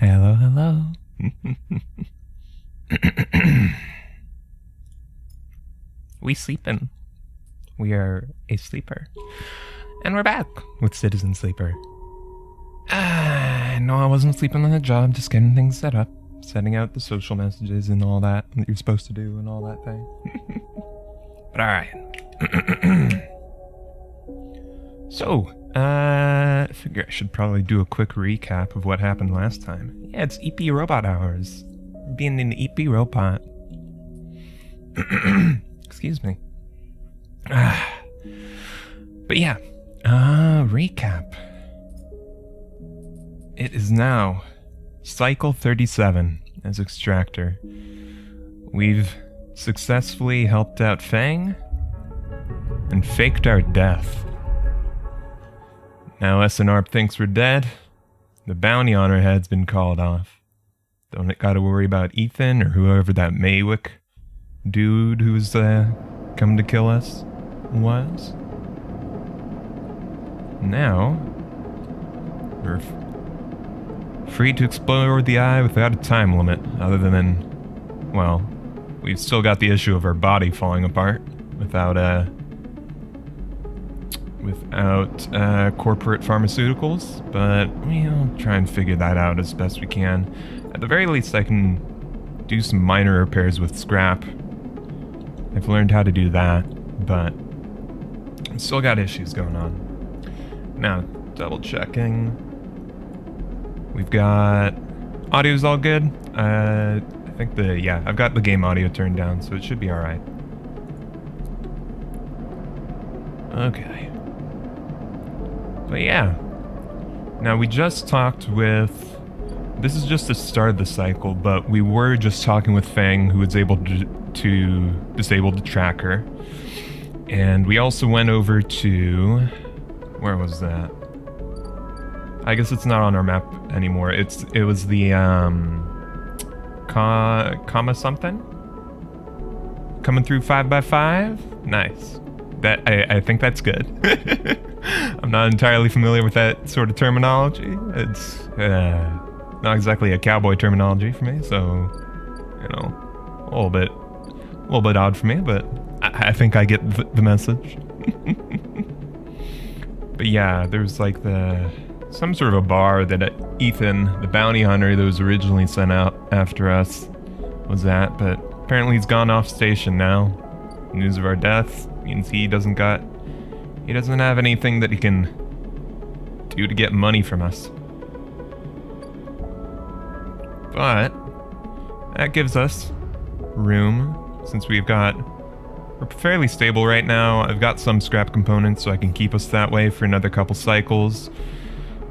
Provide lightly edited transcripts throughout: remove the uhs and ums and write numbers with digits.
Hello, hello. We sleepin'. We are a sleeper. And we're back with Citizen Sleeper. No, I wasn't sleeping on the job, just getting things set up. Setting out the social messages and all that you're supposed to do and all that thing. But alright. So, I figure I should probably do a quick recap of what happened last time. Yeah, it's EP Robot Hours. Being an EP Robot. Excuse me. But yeah, recap. It is now Cycle 37 as Extractor. We've successfully helped out Fang and faked our death. Now essen-arp thinks we're dead. The bounty on our head's been called off. Don't gotta worry about Ethan or whoever that Maywick dude who's come to kill us was. Now, we're free to explore the eye without a time limit, other than, well, we've still got the issue of our body falling apart without corporate pharmaceuticals, but we'll try and figure that out as best we can. At the very least, I can do some minor repairs with scrap. I've learned how to do that, but I've still got issues going on. Now, double checking. We've got audio's all good. I think I've got the game audio turned down, so it should be alright. Okay. But yeah. Now we just talked with... This is just the start of the cycle, but we were just talking with Fang, who was able to disable the tracker. And we also went over to... Where was that? I guess it's not on our map anymore. It was the comma something? Coming through 5x5? Nice. I think that's good. I'm not entirely familiar with that sort of terminology. It's not exactly a cowboy terminology for me, so a little bit odd for me, but I think I get the message. But yeah, there's like some sort of a bar that Ethan, the bounty hunter that was originally sent out after us, was at, but apparently he's gone off station now. News of our deaths means he doesn't have anything that he can do to get money from us. But that gives us room, since we're fairly stable right now. I've got some scrap components so I can keep us that way for another couple cycles.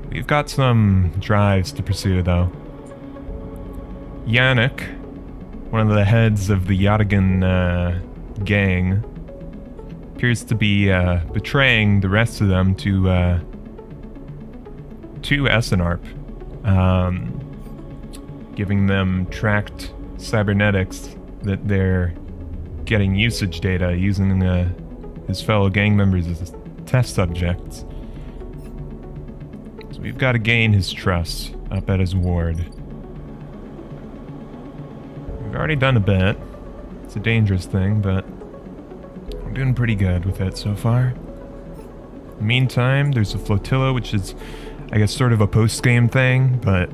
We've got some drives to pursue though. Yannick, one of the heads of the Haugen gang, appears to be betraying the rest of them to essen-arp, giving them tracked cybernetics that they're getting usage data using his fellow gang members as test subjects. So we've got to gain his trust up at his ward. We've already done a bit. It's a dangerous thing, but I'm doing pretty good with it so far. In the meantime, there's a flotilla, which is, I guess, sort of a post-game thing, but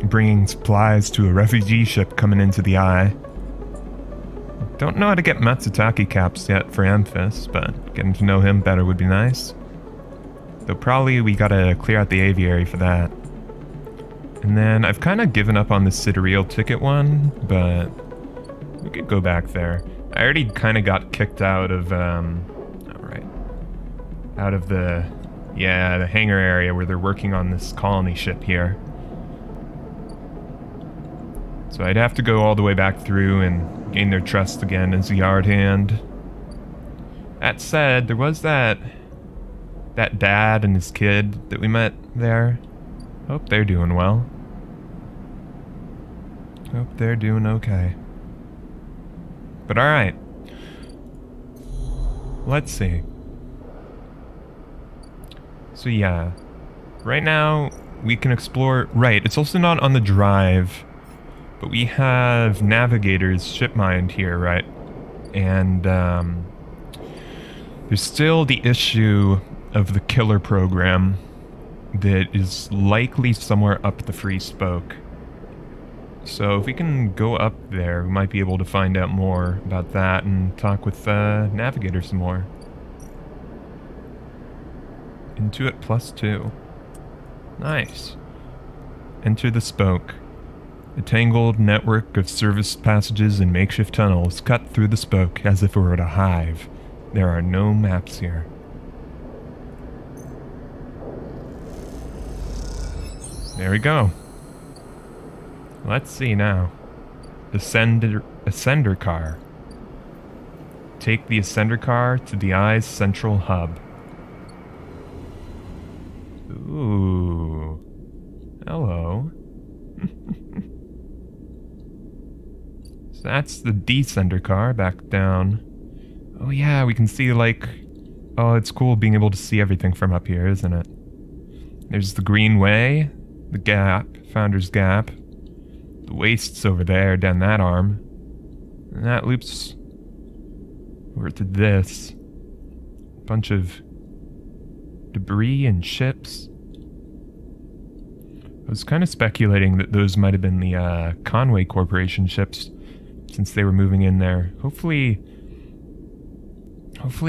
bringing supplies to a refugee ship coming into the eye. Don't know how to get Matsutake caps yet for Amphis, but getting to know him better would be nice. Though probably we gotta clear out the aviary for that. And then I've kind of given up on the Sidereal ticket one, but we could go back there. I already kind of got kicked out of, the hangar area where they're working on this colony ship here. So I'd have to go all the way back through and gain their trust again as a yard hand. That said, there was that dad and his kid that we met there. Hope they're doing well. Hope they're doing okay. But alright. Let's see. So yeah. Right now, we can explore... Right, it's also not on the drive, but we have Navigator's ship mind here, right? And there's still the issue of the killer program that is likely somewhere up the free spoke. So if we can go up there, we might be able to find out more about that and talk with Navigator some more. Intuit +2. Nice. Enter the spoke. A tangled network of service passages and makeshift tunnels cut through the spoke as if it were a hive. There are no maps here. There we go. Let's see now. Ascender car. Take the Ascender car to the Eye's central hub. Ooh. Hello. So that's the Descender car back down. Oh yeah, we can see like... Oh, it's cool being able to see everything from up here, isn't it? There's the Green Way, the Gap, Founder's Gap. The Wastes over there, down that arm. And that loops over to this. Bunch of debris and ships. I was kind of speculating that those might have been the Conway Corporation ships, since they were moving in there. Hopefully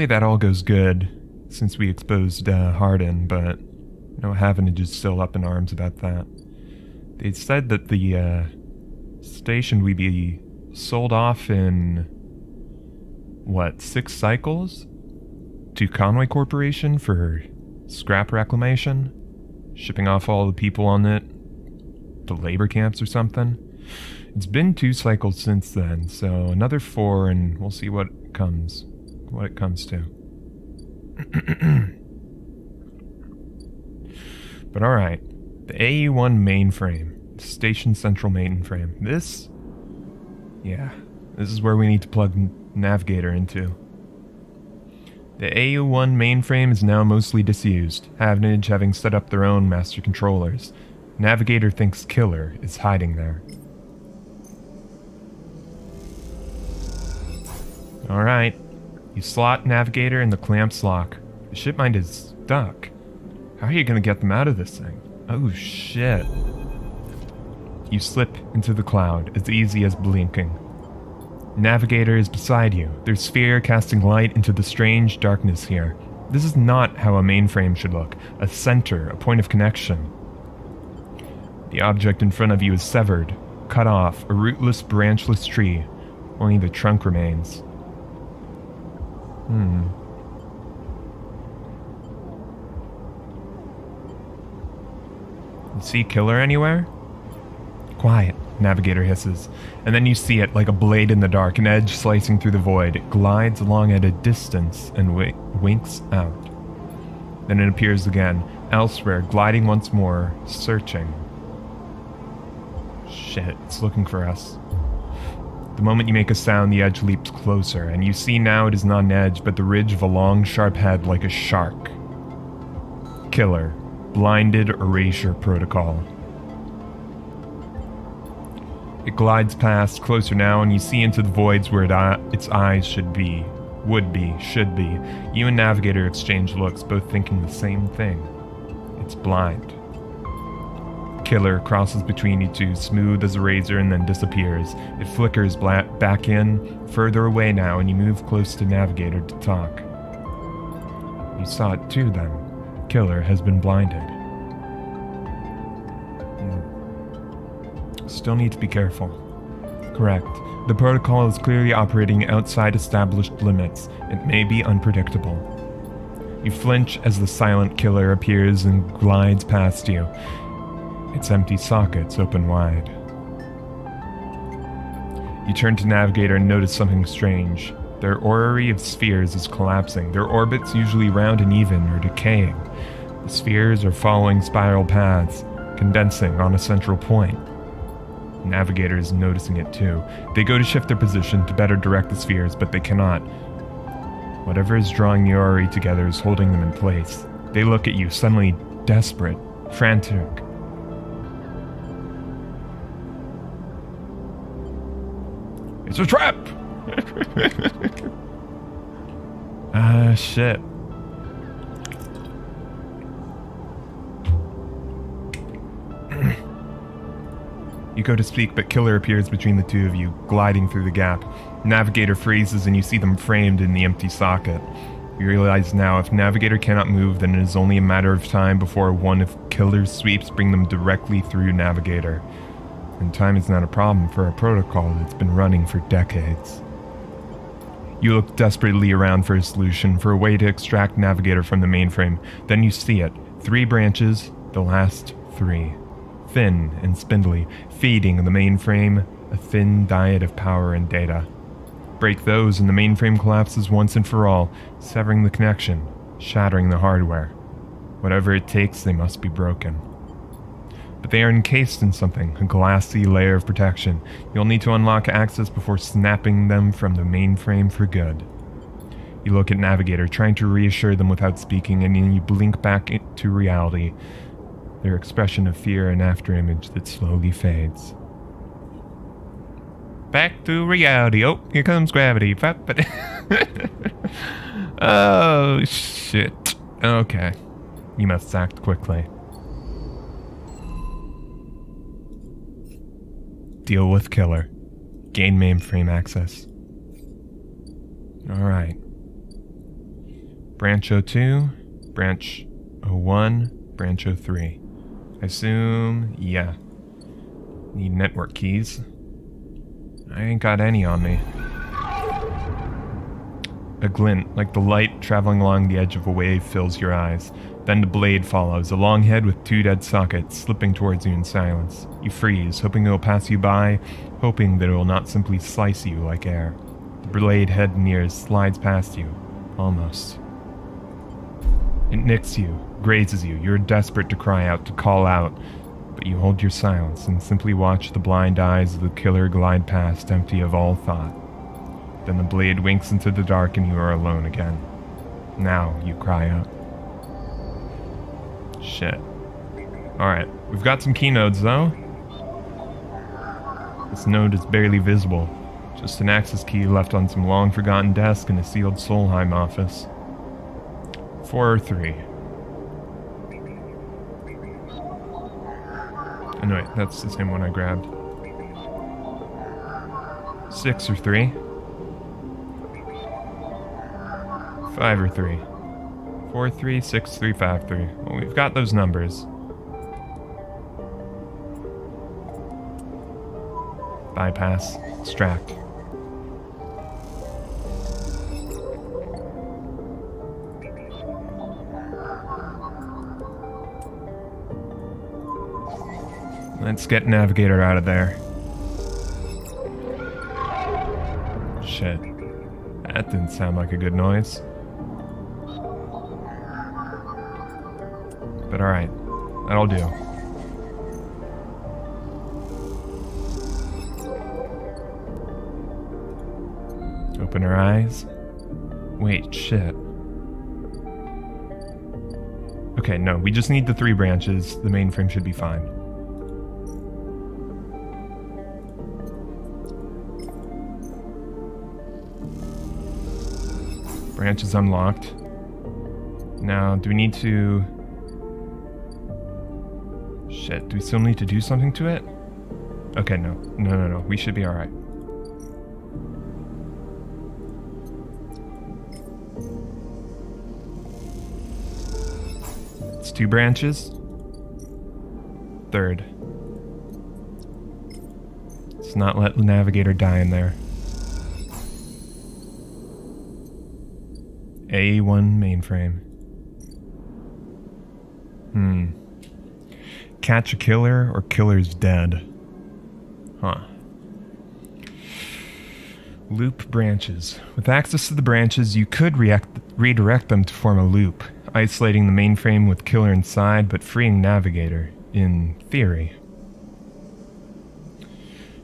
that all goes good, since we exposed Hardin, but Haven is still up in arms about that. They said that the station would be sold off in, 6 cycles? To Conway Corporation for scrap reclamation? Shipping off all the people on it to labor camps or something? It's been 2 cycles since then, so another 4 and we'll see what it comes to. But alright, the AU-1 mainframe, the Station Central mainframe. This is where we need to plug Navigator into. The AU-1 mainframe is now mostly disused, Havenage having set up their own master controllers. Navigator thinks Killer is hiding there. Alright, you slot Navigator in the clamps lock. The shipmind is stuck. How are you gonna get them out of this thing? Oh shit. You slip into the cloud, as easy as blinking. Navigator is beside you, their sphere casting light into the strange darkness here. This is not how a mainframe should look. A center, a point of connection. The object in front of you is severed, cut off, a rootless, branchless tree. Only the trunk remains. You see Killer anywhere? Quiet, Navigator hisses. And then you see it like a blade in the dark, an edge slicing through the void. It glides along at a distance and winks out. Then it appears again, elsewhere, gliding once more, searching. Shit, it's looking for us. The moment you make a sound, the edge leaps closer, and you see now it is not an edge, but the ridge of a long, sharp head like a shark. Killer. Blinded Erasure Protocol. It glides past, closer now, and you see into the voids where its eyes should be. Should be. You and Navigator exchange looks, both thinking the same thing. It's blind. Killer crosses between you two, smooth as a razor, and then disappears. It flickers back in, further away now, and you move close to Navigator to talk. You saw it too, then. Killer has been blinded. Still need to be careful. Correct. The protocol is clearly operating outside established limits. It may be unpredictable. You flinch as the silent Killer appears and glides past you. Its empty sockets open wide. You turn to Navigator and notice something strange. Their orrery of spheres is collapsing, their orbits usually round and even are decaying. The spheres are following spiral paths, condensing on a central point. Navigator is noticing it too. They go to shift their position to better direct the spheres, but they cannot. Whatever is drawing the orrery together is holding them in place. They look at you, suddenly desperate, frantic, It's a trap! Shit. You go to speak, but Killer appears between the two of you, gliding through the gap. Navigator freezes and you see them framed in the empty socket. You realize now if Navigator cannot move, then it is only a matter of time before one of Killer's sweeps bring them directly through Navigator. And time is not a problem for a protocol that's been running for decades. You look desperately around for a solution, for a way to extract Navigator from the mainframe. Then you see it. 3 branches, the last 3. Thin and spindly, feeding the mainframe a thin diet of power and data. Break those and the mainframe collapses once and for all, severing the connection, shattering the hardware. Whatever it takes, they must be broken. But they are encased in something, a glassy layer of protection. You'll need to unlock access before snapping them from the mainframe for good. You look at Navigator, trying to reassure them without speaking, and then you blink back into reality, their expression of fear and afterimage that slowly fades. Back to reality. Oh, here comes gravity. Oh, shit. Okay. You must act quickly. Deal with Killer. Gain mainframe access. Alright. Branch 02, Branch 01, Branch 03. I assume, yeah. Need network keys. I ain't got any on me. A glint, like the light traveling along the edge of a wave, fills your eyes. Then the blade follows, a long head with 2 dead sockets, slipping towards you in silence. You freeze, hoping it will pass you by, hoping that it will not simply slice you like air. The blade head nears, slides past you. Almost. It nicks you, grazes you. You're desperate to cry out, to call out, but you hold your silence and simply watch the blind eyes of the Killer glide past, empty of all thought. Then the blade winks into the dark and you are alone again. Now you cry out. Shit. Alright, we've got some keynodes though. This node is barely visible. Just an access key left on some long-forgotten desk in a sealed Solheim office. 4 or 3. Oh no, wait, that's the same one I grabbed. 6 or 3. 5 or 3. 4, 3, 6, 3, 5, 3. Well, we've got those numbers. Bypass. Extract. Let's get Navigator out of there. Shit. That didn't sound like a good noise. But alright. That'll do. Open her eyes. Wait, shit. Okay, no, we just need the 3 branches. The mainframe should be fine. Branch is unlocked. Now, do we need to... Shit, do we still need to do something to it? Okay, no. No. We should be alright. It's 2 branches. 3rd. Let's not let the Navigator die in there. A1 mainframe. Catch a killer or killer's dead. Huh. Loop branches. With access to the branches, you could redirect them to form a loop, isolating the mainframe with killer inside, but freeing Navigator, in theory.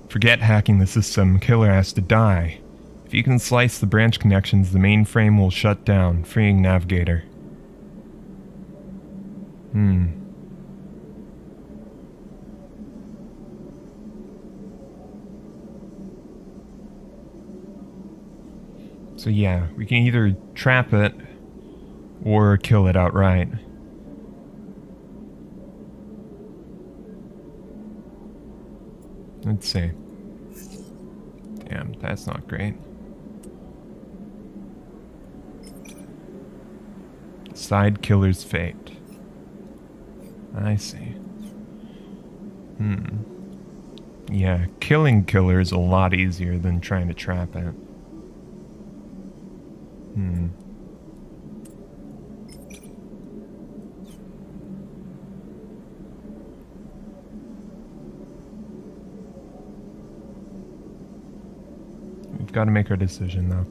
Forget hacking the system. Killer has to die. If you can slice the branch connections, the mainframe will shut down, freeing Navigator. So yeah, we can either trap it or kill it outright. Let's see. Damn, that's not great. Side killer's fate. I see. Yeah, killing killer is a lot easier than trying to trap it. We've got to make our decision, though.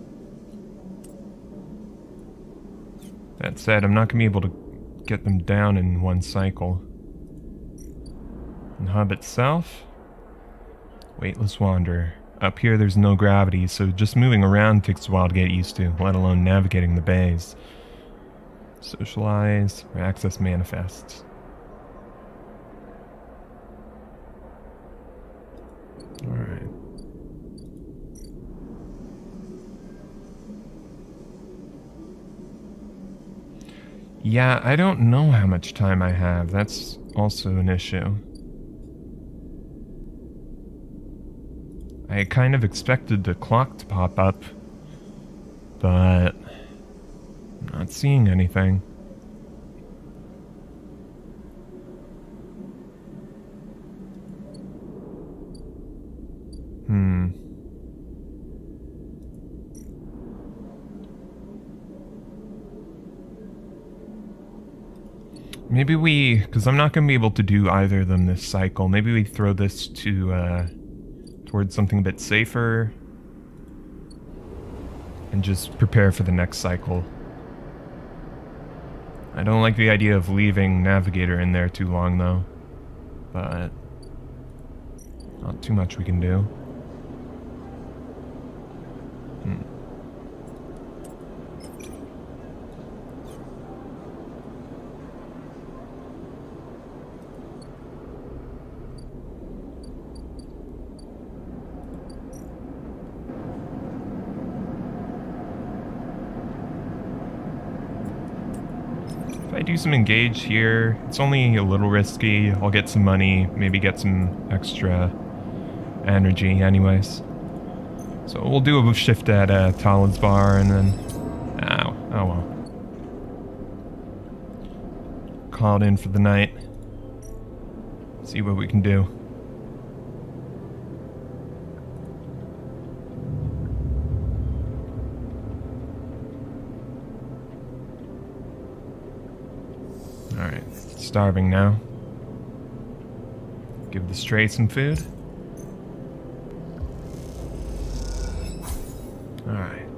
That said, I'm not going to be able to get them down in one cycle. And hub itself? Weightless wander. Up here there's no gravity, so just moving around takes a while to get used to, let alone navigating the bays. Socialize, or access manifests. Alright. Yeah, I don't know how much time I have. That's also an issue. I kind of expected the clock to pop up, but I'm not seeing anything. Maybe because I'm not going to be able to do either of them this cycle, maybe we throw this to, towards something a bit safer, and just prepare for the next cycle. I don't like the idea of leaving Navigator in there too long, though, but not too much we can do. I do some engage here. It's only a little risky. I'll get some money, maybe get some extra energy anyways. So we'll do a shift at Talin's bar and then... Oh well. Call it in for the night. See what we can do. Alright, starving now. Give the stray some food. Alright.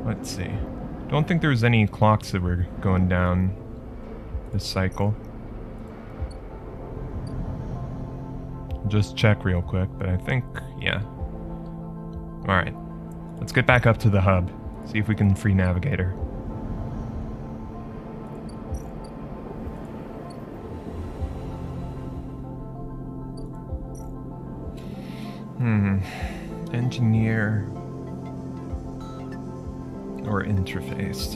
Let's see. Don't think there was any clocks that were going down this cycle. Just check real quick, but I think, yeah. Alright. Let's get back up to the hub. See if we can free Navigator. Engineer or interface.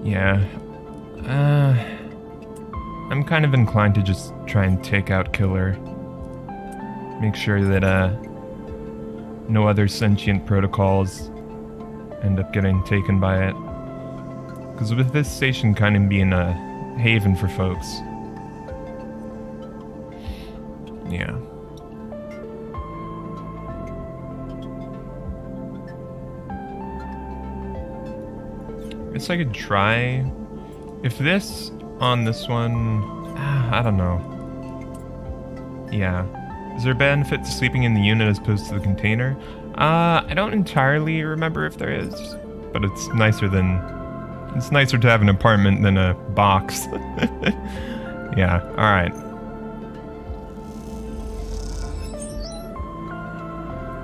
Yeah. I'm kind of inclined to just try and take out Killer. Make sure that no other sentient protocols end up getting taken by it. Because with this station kind of being a haven for folks. Yeah. I guess I could try... If this on this one... I don't know. Yeah. Is there a benefit to sleeping in the unit as opposed to the container? I don't entirely remember if there is, but it's nicer to have an apartment than a box. Yeah, alright.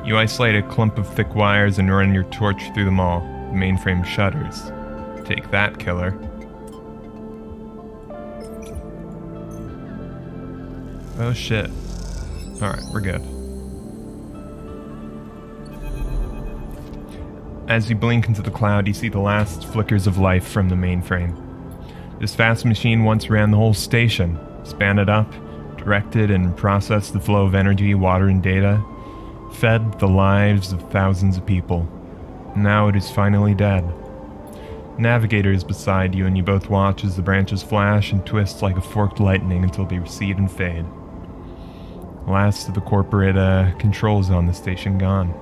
You isolate a clump of thick wires and run your torch through them all. The mainframe shudders. Take that, killer. Oh shit. Alright, we're good. As you blink into the cloud, you see the last flickers of life from the mainframe. This vast machine once ran the whole station, span it up, directed and processed the flow of energy, water, and data, fed the lives of thousands of people. Now it is finally dead. Navigator is beside you, and you both watch as the branches flash and twist like a forked lightning until they recede and fade. Last of the corporate controls on the station gone.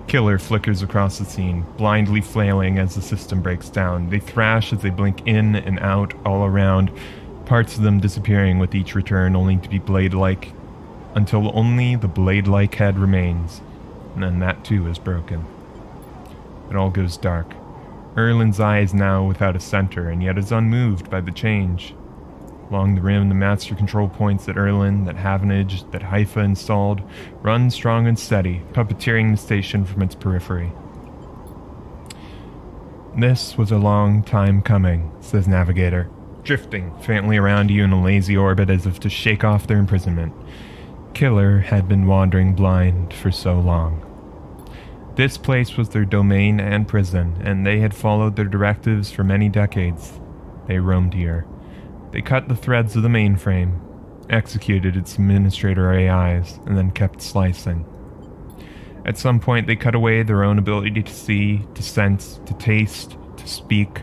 Killer flickers across the scene, blindly flailing as the system breaks down. They thrash as they blink in and out all around, parts of them disappearing with each return, only to be blade-like, until only the blade-like head remains, and then that too is broken. It all goes dark. Erlin's eye is now without a center, and yet is unmoved by the change. Along the rim, the master control points that Erlin, that Havenage, that Haifa installed run strong and steady, puppeteering the station from its periphery. This was a long time coming, says Navigator, drifting faintly around you in a lazy orbit as if to shake off their imprisonment. Killer had been wandering blind for so long. This place was their domain and prison, and they had followed their directives for many decades. They roamed here. They cut the threads of the mainframe, executed its administrator AIs, and then kept slicing. At some point, they cut away their own ability to see, to sense, to taste, to speak,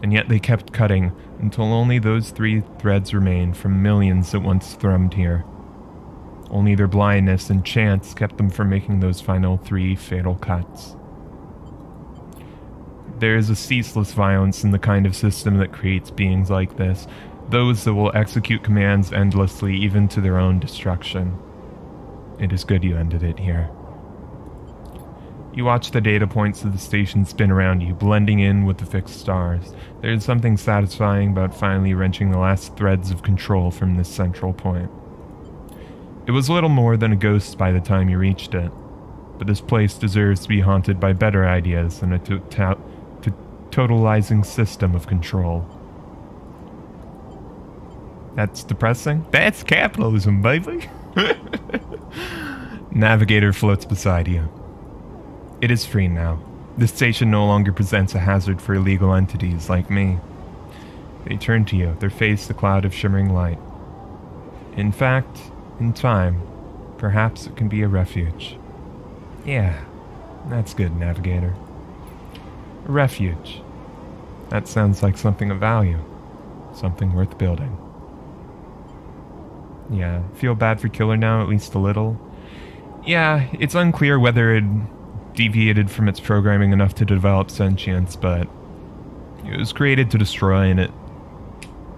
and yet they kept cutting until only those 3 threads remained from millions that once thrummed here. Only their blindness and chance kept them from making those final 3 fatal cuts. There is a ceaseless violence in the kind of system that creates beings like this, those that will execute commands endlessly, even to their own destruction. It is good you ended it here. You watch the data points of the station spin around you, blending in with the fixed stars. There is something satisfying about finally wrenching the last threads of control from this central point. It was little more than a ghost by the time you reached it, but this place deserves to be haunted by better ideas than a totalizing system of control. That's depressing? That's capitalism, baby! Navigator floats beside you. It is free now. This station no longer presents a hazard for illegal entities like me. They turn to you, their face a cloud of shimmering light. In fact, in time, perhaps it can be a refuge. Yeah, that's good, Navigator. A refuge. That sounds like something of value. Something worth building. Yeah, feel bad for Killer now, at least a little. Yeah, it's unclear whether it deviated from its programming enough to develop sentience, but it was created to destroy, and it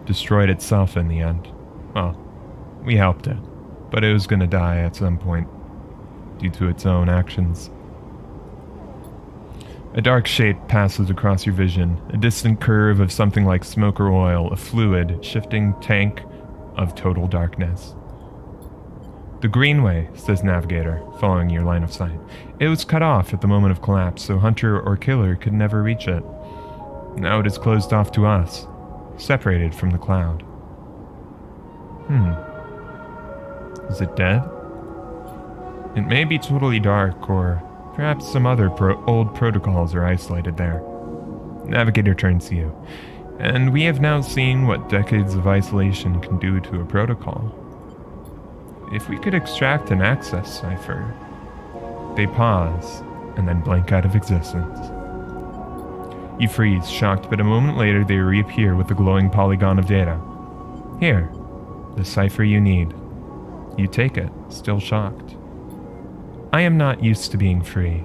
destroyed itself in the end. Well, we helped it, but it was going to die at some point due to its own actions. A dark shape passes across your vision, a distant curve of something like smoke or oil, a fluid, shifting tank of total darkness. The Greenway, says Navigator, following your line of sight. It was cut off at the moment of collapse, so Hunter or Killer could never reach it. Now it is closed off to us, separated from the cloud. Is it dead? It may be totally dark, or perhaps some other old protocols are isolated there. Navigator turns to you, and we have now seen what decades of isolation can do to a protocol. If we could extract an access cipher... They pause, and then blank out of existence. You freeze, shocked, but a moment later they reappear with a glowing polygon of data. Here, the cipher you need. You take it, still shocked. I am not used to being free,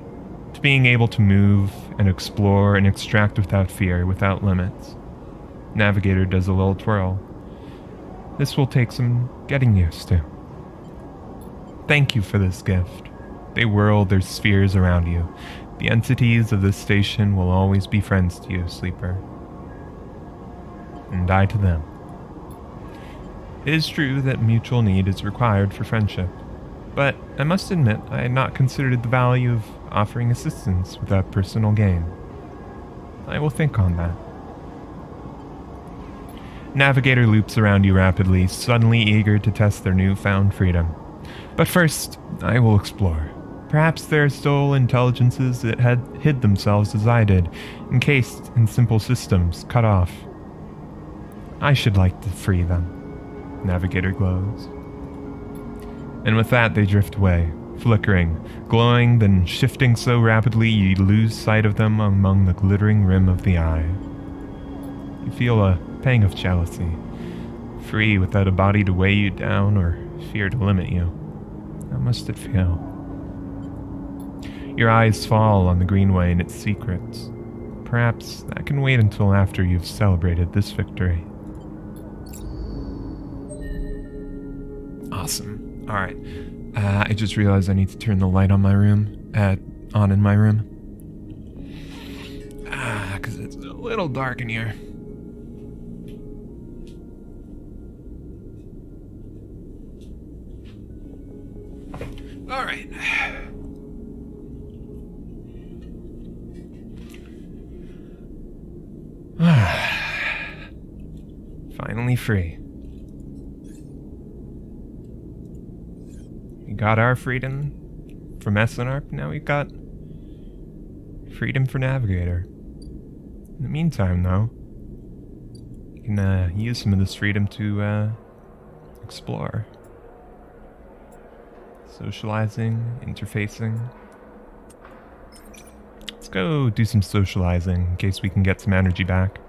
to being able to move and explore and extract without fear, without limits. Navigator does a little twirl. This will take some getting used to. Thank you for this gift. They whirl their spheres around you. The entities of this station will always be friends to you, Sleeper. And I to them. It is true that mutual need is required for friendship, but I must admit I had not considered the value of offering assistance without personal gain. I will think on that. Navigator loops around you rapidly, suddenly eager to test their newfound freedom. But first, I will explore. Perhaps there are still intelligences that had hid themselves as I did, encased in simple systems, cut off. I should like to free them. Navigator glows. And with that, they drift away, flickering, glowing, then shifting so rapidly you lose sight of them among the glittering rim of the eye. You feel a pang of jealousy, free without a body to weigh you down or fear to limit you. How must it feel? Your eyes fall on the Greenway and its secrets. Perhaps that can wait until after you've celebrated this victory. Awesome. Alright. I just realized I need to turn the light on my room. On in my room. Because it's a little dark in here. Alright. Finally free. We got our freedom from essen-arp, now we got freedom for Navigator. In the meantime, though, you can use some of this freedom to explore. Socializing, interfacing. Let's go do some socializing in case we can get some energy back.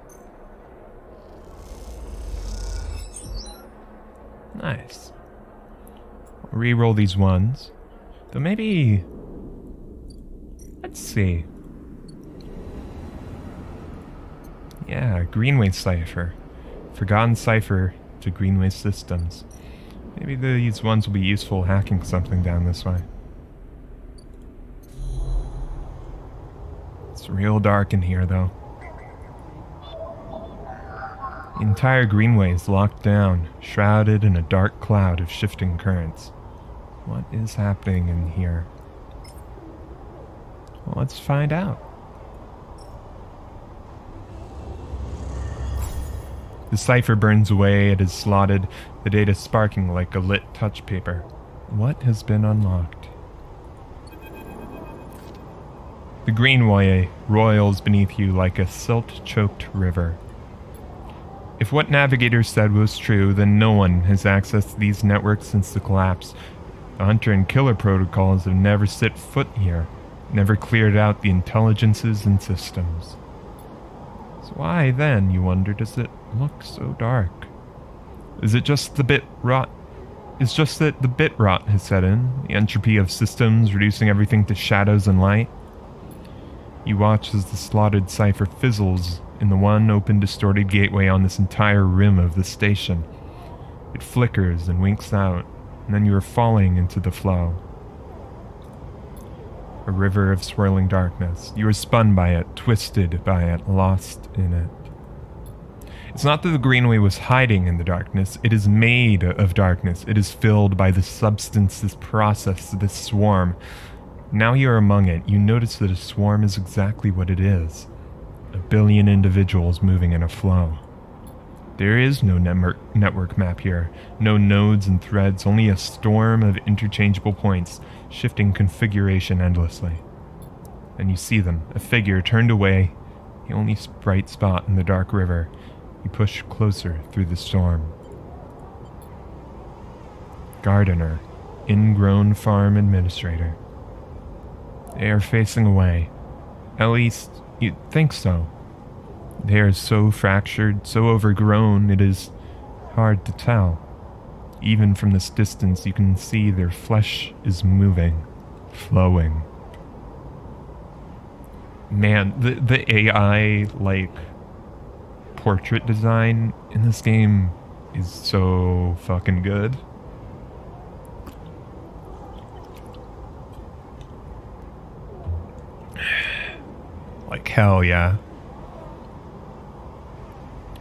Nice. I'll re-roll these ones. Though maybe... Let's see. Yeah, Greenway Cipher. Forgotten cipher to Greenway systems. Maybe these ones will be useful hacking something down this way. It's real dark in here, though. The entire Greenway is locked down, shrouded in a dark cloud of shifting currents. What is happening in here? Well, let's find out. The cipher burns away, it is slotted, the data sparking like a lit touch paper. What has been unlocked? The Greenway roils beneath you like a silt-choked river. If what Navigator said was true, then no one has accessed these networks since the collapse. The Hunter and Killer protocols have never set foot here, never cleared out the intelligences and systems. So why then, you wonder, does it look so dark? Is it just the bit rot? It's just that the bit rot has set in, the entropy of systems reducing everything to shadows and light? You watch as the slotted cipher fizzles in the one open distorted gateway on this entire rim of the station. It flickers and winks out, and then you are falling into the flow. A river of swirling darkness. You are spun by it, twisted by it, lost in it. It's not that the Greenway was hiding in the darkness, it is made of darkness. It is filled by the substance, this process, this swarm. Now you are among it, you notice that a swarm is exactly what it is. 1 billion individuals moving in a flow. There is no network map here, no nodes and threads, only a storm of interchangeable points, shifting configuration endlessly. And you see them, a figure turned away, the only bright spot in the dark river. You push closer through the storm. Gardener, ingrown farm administrator. They are facing away. At least, you'd think so. They are so fractured, so overgrown, it is hard to tell. Even from this distance, you can see their flesh is moving, flowing. Man, the AI, portrait design in this game is so fucking good. Like, hell yeah.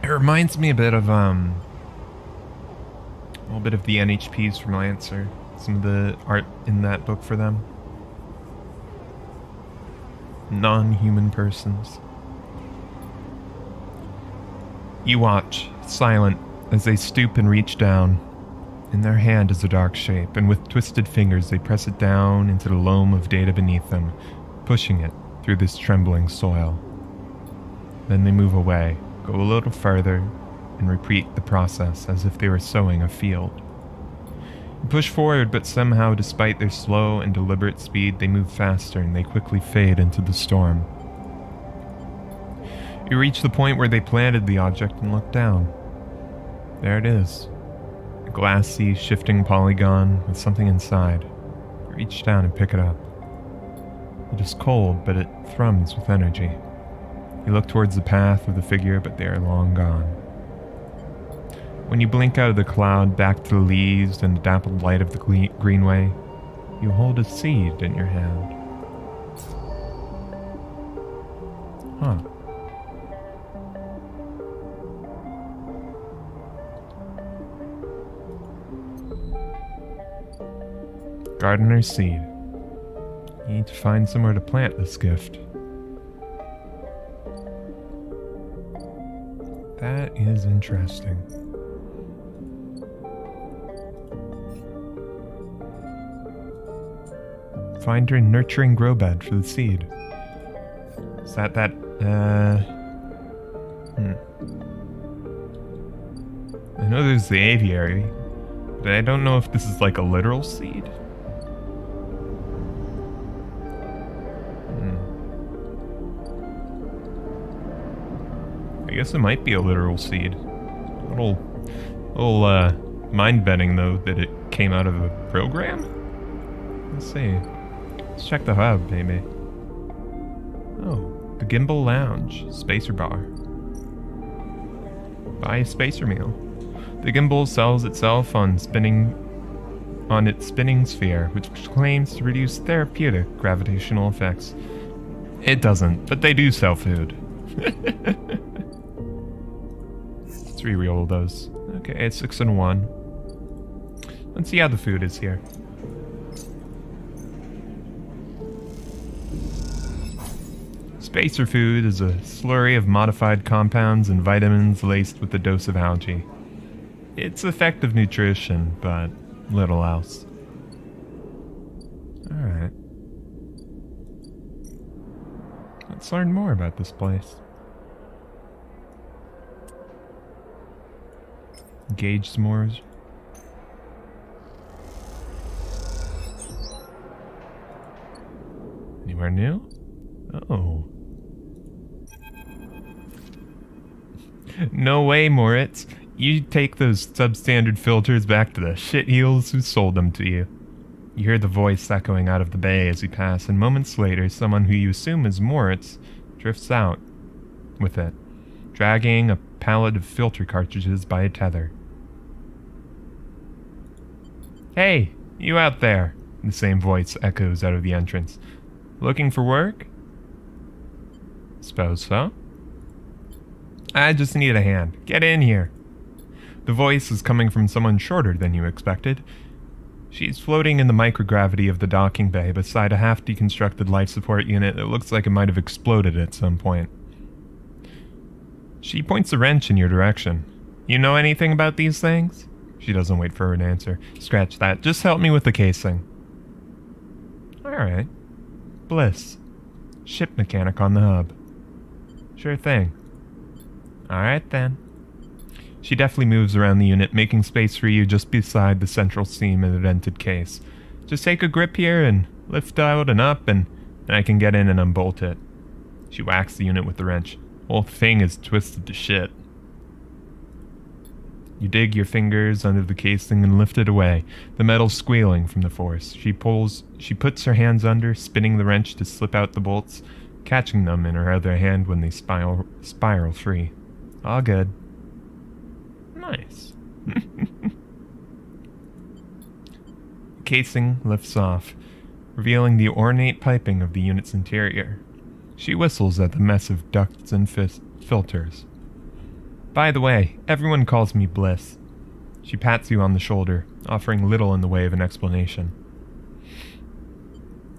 It reminds me a bit of, a little bit of the NHPs from Lancer. Some of the art in that book for them. non-human persons. You watch, silent, as they stoop and reach down. In their hand is a dark shape, and with twisted fingers they press it down into the loam of data beneath them, pushing it through this trembling soil. Then they move away, go a little further, and repeat the process as if they were sowing a field. You push forward, but somehow, despite their slow and deliberate speed, they move faster and they quickly fade into the storm. You reach the point where they planted the object and look down. There it is. A glassy, shifting polygon with something inside. You reach down and pick it up. It is cold, but it thrums with energy. You look towards the path of the figure, but they are long gone. When you blink out of the cloud back to the leaves and the dappled light of the greenway, you hold a seed in your hand. Huh. Gardener's seed. You need to find somewhere to plant this gift. That is interesting. Find your nurturing grow bed for the seed. Is that I know there's the aviary, but I don't know if this is like a literal seed. I guess it might be a literal seed. A little mind bending though that it came out of a program. Let's see. Let's check the hub, maybe. Oh, the Gimbal Lounge, Spacer Bar. Buy a spacer meal. The gimbal sells itself on its spinning sphere, which claims to reduce therapeutic gravitational effects. It doesn't, but they do sell food. Let's re-roll those. Okay, it's 6 and 1. Let's see how the food is here. Spacer food is a slurry of modified compounds and vitamins laced with a dose of algae. It's effective nutrition, but little else. Alright. Let's learn more about this place. Gauge s'mores. Anywhere new? Oh. No way, Moritz. You take those substandard filters back to the shitheels who sold them to you. You hear the voice echoing out of the bay as you pass, and moments later, someone who you assume is Moritz drifts out with it, dragging a pallet of filter cartridges by a tether. Hey, you out there, the same voice echoes out of the entrance. Looking for work? Suppose so. I just need a hand. Get in here. The voice is coming from someone shorter than you expected. She's floating in the microgravity of the docking bay beside a half-deconstructed life support unit that looks like it might have exploded at some point. She points a wrench in your direction. You know anything about these things? She doesn't wait for her to answer. Scratch that. Just help me with the casing. Alright. Bliss. Ship mechanic on the hub. Sure thing. Alright then. She deftly moves around the unit, making space for you just beside the central seam in the dented case. Just take a grip here and lift out and up, and I can get in and unbolt it. She whacks the unit with the wrench. Whole thing is twisted to shit. You dig your fingers under the casing and lift it away, the metal squealing from the force. She puts her hands under, spinning the wrench to slip out the bolts, catching them in her other hand when they spiral free. All good. Nice. The casing lifts off, revealing the ornate piping of the unit's interior. She whistles at the mess of ducts and filters. By the way, everyone calls me Bliss. She pats you on the shoulder, offering little in the way of an explanation.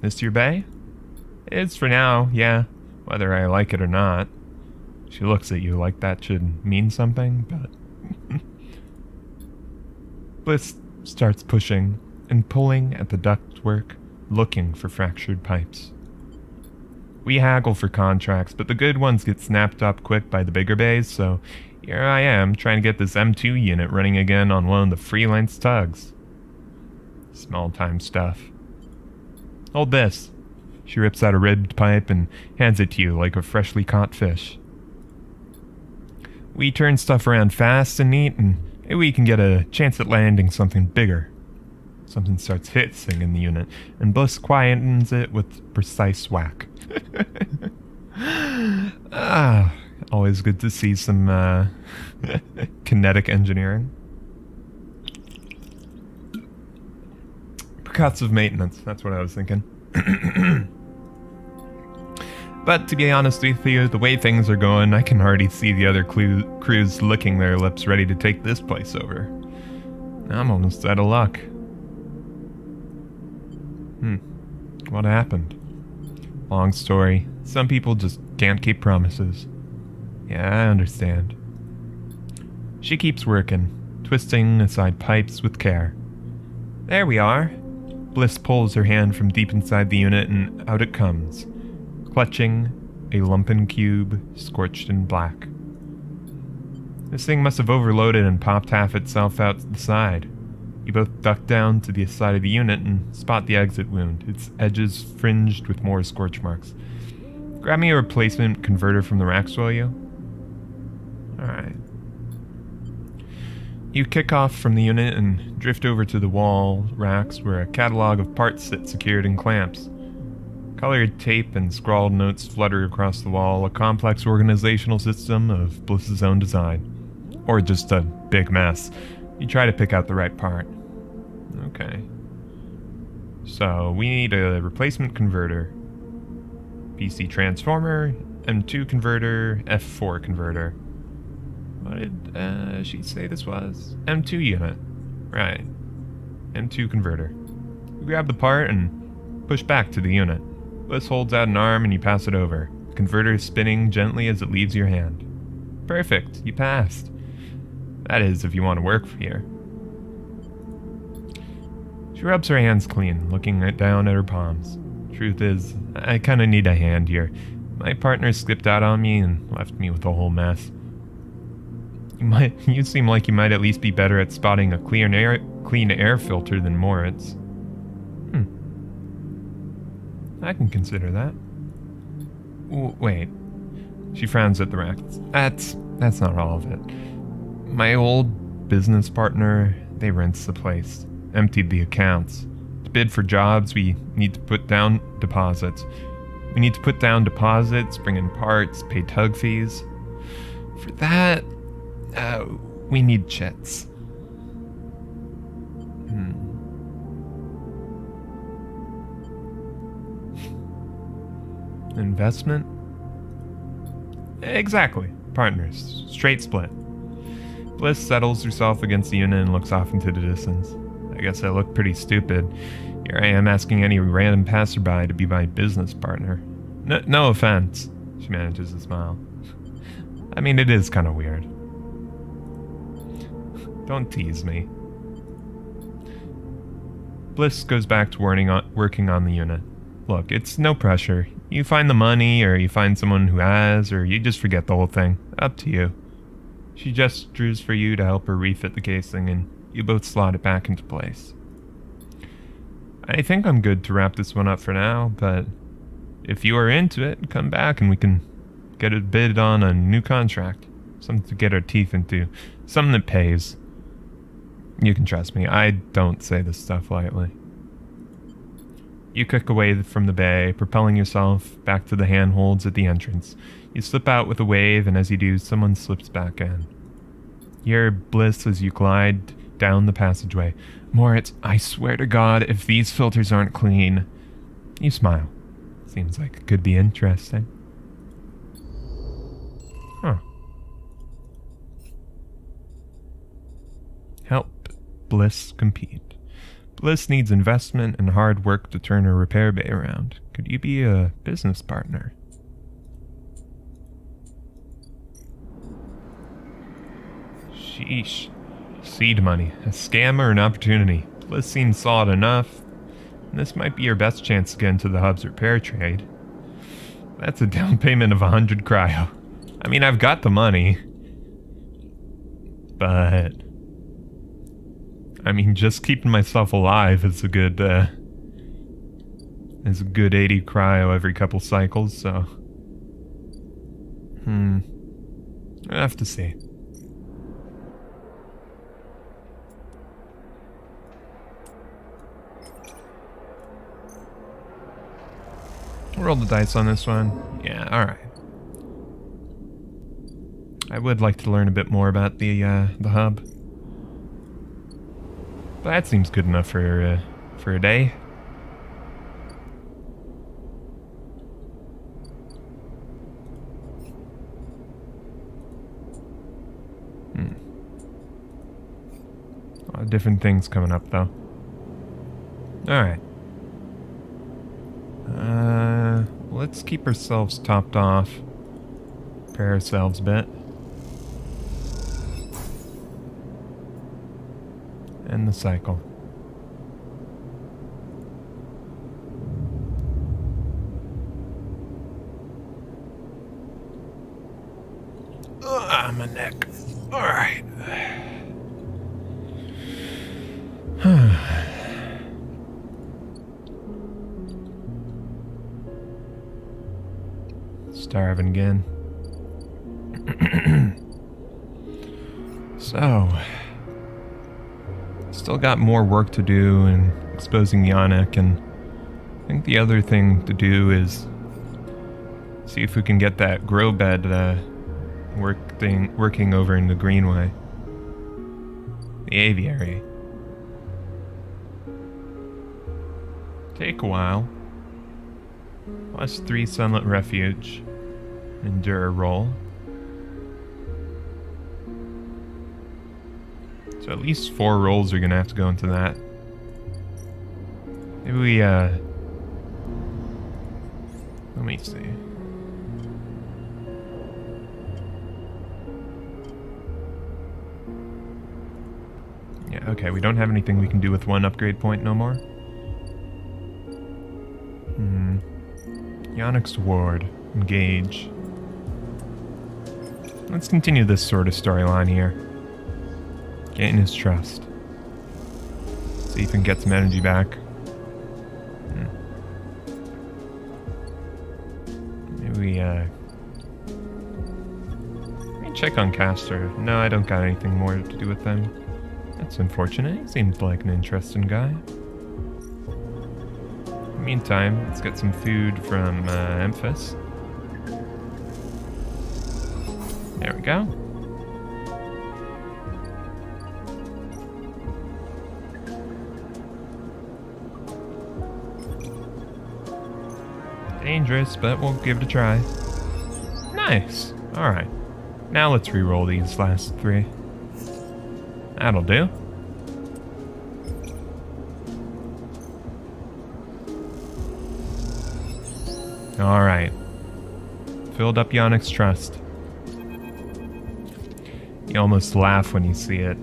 This your bay? It is for now, yeah. Whether I like it or not. She looks at you like that should mean something, but... Bliss starts pushing and pulling at the ductwork, looking for fractured pipes. We haggle for contracts, but the good ones get snapped up quick by the bigger bays, so here I am trying to get this M2 unit running again on one of the freelance tugs. Small-time stuff. Hold this. She rips out a ribbed pipe and hands it to you like a freshly caught fish. We turn stuff around fast and neat, and maybe we can get a chance at landing something bigger. Something starts hissing in the unit, and Bliss quietens it with precise whack. Always good to see some kinetic engineering. Percussive maintenance, that's what I was thinking. But to be honest with you, the way things are going, I can already see the other crews licking their lips ready to take this place over. I'm almost out of luck. What happened? Long story. Some people just can't keep promises. Yeah, I understand. She keeps working, twisting aside pipes with care. There we are. Bliss pulls her hand from deep inside the unit and out it comes, clutching a lumpen cube scorched in black. This thing must have overloaded and popped half itself out to the side. You both duck down to the side of the unit and spot the exit wound, its edges fringed with more scorch marks. Grab me a replacement converter from the racks, will you? Alright. You kick off from the unit and drift over to the wall racks where a catalog of parts sit secured in clamps. Colored tape and scrawled notes flutter across the wall, a complex organizational system of Bliss's own design. Or just a big mess. You try to pick out the right part. Okay. So, we need a replacement converter. PC transformer, M2 converter, F4 converter. What did she say this was? M2 unit. Right. M2 converter. You grab the part and push back to the unit. Bliss holds out an arm and you pass it over. The converter is spinning gently as it leaves your hand. Perfect. You passed. That is, if you want to work here. She rubs her hands clean, looking down at her palms. Truth is, I kinda need a hand here. My partner skipped out on me and left me with a whole mess. You seem like you might at least be better at spotting a clean air filter than Moritz. I can consider that. Wait. She frowns at the racks. That's not all of it. My old business partner, they rinsed the place, emptied the accounts. To bid for jobs, we need to put down deposits. Bring in parts, pay tug fees. For that, we need chits. Investment? Exactly. Partners. Straight split. Bliss settles herself against the unit and looks off into the distance. I guess I look pretty stupid. Here I am asking any random passerby to be my business partner. No offense. She manages to smile. I mean, it is kind of weird. Don't tease me. Bliss goes back to working on the unit. Look, it's no pressure. You find the money, or you find someone who has, or you just forget the whole thing. Up to you. She gestures for you to help her refit the casing, and you both slot it back into place. I think I'm good to wrap this one up for now, but if you are into it, come back and we can get a bid on a new contract. Something to get our teeth into. Something that pays. You can trust me, I don't say this stuff lightly. You kick away from the bay, propelling yourself back to the handholds at the entrance. You slip out with a wave, and as you do, someone slips back in. You hear Bliss as you glide down the passageway. Moritz, I swear to God, if these filters aren't clean... You smile. Seems like it could be interesting. Huh. Help Bliss compete. Bliss needs investment and hard work to turn her repair bay around. Could you be a business partner? Sheesh. Seed money. A scam or an opportunity? The list seems solid enough. And this might be your best chance to get into the hub's repair trade. That's a down payment of 100 cryo. I mean, I've got the money. But... I mean, just keeping myself alive is a good, 80 cryo every couple cycles, so... I'll have to see. Roll the dice on this one. Yeah, alright. I would like to learn a bit more about the hub. But that seems good enough for a day. A lot of different things coming up, though. Alright. Let's keep ourselves topped off. Prepare ourselves a bit. End the cycle. My neck. Alright. Starving again. So, still got more work to do in exposing Yannick, and I think the other thing to do is see if we can get that grow bed working over in the greenway. The aviary. Take a while. Plus 3 sunlit refuge. Endure roll. So at least 4 rolls are gonna have to go into that. Maybe we, let me see. Yeah, okay, we don't have anything we can do with 1 upgrade point no more. Yannick's ward. Engage. Let's continue this sort of storyline here. Gain his trust. See if we can get some energy back. Maybe let me check on Castor. No, I don't got anything more to do with them. That's unfortunate. He seems like an interesting guy. Meantime, let's get some food from Emphas. There we go. Dangerous, but we'll give it a try. Nice. Alright. Now let's re-roll these last 3. That'll do. Alright. Filled up Yannick's trust. You almost laugh when you see it.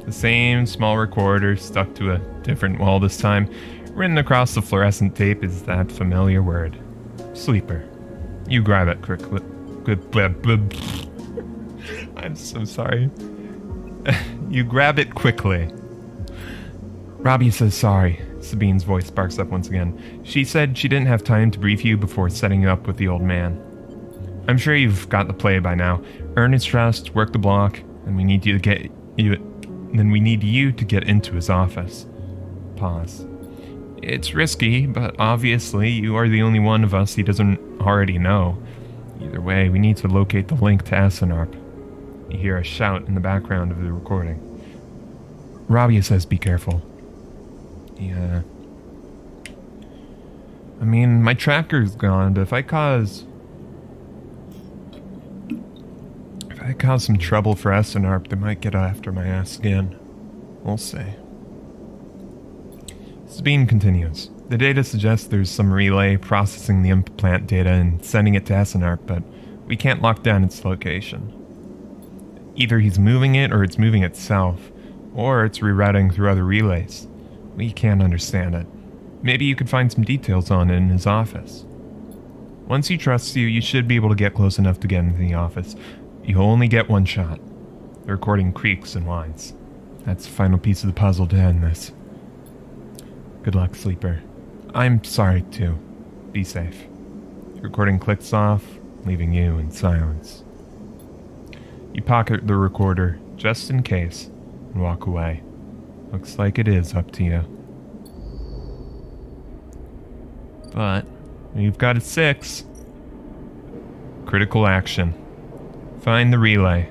The same small recorder stuck to a different wall this time. Written across the fluorescent tape is that familiar word. Sleeper. You grab it quickly. I'm so sorry. You grab it quickly. Robbie says sorry. Sabine's voice sparks up once again. She said she didn't have time to brief you before setting you up with the old man. I'm sure you've got the play by now. Earn his trust, work the block, and we need you to get you. Then we need you to get into his office. Pause. It's risky, but obviously you are the only one of us he doesn't already know. Either way, we need to locate the link to essen-arp. You hear a shout in the background of the recording. Rabia says be careful. Yeah. I mean, my tracker's gone, but if I cause some trouble for essen-arp, they might get after my ass again. We'll see. Sabine continues. The data suggests there's some relay processing the implant data and sending it to essen-arp, but we can't lock down its location. Either he's moving it or it's moving itself, or it's rerouting through other relays. We can't understand it. Maybe you could find some details on it in his office. Once he trusts you, you should be able to get close enough to get into the office. You only get one shot. The recording creaks and whines. That's the final piece of the puzzle to end this. Good luck, Sleeper. I'm sorry, too. Be safe. The recording clicks off, leaving you in silence. You pocket the recorder, just in case, and walk away. Looks like it is up to you. But you've got a 6. Critical action. Find the relay.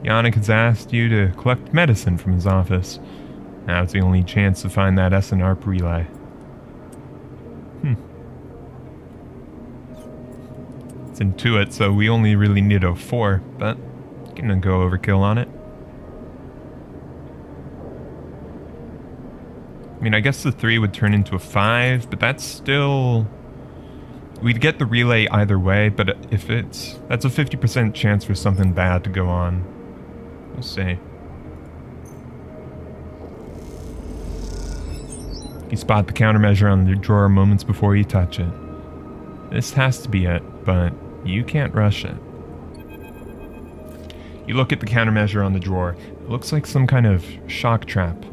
Yannick has asked you to collect medicine from his office. Now it's the only chance to find that essen-arp relay. It's Intuit, so we only really need a 4, but gonna go overkill on it. I mean, I guess the 3 would turn into a 5, but that's still... We'd get the relay either way, but if that's a 50% chance for something bad to go on. We'll see. You spot the countermeasure on the drawer moments before you touch it. This has to be it, but you can't rush it. You look at the countermeasure on the drawer. It looks like some kind of shock trap.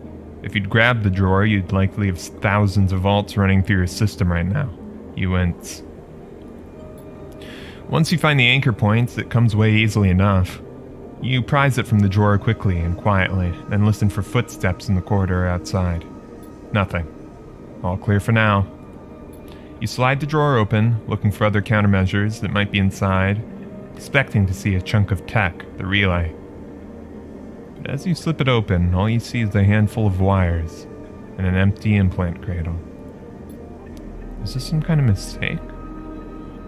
If you'd grabbed the drawer, you'd likely have thousands of volts running through your system right now. You went... Once you find the anchor point, it comes away easily enough. You prise it from the drawer quickly and quietly, then listen for footsteps in the corridor outside. Nothing. All clear for now. You slide the drawer open, looking for other countermeasures that might be inside, expecting to see a chunk of tech, the relay. But as you slip it open, all you see is a handful of wires and an empty implant cradle. Is this some kind of mistake?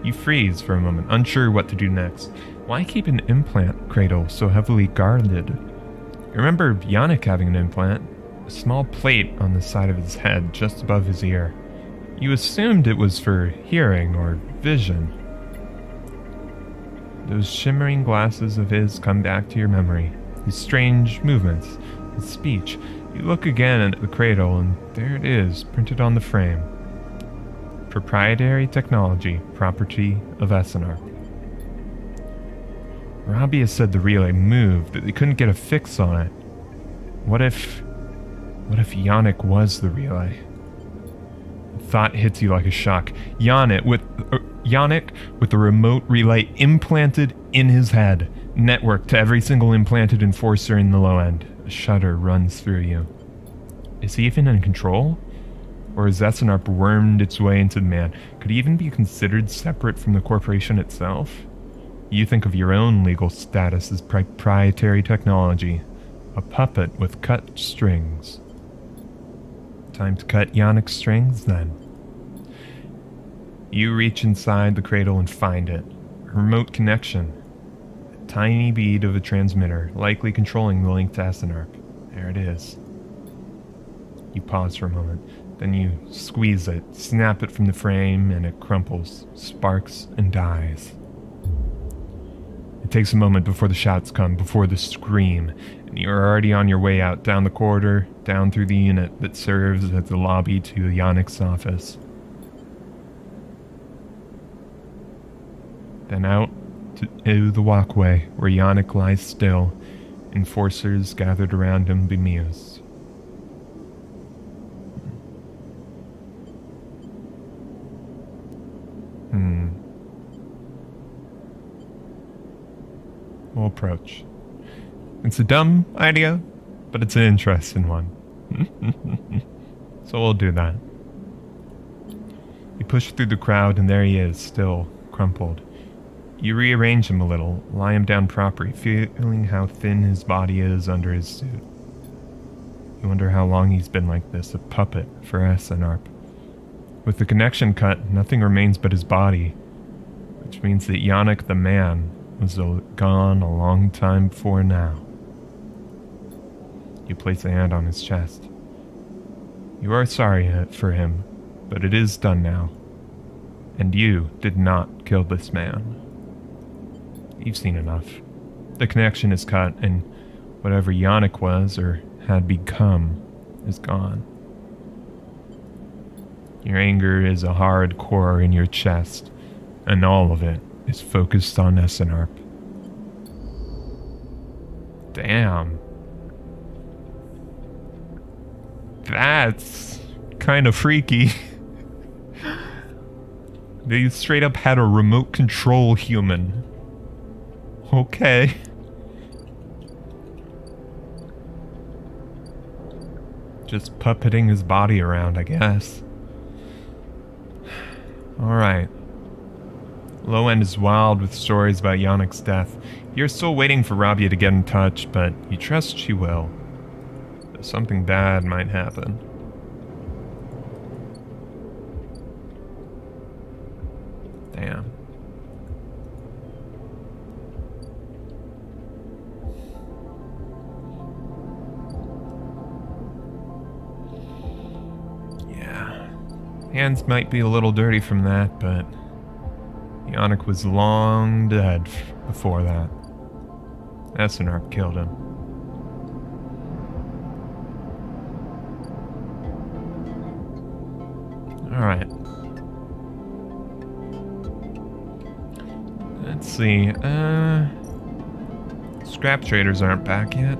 You freeze for a moment, unsure what to do next. Why keep an implant cradle so heavily guarded? You remember Yannick having an implant, a small plate on the side of his head just above his ear. You assumed it was for hearing or vision. Those shimmering glasses of his come back to your memory, his strange movements, his speech. You look again at the cradle and there it is, printed on the frame. Proprietary technology, property of essen-arp. Robbie has said the relay moved, that they couldn't get a fix on it. What if Yannick was the relay? The thought hits you like a shock. Yannick with the remote relay implanted in his head, networked to every single implanted enforcer in the low end. A shudder runs through you. Is he even in control? Or has essen-arp wormed its way into the man? Could he even be considered separate from the corporation itself? You think of your own legal status as proprietary technology, a puppet with cut strings. Time to cut Yannick's strings, then. You reach inside the cradle and find it. A remote connection. A tiny bead of a transmitter, likely controlling the link to essen-arp. There it is. You pause for a moment. Then you squeeze it, snap it from the frame, and it crumples, sparks, and dies. It takes a moment before the shots come, before the scream, and you're already on your way out, down the corridor, down through the unit that serves as the lobby to Yannick's office. Then out to the walkway, where Yannick lies still, enforcers gathered around him bemused. We'll approach. It's a dumb idea, but it's an interesting one. So we'll do that. You push through the crowd and there he is, still crumpled. You rearrange him a little, lie him down properly, feeling how thin his body is under his suit. You wonder how long he's been like this, a puppet for essen-arp. With the connection cut, nothing remains but his body, which means that Yannick the man was gone a long time before now. You place a hand on his chest. You are sorry for him, But it is done now. And you did not kill this man. You've seen enough. The connection is cut, and whatever Yannick was or had become is gone. Your anger is a hard core in your chest, and all of it is focused on essen-arp. Damn. That's kind of freaky. They straight up had a remote control human. Okay. Just puppeting his body around, I guess. Alright. Low End is wild with stories about Yannick's death. You're still waiting for Rabia to get in touch, but you trust she will. But something bad might happen. Damn. Yeah. Hands might be a little dirty from that, but Yannick was long dead before that. Essen-arp killed him. Alright. Let's see. Scrap traders aren't back yet.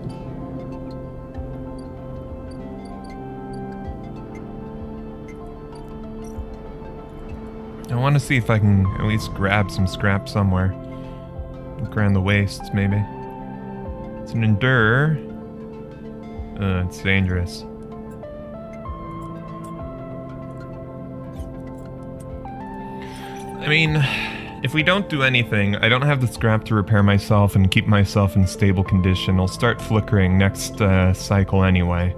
I want to see if I can at least grab some scrap somewhere. Look around the wastes, maybe. It's an endure. It's dangerous. I mean, if we don't do anything, I don't have the scrap to repair myself and keep myself in stable condition. I'll start flickering next cycle anyway.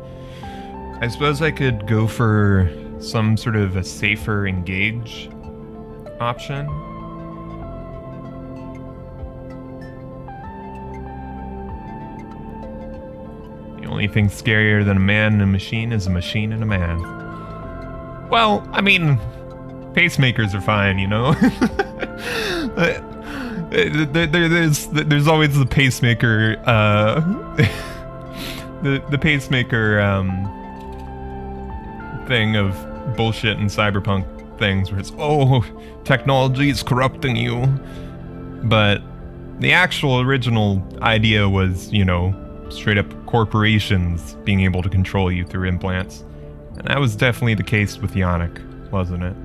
I suppose I could go for some sort of a safer engage option. The only thing scarier than a man and a machine is a machine and a man. Well, I mean, pacemakers are fine, you know? There's always the pacemaker, the pacemaker, thing of bullshit and cyberpunk things where it's, oh, technology is corrupting you. But the actual original idea was, you know, straight up corporations being able to control you through implants. And that was definitely the case with Yannick, wasn't it?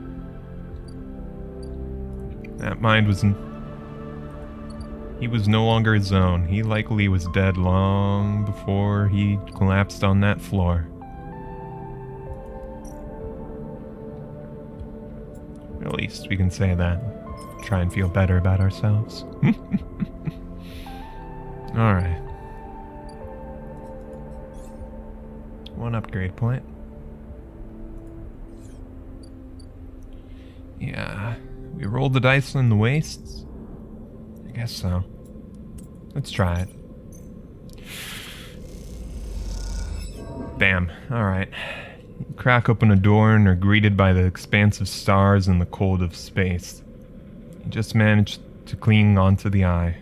That mind was... He was no longer his own. He likely was dead long before he collapsed on that floor. At least we can say that. Try and feel better about ourselves. Alright. One upgrade point. Yeah. We rolled the dice in the wastes? I guess so. Let's try it. Bam. Alright. You crack open a door and are greeted by the expanse of stars and the cold of space. You just managed to cling onto the eye.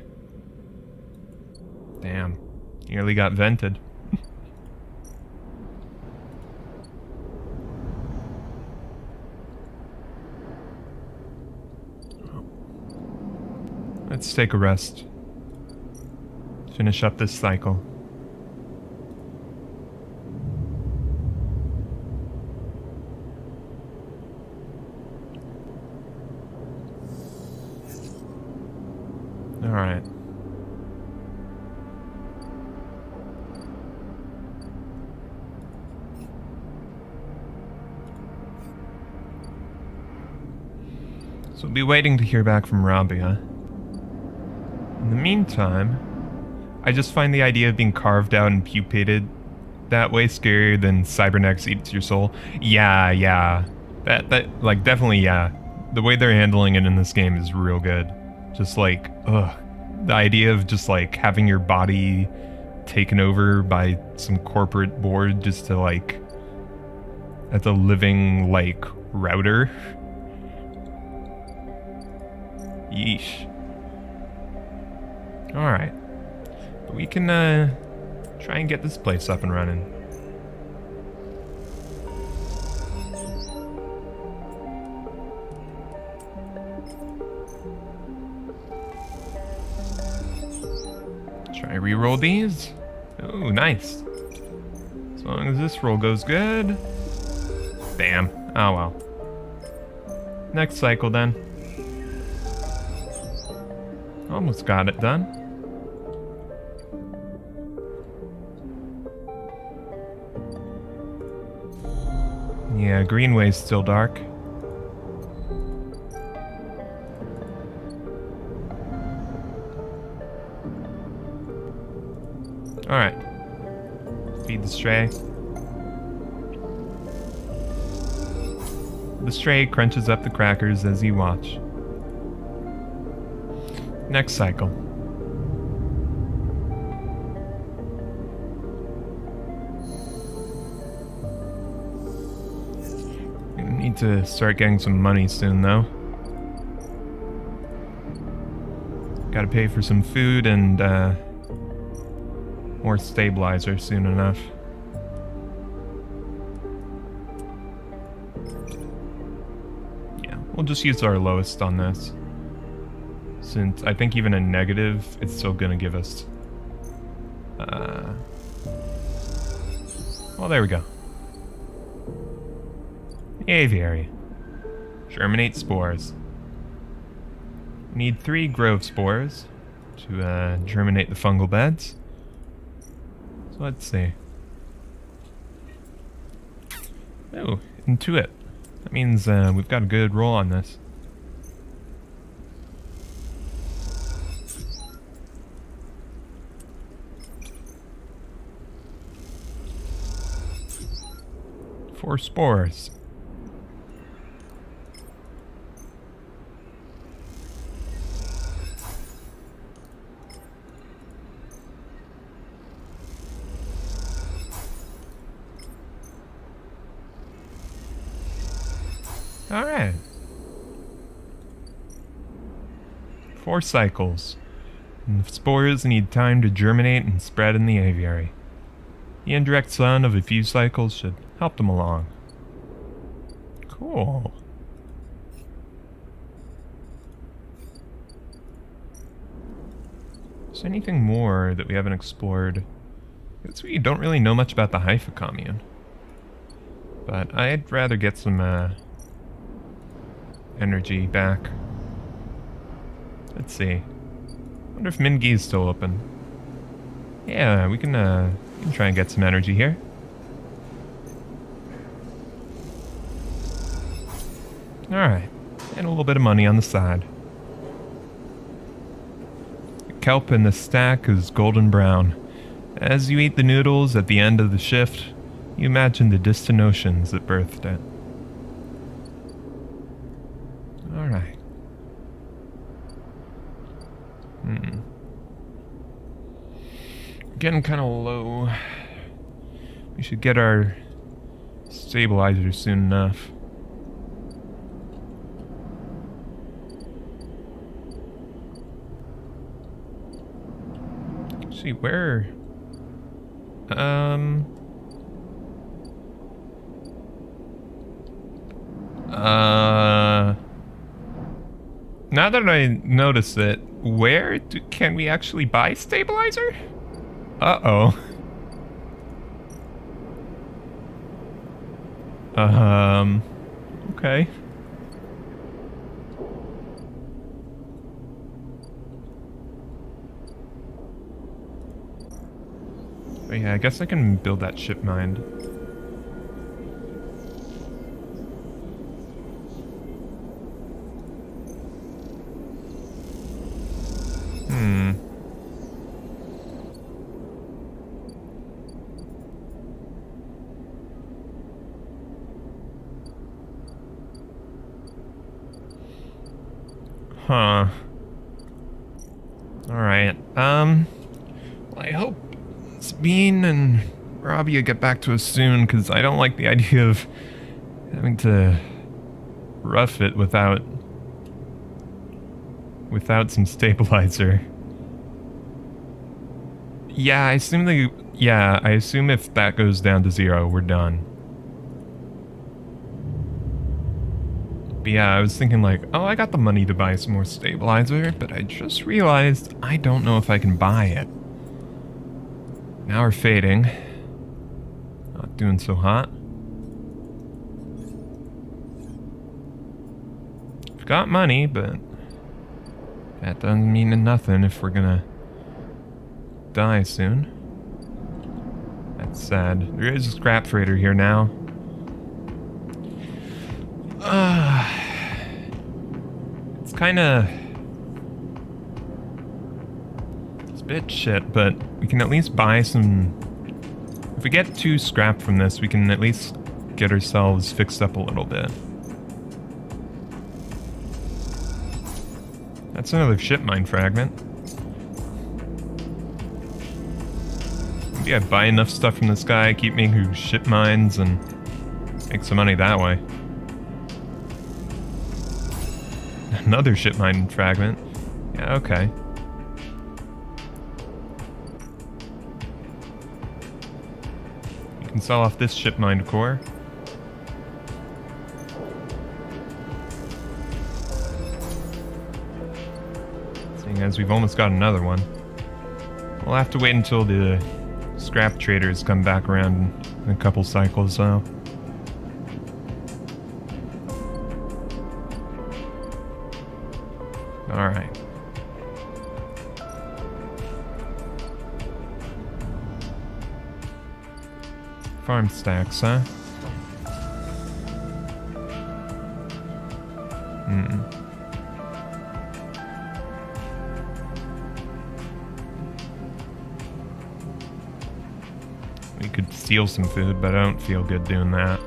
Damn. Nearly got vented. Let's take a rest. Finish up this cycle. Alright. So we'll be waiting to hear back from Rabia. In the meantime, I just find the idea of being carved out and pupated that way scarier than cybernetics eats your soul. Yeah. That, like, definitely, yeah. The way they're handling it in this game is real good. Just like, ugh. The idea of just, like, having your body taken over by some corporate board just to, like, as a living, like, router. Yeesh. Alright. But we can try and get this place up and running. Try reroll these. Oh, nice. As long as this roll goes good. Damn. Oh well. Next cycle then. Almost got it done. Yeah, Greenway's still dark. Alright. Feed the stray. The stray crunches up the crackers as you watch. Next cycle. Gonna need to start getting some money soon, though. Gotta pay for some food and, more stabilizer soon enough. Yeah, we'll just use our lowest on this. Since I think even a negative, it's still gonna give us... well, there we go. Aviary. Germinate spores. We need 3 grove spores to germinate the fungal beds. So let's see. Oh, Intuit. That means we've got a good roll on this. Four spores. Alright. 4 cycles. And the spores need time to germinate and spread in the aviary. The indirect sun of a few cycles should help them along. Cool. Is there anything more that we haven't explored? It's we don't really know much about the Haifa commune. But I'd rather get some energy back. Let's see. Wonder if Mingi's still open. Yeah, we can try and get some energy here. Alright. And a little bit of money on the side. The kelp in the stack is golden brown. As you eat the noodles at the end of the shift, you imagine the distant oceans that birthed it. Alright. Getting kind of low. We should get our stabilizer soon enough. Let's see, where... Now that I notice it, where can we actually buy stabilizer? Uh-oh. Okay. But yeah, I guess I can build that ship mind. Huh. Alright, well, I hope Sabine and Robbie will get back to us soon, because I don't like the idea of having to rough it without some stabilizer. Yeah, I assume I assume if that goes down to 0, we're done. But yeah, I was thinking like, oh, I got the money to buy some more stabilizer, but I just realized I don't know if I can buy it. Now we're fading. Not doing so hot. We've got money, but that doesn't mean nothing if we're gonna die soon. That's sad. There is a scrap freighter here now. It's kinda... It's a bit shit, but we can at least buy some... If we get 2 scrap from this, we can at least get ourselves fixed up a little bit. That's another ship mine fragment. Maybe I buy enough stuff from this guy, keep making ship mines, and make some money that way. Another ship mine fragment. Yeah, okay. You can sell off this ship mine core. Seeing as we've almost got another one. We'll have to wait until the scrap traders come back around in a couple cycles, though. Alright. Farm stacks, huh? We could steal some food, but I don't feel good doing that.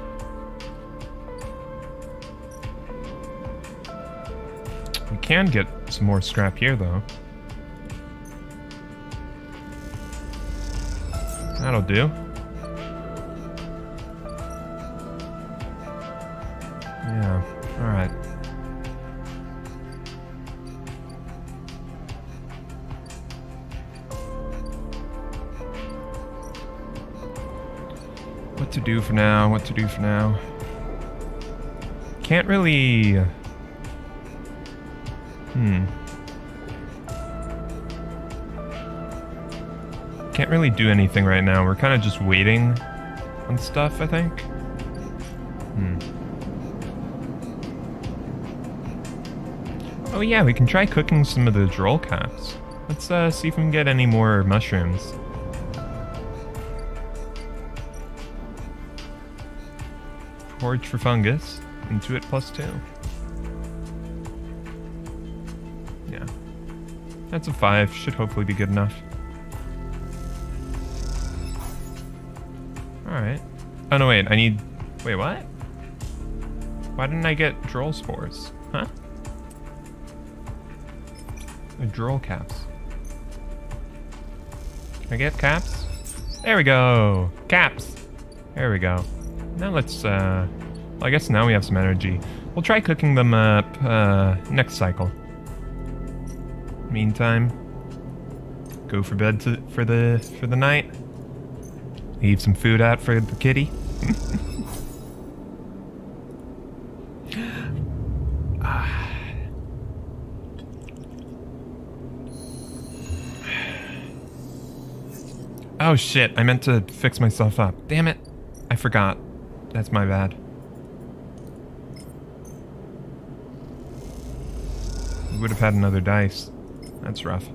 We can get some more scrap here, though. That'll do. Yeah, alright. What to do for now? What to do for now? Can't really... Can't really do anything right now. We're kind of just waiting on stuff, I think. Oh yeah, we can try cooking some of the droll caps. Let's see if we can get any more mushrooms. Porch for fungus. Intuit +2. Yeah. That's a 5. Should hopefully be good enough. Alright. Oh no, wait. I need... Wait, what? Why didn't I get droll spores? Huh? Droll caps. Can I get caps? There we go! Caps! There we go. Now let's, well, I guess now we have some energy. We'll try cooking them up, next cycle. Meantime, go for bed for the night. Leave some food out for the kitty. Oh shit, I meant to fix myself up. Damn it. I forgot. That's my bad. We would have had another dice. That's rough.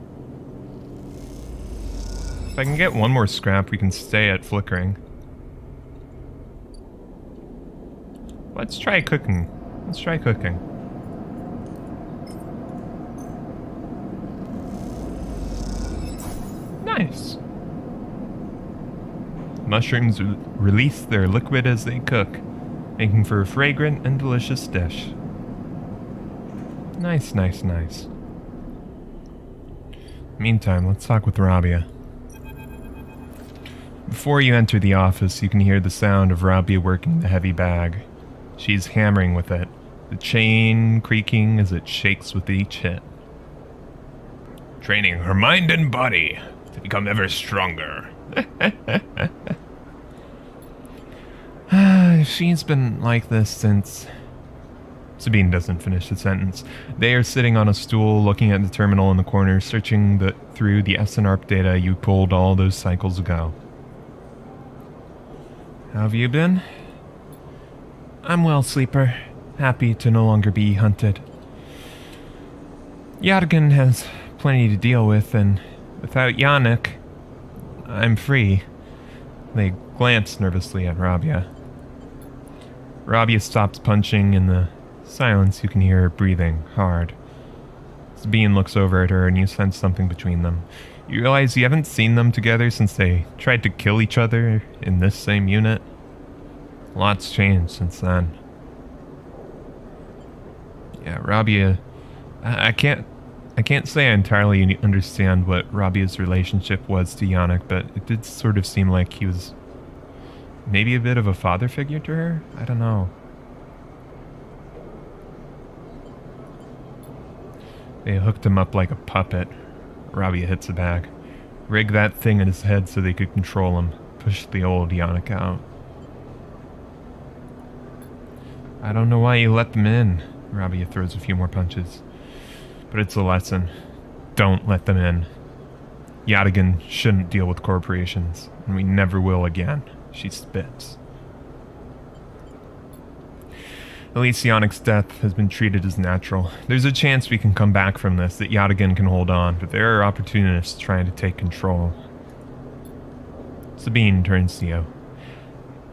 If I can get one more scrap, we can stay at flickering. Let's try cooking. Let's try cooking. Nice. Mushrooms release their liquid as they cook, making for a fragrant and delicious dish. Nice, nice, nice. Meantime, let's talk with Rabia. Before you enter the office, you can hear the sound of Rabia working the heavy bag. She's hammering with it, the chain creaking as it shakes with each hit. Training her mind and body to become ever stronger. She's been like this since... Sabine doesn't finish the sentence. They are sitting on a stool looking at the terminal in the corner, searching through the essen-arp data you pulled all those cycles ago. How have you been? I'm well, Sleeper. Happy to no longer be hunted. Haugen has plenty to deal with, and without Yannick, I'm free. They glance nervously at Rabia. Rabia stops punching. In the silence, you can hear her breathing hard. Sabine looks over at her, and you sense something between them. You realize you haven't seen them together since they tried to kill each other in this same unit. Lots changed since then. Yeah, Rabia... I can't say I entirely understand what Rabia's relationship was to Yannick, but it did sort of seem like he was maybe a bit of a father figure to her? I don't know. They hooked him up like a puppet. Rabia hits a bag. Rig that thing in his head so they could control him. Push the old Yannick out. I don't know why you let them in. Rabia throws a few more punches. But it's a lesson. Don't let them in. Haugen shouldn't deal with corporations, and we never will again. She spits. At least Yannick's death has been treated as natural. There's a chance we can come back from this, that Haugen can hold on, but there are opportunists trying to take control. Sabine turns to you.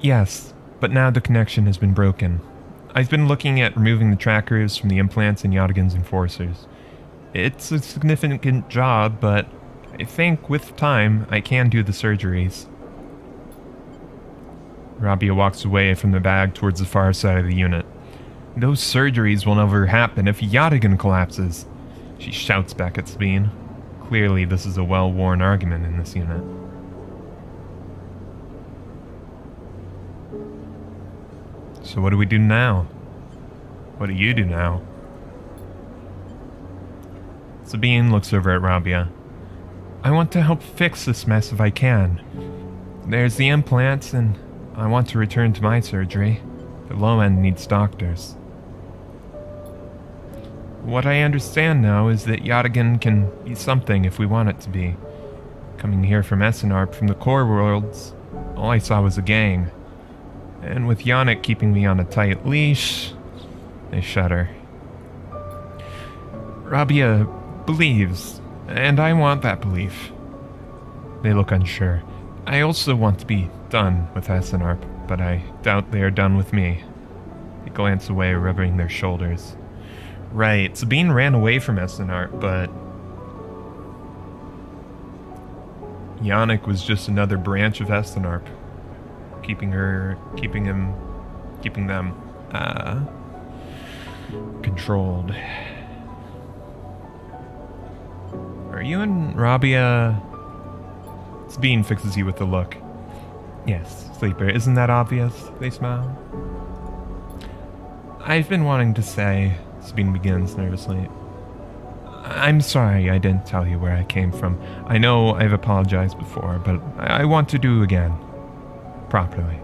Yes, but now the connection has been broken. I've been looking at removing the trackers from the implants in Haugen's enforcers. It's a significant job, but I think with time I can do the surgeries. Rabia walks away from the bag towards the far side of the unit. Those surgeries will never happen if Haugen collapses. She shouts back at Sabine. Clearly this is a well-worn argument in this unit. So what do we do now? What do you do now? Sabine looks over at Rabia. I want to help fix this mess if I can. There's the implants, and I want to return to my surgery. The low end needs doctors. What I understand now is that Haugen can be something if we want it to be. Coming here from essen-arp, from the core worlds, all I saw was a gang. And with Yannick keeping me on a tight leash, I shudder. Rabia believes, and I want that belief. They look unsure. I also want to be done with essen-arp, but I doubt they are done with me. They glance away, rubbing their shoulders. Right, Sabine ran away from essen-arp, but Yannick was just another branch of essen-arp, keeping them controlled. Are you and Rabia? Sabine fixes you with a look. Yes, Sleeper, isn't that obvious? They smile. I've been wanting to say, Sabine begins nervously. I'm sorry I didn't tell you where I came from. I know I've apologized before, but I want to do again. Properly.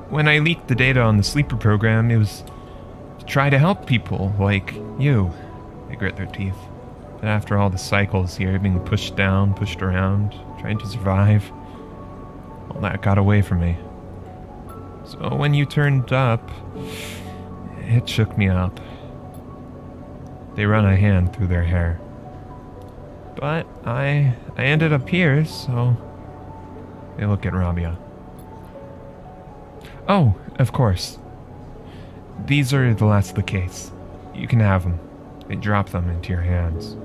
When I leaked the data on the Sleeper program, it was to try to help people like you. They grit their teeth. But after all the cycles here, being pushed down, pushed around, trying to survive, all that got away from me. So when you turned up, it shook me up. They run a hand through their hair. But I ended up here, so... They look at Rabia. Oh, of course. These are the last of the case. You can have them. They drop them into your hands.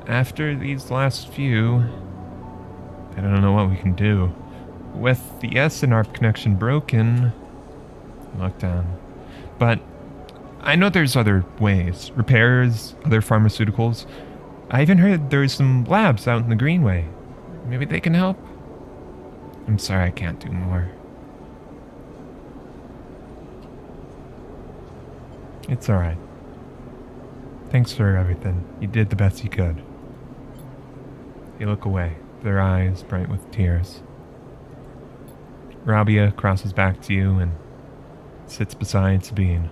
After these last few, I don't know what we can do. With the essen-arp connection broken, look down. But I know there's other ways. Repairs, other pharmaceuticals. I even heard there's some labs out in the Greenway. Maybe they can help? I'm sorry I can't do more. It's alright. Thanks for everything. You did the best you could. They look away, their eyes bright with tears. Rabia crosses back to you and sits beside Sabine.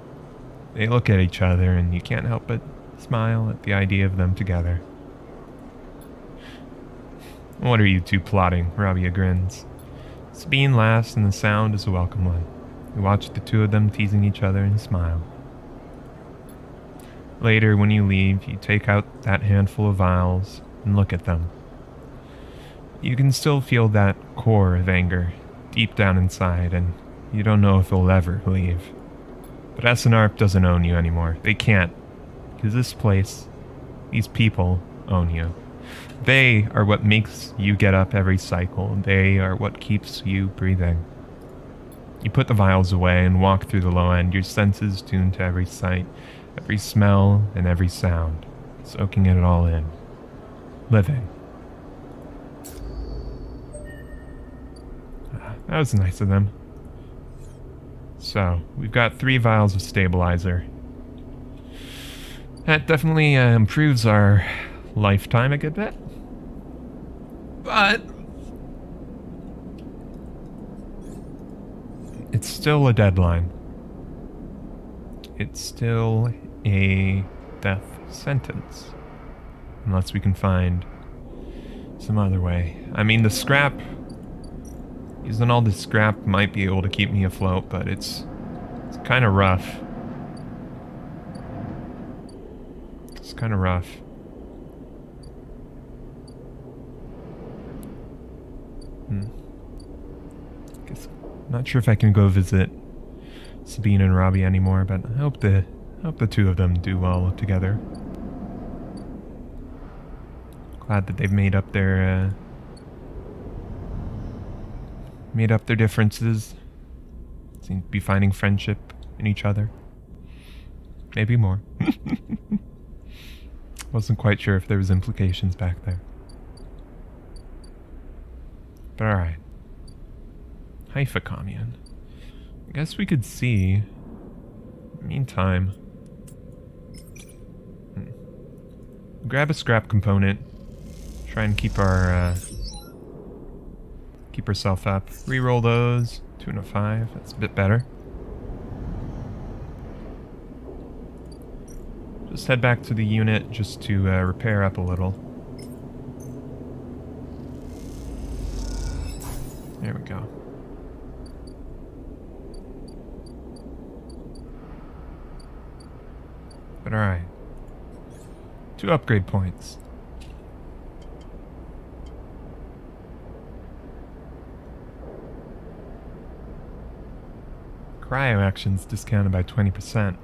They look at each other and you can't help but smile at the idea of them together. What are you two plotting? Rabia grins. Sabine laughs and the sound is a welcome one. You watch the two of them teasing each other and smile. Later, when you leave, you take out that handful of vials and look at them. You can still feel that core of anger deep down inside, and you don't know if it'll ever leave. But essen-arp doesn't own you anymore. They can't. Because this place, these people, own you. They are what makes you get up every cycle. They are what keeps you breathing. You put the vials away and walk through the low end, your senses tuned to every sight, every smell, and every sound, soaking it all in. Living. That was nice of them. So, we've got 3 vials of stabilizer. That definitely improves our lifetime a good bit. But it's still a deadline. It's still a death sentence. Unless we can find some other way. I mean, the scrap... Using all this scrap might be able to keep me afloat, but it's kind of rough. It's kind of rough. Guess not sure if I can go visit Sabine and Robbie anymore, but I hope the two of them do well together. Glad that they've made up their differences. Seem to be finding friendship in each other. Maybe more. Wasn't quite sure if there was implications back there. But alright. Haifa commune. I guess we could see. Meantime. Grab a scrap component. Try and keep our keep herself up. Reroll those. 2 and a 5. That's a bit better. Just head back to the unit just to repair up a little. There we go. But alright. 2 upgrade points. Cryo actions discounted by 20%.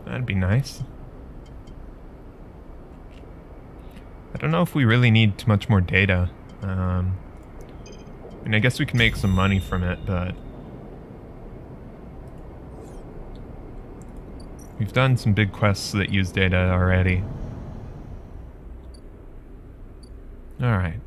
That'd be nice. I don't know if we really need too much more data. I mean, I guess we can make some money from it, but we've done some big quests that use data already. Alright.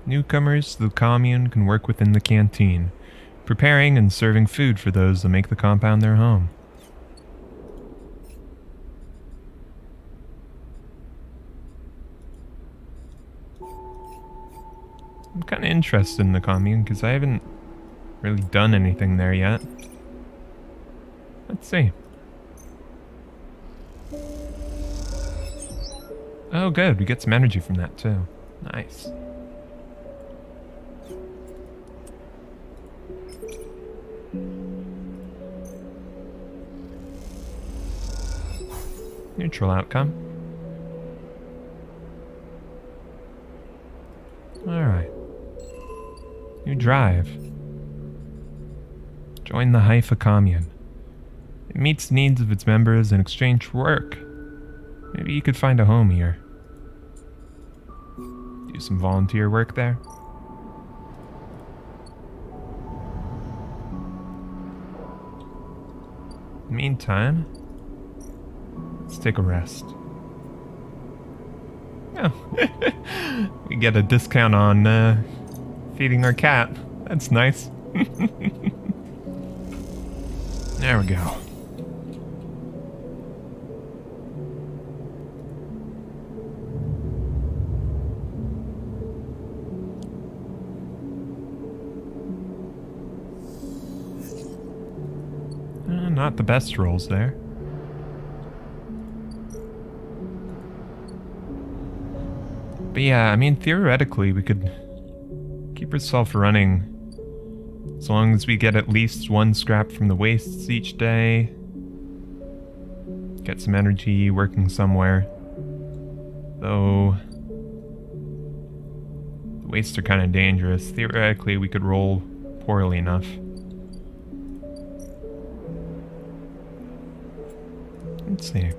Newcomers to the commune can work within the canteen, preparing and serving food for those that make the compound their home. I'm kind of interested in the commune because I haven't really done anything there yet. Let's see. Oh good, we get some energy from that too. Nice. Neutral outcome. Alright. New drive. Join the Haifa commune. It meets the needs of its members in exchange for work. Maybe you could find a home here. Do some volunteer work there. Meantime, let's take a rest. Oh, we get a discount on feeding our cat. That's nice. There we go. Not the best rolls there. But yeah, I mean, theoretically, we could keep ourselves running as long as we get at least one scrap from the wastes each day. Get some energy working somewhere. Though the wastes are kind of dangerous. Theoretically, we could roll poorly enough. Let's see.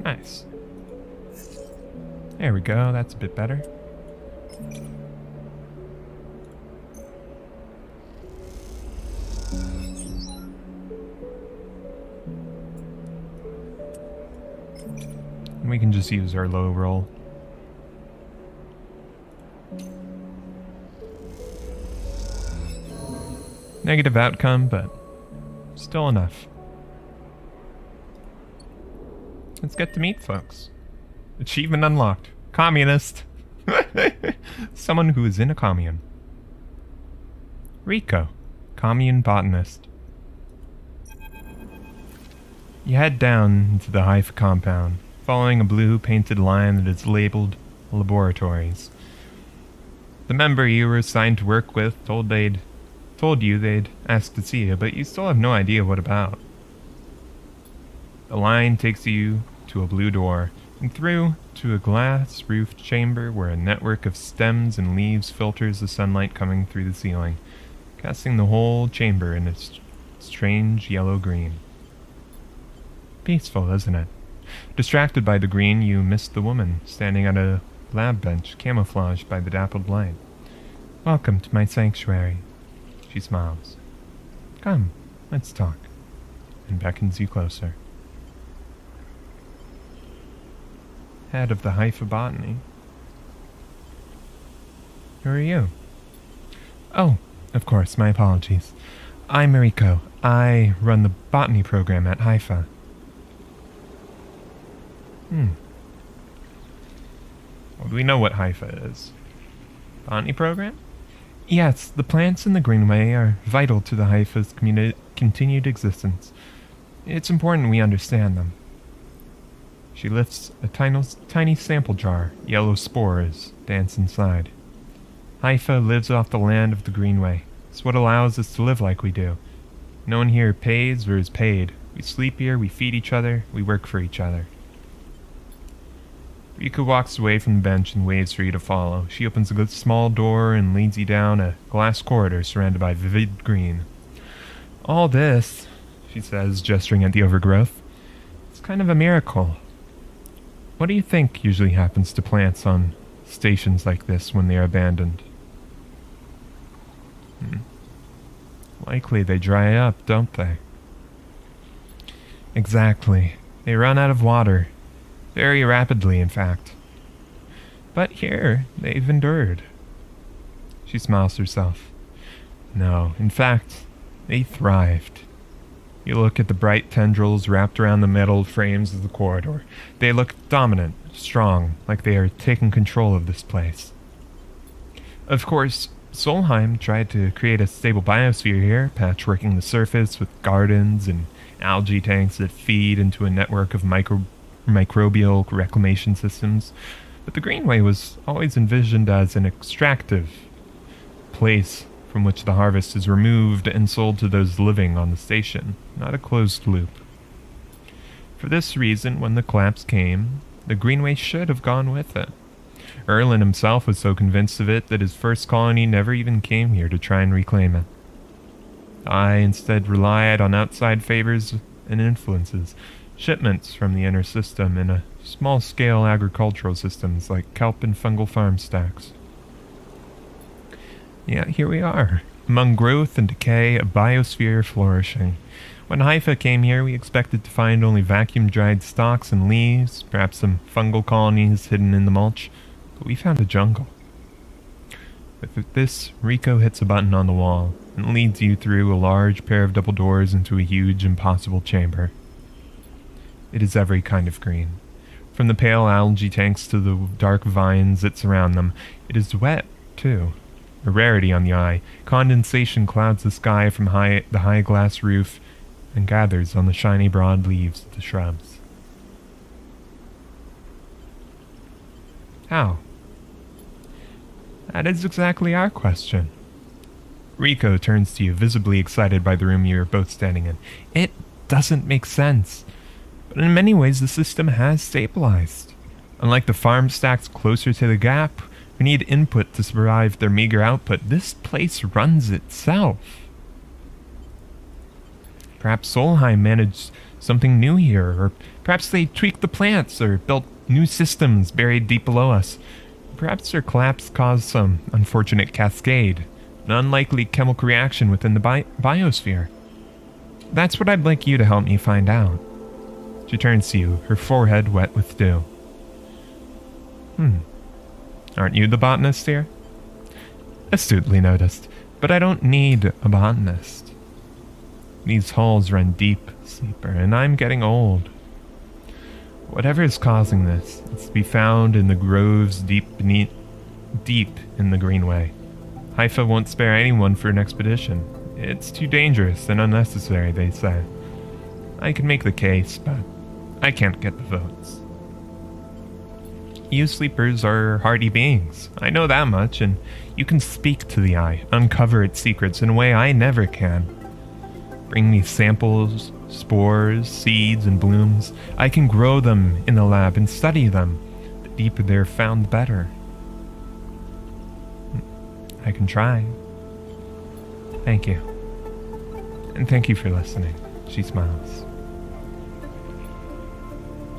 Nice. There we go, that's a bit better. We can just use our low roll. Negative outcome, but still enough. Let's get to meet folks. Achievement unlocked. Communist. Someone who is in a commune. Rico. Commune botanist. You head down into the hive compound, following a blue painted line that is labeled laboratories. The member you were assigned to work with told you they'd asked to see you, but you still have no idea what about. The line takes you to a blue door, and through to a glass-roofed chamber where a network of stems and leaves filters the sunlight coming through the ceiling, casting the whole chamber in a strange yellow-green. Peaceful, isn't it? Distracted by the green, you miss the woman standing at a lab bench camouflaged by the dappled light. Welcome to my sanctuary. She smiles. Come, let's talk, and beckons you closer. Head of the Hive of Botany. Who are you? Oh, of course, my apologies. I'm Mariko. I run the botany program at Haifa. Well, do we know what Haifa is? Botany program? Yes, the plants in the Greenway are vital to the Haifa's continued existence. It's important we understand them. She lifts a tiny sample jar. Yellow spores dance inside. Haifa lives off the land of the Greenway. It's what allows us to live like we do. No one here pays or is paid. We sleep here, we feed each other, we work for each other. Rika walks away from the bench and waves for you to follow. She opens a small door and leads you down a glass corridor surrounded by vivid green. All this, she says, gesturing at the overgrowth, it's kind of a miracle. What do you think usually happens to plants on stations like this when they are abandoned? Likely they dry up, don't they? Exactly. They run out of water. Very rapidly, in fact. But here, they've endured. She smiles to herself. No, in fact, they thrived. You look at the bright tendrils wrapped around the metal frames of the corridor. They look dominant, strong, like they are taking control of this place. Of course, Solheim tried to create a stable biosphere here, patchworking the surface with gardens and algae tanks that feed into a network of microbial reclamation systems, but the Greenway was always envisioned as an extractive place from which the harvest is removed and sold to those living on the station, not a closed loop. For this reason, when the collapse came, the Greenway should have gone with it. Erlen himself was so convinced of it that his first colony never even came here to try and reclaim it. I instead relied on outside favors and influences, shipments from the inner system and small-scale agricultural systems like kelp and fungal farm stacks. Yeah, here we are. Among growth and decay, a biosphere flourishing. When Haifa came here, we expected to find only vacuum-dried stalks and leaves, perhaps some fungal colonies hidden in the mulch, but we found a jungle. With this, Rico hits a button on the wall and leads you through a large pair of double doors into a huge, impossible chamber. It is every kind of green. From the pale algae tanks to the dark vines that surround them, it is wet, too. A rarity on the eye. Condensation clouds the sky from the high glass roof and gathers on the shiny broad leaves of the shrubs. How? That is exactly our question. Rico turns to you, visibly excited by the room you are both standing in. It doesn't make sense. But in many ways, the system has stabilized. Unlike the farm stacks closer to the gap, who need input to survive their meager output, this place runs itself. Perhaps Solheim managed something new here, or perhaps they tweaked the plants or built new systems buried deep below us. Perhaps their collapse caused some unfortunate cascade, an unlikely chemical reaction within the biosphere. That's what I'd like you to help me find out. She turns to you, her forehead wet with dew. Aren't you the botanist here? Astutely noticed, but I don't need a botanist. These halls run deep, sleeper, and I'm getting old. Whatever is causing this, it's to be found in the groves deep in the Greenway. Haifa won't spare anyone for an expedition. It's too dangerous and unnecessary, they say. I can make the case, but I can't get the votes. You sleepers are hardy beings. I know that much, and you can speak to the eye, uncover its secrets in a way I never can. Bring me samples, spores, seeds, and blooms. I can grow them in the lab and study them. The deeper they're found, the better. I can try. Thank you. And thank you for listening. She smiles.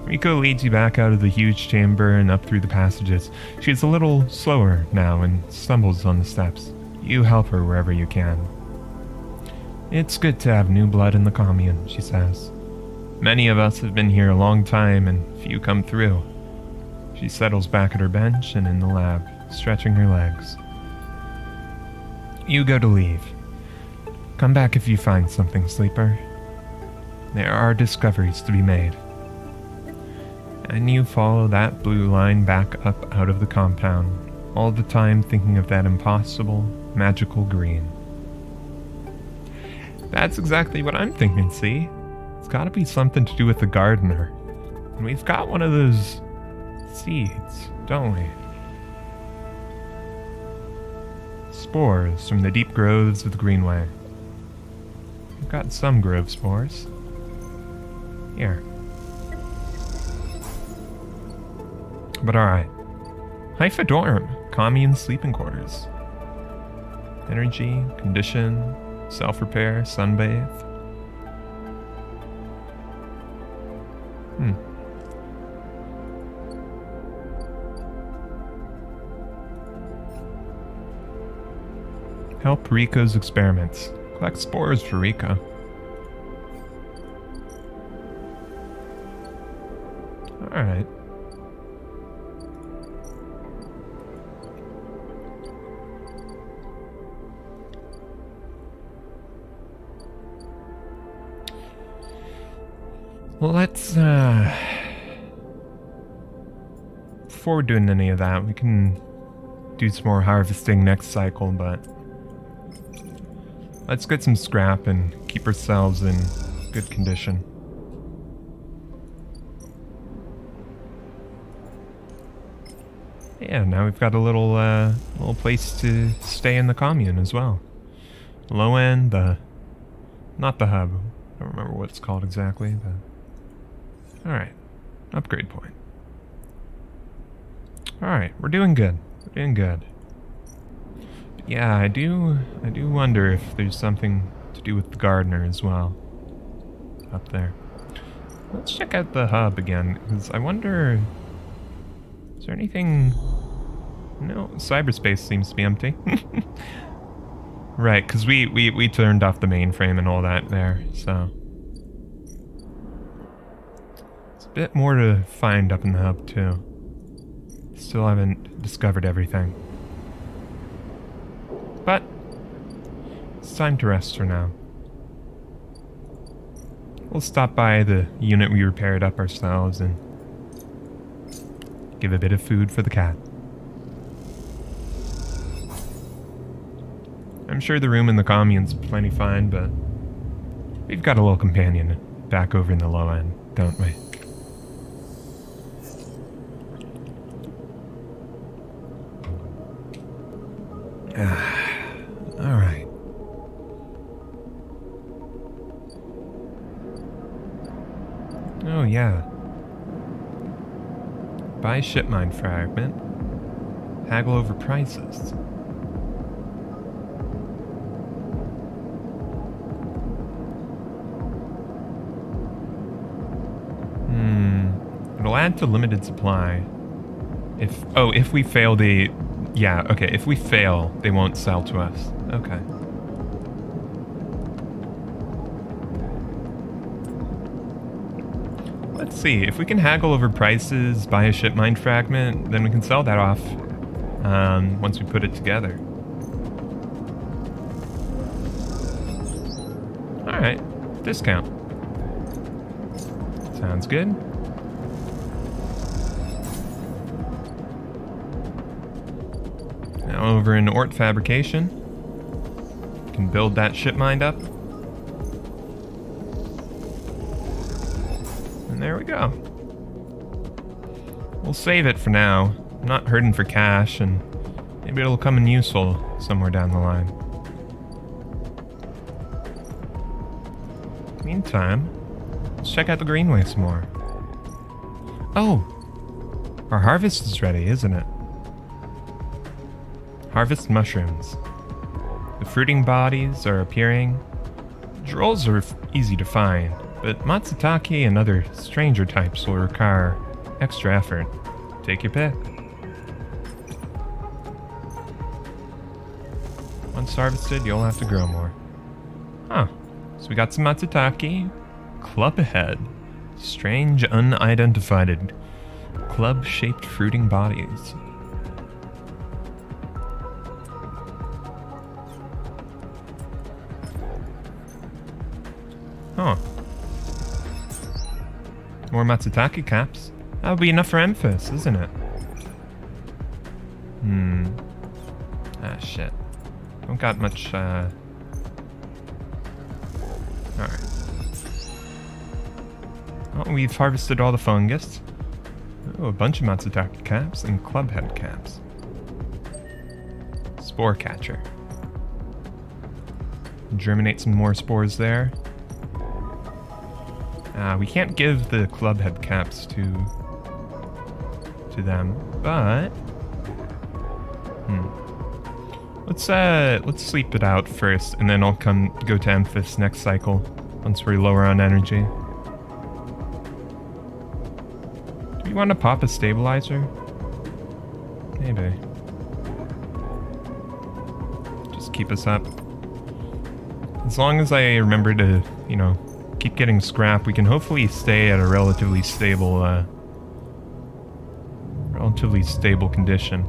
Rico leads you back out of the huge chamber and up through the passages. She is a little slower now and stumbles on the steps. You help her wherever you can. It's good to have new blood in the commune, she says. Many of us have been here a long time and few come through. She settles back at her bench and in the lab, stretching her legs. You go to leave. Come back if you find something, sleeper. There are discoveries to be made. And you follow that blue line back up out of the compound, all the time thinking of that impossible, magical green. That's exactly what I'm thinking, see? It's gotta be something to do with the gardener. And we've got one of those seeds, don't we? Spores from the deep groves of the Greenway. We've got some grove spores. Here. But alright. Haifa dorm, commune sleeping quarters. Energy, condition, self-repair, sunbathe. Help Rico's experiments. Collect spores for Rico. Alright. Well, let's, before doing any of that, we can do some more harvesting next cycle, but let's get some scrap and keep ourselves in good condition. Yeah, now we've got a little place to stay in the commune as well. Low end, not the hub. I don't remember what it's called exactly, but alright, upgrade point. Alright, we're doing good. We're doing good. But yeah, I do wonder if there's something to do with the gardener as well. Up there. Let's check out the hub again, because I wonder... Is there anything... No, cyberspace seems to be empty. Right, because we turned off the mainframe and all that there, so... It's a bit more to find up in the hub, too. Still haven't discovered everything. But, it's time to rest for now. We'll stop by the unit we repaired up ourselves and give a bit of food for the cat. I'm sure the room in the commune's plenty fine, but we've got a little companion back over in the low end, don't we? Alright. Oh, yeah. Buy ship mine fragment. Haggle over prices. It'll add to limited supply. If we fail the... Yeah, okay, if we fail, they won't sell to us. Okay. Let's see, if we can haggle over prices, buy a ship mine fragment, then we can sell that off once we put it together. Alright, discount. Sounds good. Now over in Ort Fabrication, can build that ship mine up. And there we go. We'll save it for now. I'm not hurting for cash, and maybe it'll come in useful somewhere down the line. Meantime, let's check out the greenway some more. Oh! Our harvest is ready, isn't it? Harvest mushrooms. The fruiting bodies are appearing. Drolls are easy to find, but Matsutake and other stranger types will require extra effort. Take your pick. Once harvested, you'll have to grow more. Huh. So we got some Matsutake. Club ahead. Strange, unidentified, club-shaped fruiting bodies. Huh. More Matsutake caps. That'll be enough for Emphas, isn't it? Ah, shit. Don't got much, Alright. Well, we've harvested all the fungus. Oh, a bunch of Matsutake caps and clubhead caps. Spore catcher. Germinate some more spores there. We can't give the clubhead caps to them, but let's sleep it out first, and then I'll go to Emphas next cycle once we're lower on energy. Do you want to pop a stabilizer? Maybe. Just keep us up. As long as I remember to, you know, keep getting scrap, we can hopefully stay at a relatively stable condition.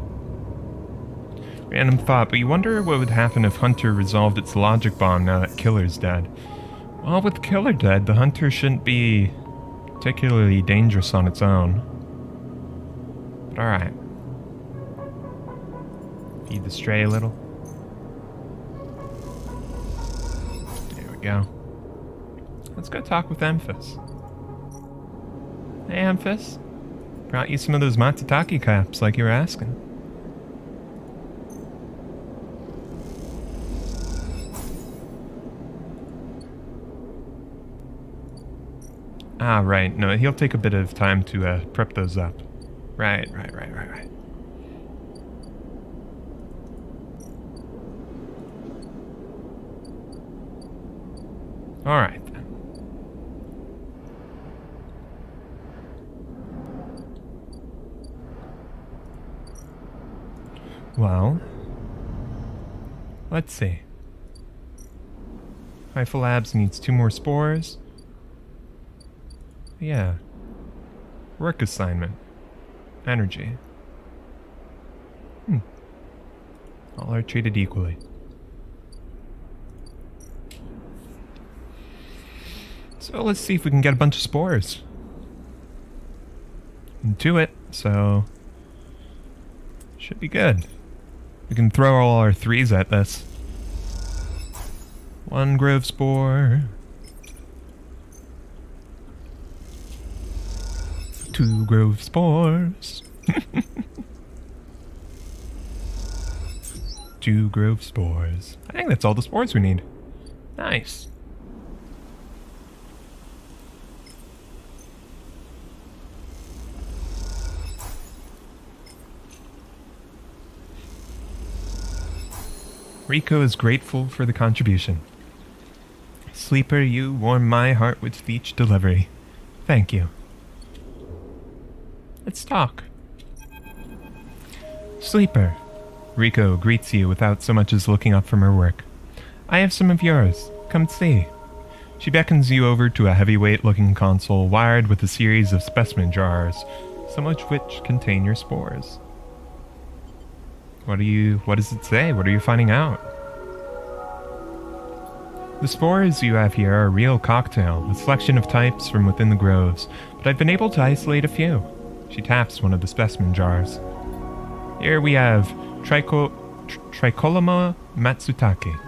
Random thought, but you wonder what would happen if Hunter resolved its logic bomb now that Killer's dead. Well, with Killer dead, the Hunter shouldn't be particularly dangerous on its own. But alright. Feed the stray a little. There we go. Let's go talk with Emphas. Hey, Emphas. Brought you some of those Matsutake caps like you were asking. Ah, right. No, he'll take a bit of time to prep those up. Right. Alright. Well, let's see. Hypha Labs needs 2 more spores. Yeah. Work assignment. Energy. All are treated equally. So let's see if we can get a bunch of spores. Into it, so should be good. We can throw all our 3s at this. 1 grove spore. 2 grove spores. 2 grove spores. I think that's all the spores we need. Nice. Rico is grateful for the contribution. Sleeper, you warm my heart with each delivery. Thank you. Let's talk. Sleeper. Rico greets you without so much as looking up from her work. I have some of yours. Come see. She beckons you over to a heavyweight-looking console wired with a series of specimen jars, some of which contain your spores. What does it say? What are you finding out? The spores you have here are a real cocktail, a selection of types from within the groves, but I've been able to isolate a few. She taps one of the specimen jars. Here we have Tricholyma matsutake.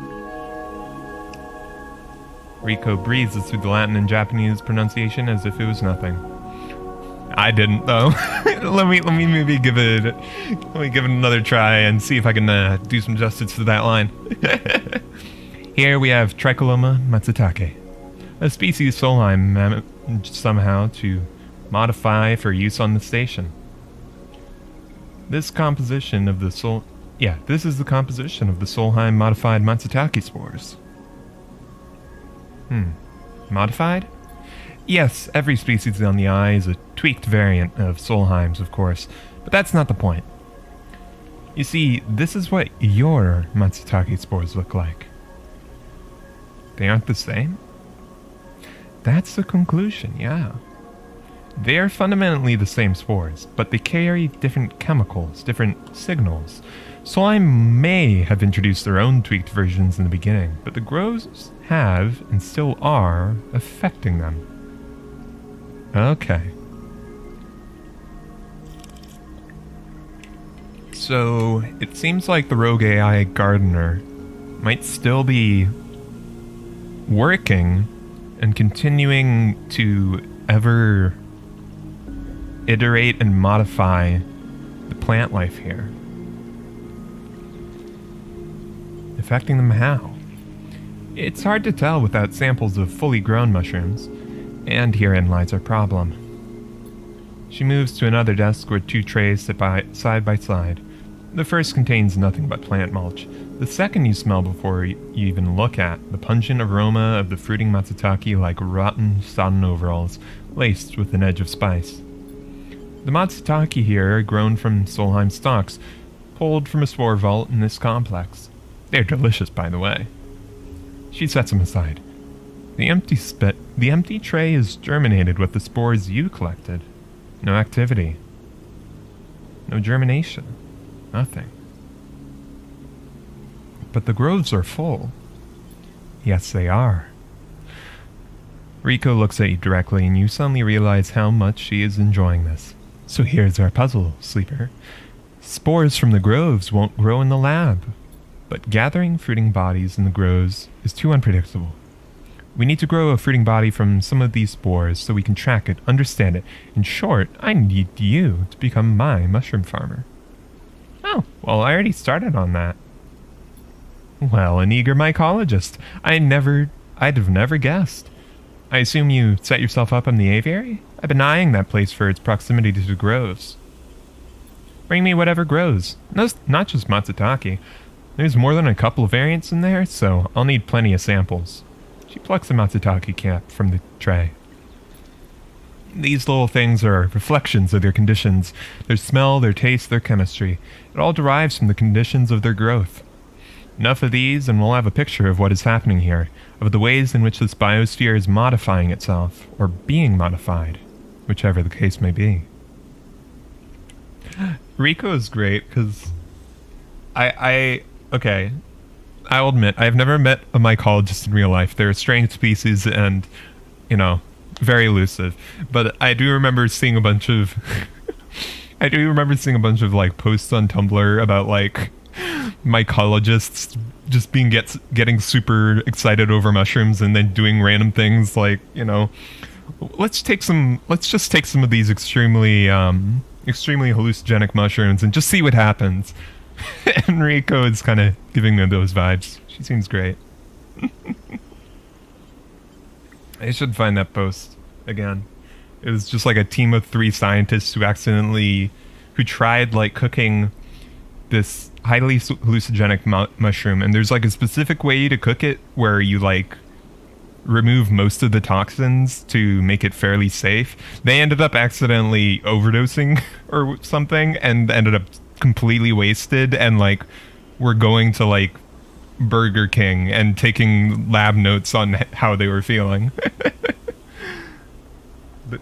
Rico breezes through the Latin and Japanese pronunciation as if it was nothing. I didn't, though. let me maybe give it another try and see if I can do some justice to that line. Here we have Tricholyma matsutake, a species Solheim managed somehow to modify for use on the station. This is the composition of the Solheim modified matsutake spores. Modified? Yes, every species on the eye is a tweaked variant of Solheim's, of course, but that's not the point. You see, this is what your matsutake spores look like. They aren't the same? That's the conclusion, yeah. They are fundamentally the same spores, but they carry different chemicals, different signals. Solheim may have introduced their own tweaked versions in the beginning, but the groves have, and still are, affecting them. Okay. So, it seems like the rogue AI gardener might still be working and continuing to ever iterate and modify the plant life here. Affecting them how? It's hard to tell without samples of fully grown mushrooms, and herein lies our problem. She moves to another desk where 2 trays sit side by side. The first contains nothing but plant mulch. The second you smell before you even look at, the pungent aroma of the fruiting matsutake like rotten, sodden overalls, laced with an edge of spice. The matsutake here are grown from Solheim stalks, pulled from a spore vault in this complex. They're delicious, by the way. She sets them aside. The empty tray is germinated with the spores you collected. No activity. No germination. Nothing. But the groves are full. Yes, they are. Rico looks at you directly, and you suddenly realize how much she is enjoying this. So here's our puzzle, Sleeper. Spores from the groves won't grow in the lab, but gathering fruiting bodies in the groves is too unpredictable. We need to grow a fruiting body from some of these spores so we can track it, understand it. In short, I need you to become my mushroom farmer. Oh, well, I already started on that. Well, an eager mycologist. I'd have never guessed. I assume you set yourself up in the aviary? I've been eyeing that place for its proximity to the groves. Bring me whatever grows. No, not just matsutake. There's more than a couple of variants in there, so I'll need plenty of samples. She plucks a matsutake cap from the tray. These little things are reflections of their conditions, their smell, their taste, their chemistry. It all derives from the conditions of their growth. Enough of these, and we'll have a picture of what is happening here, of the ways in which this biosphere is modifying itself, or being modified, whichever the case may be. Rico is great, because okay, I'll admit, I've never met a mycologist in real life. They're a strange species and, you know, very elusive. But I do remember seeing a bunch of... like, posts on Tumblr about, like, mycologists just getting super excited over mushrooms and then doing random things like, you know, let's just take some of these extremely hallucinogenic mushrooms and just see what happens. Enrico is kind of giving me those vibes. She seems great. I should find that post again. It was just like a team of 3 scientists who tried like cooking this highly hallucinogenic mushroom, and there's like a specific way to cook it where you like remove most of the toxins to make it fairly safe. They ended up accidentally overdosing or something and ended up completely wasted, and like were going to like Burger King and taking lab notes on how they were feeling.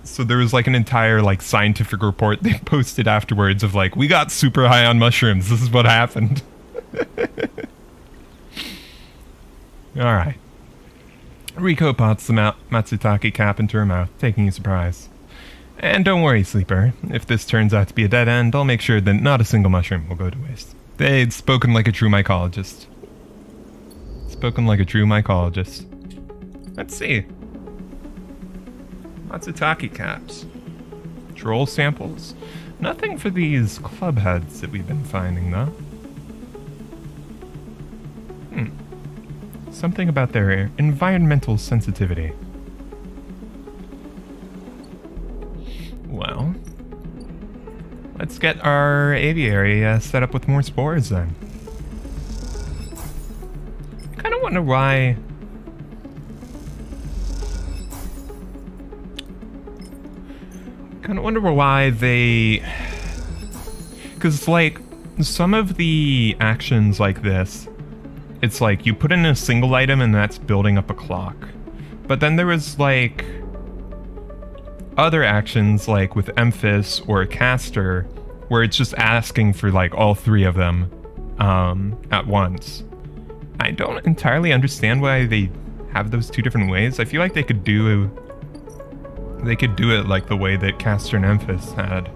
So there was like an entire like scientific report they posted afterwards of like, we got super high on mushrooms, this is what happened. Alright. Rico pots the Matsutake cap into her mouth, taking a surprise. And don't worry, Sleeper. If this turns out to be a dead end, I'll make sure that not a single mushroom will go to waste. They'd spoken like a true mycologist. Spoken like a true mycologist. Let's see. Matsutake caps. Droll samples. Nothing for these club heads that we've been finding, though. Something about their environmental sensitivity. Well, let's get our aviary set up with more spores then. I kind of wonder why... they... Because, like, some of the actions like this, it's like you put in a single item and that's building up a clock. But then there was, like, other actions, like with Emphas or Caster, where it's just asking for, like, all 3 of them at once. I don't entirely understand why they have those 2 different ways. I feel like they could do it like the way that Caster and Emphas had.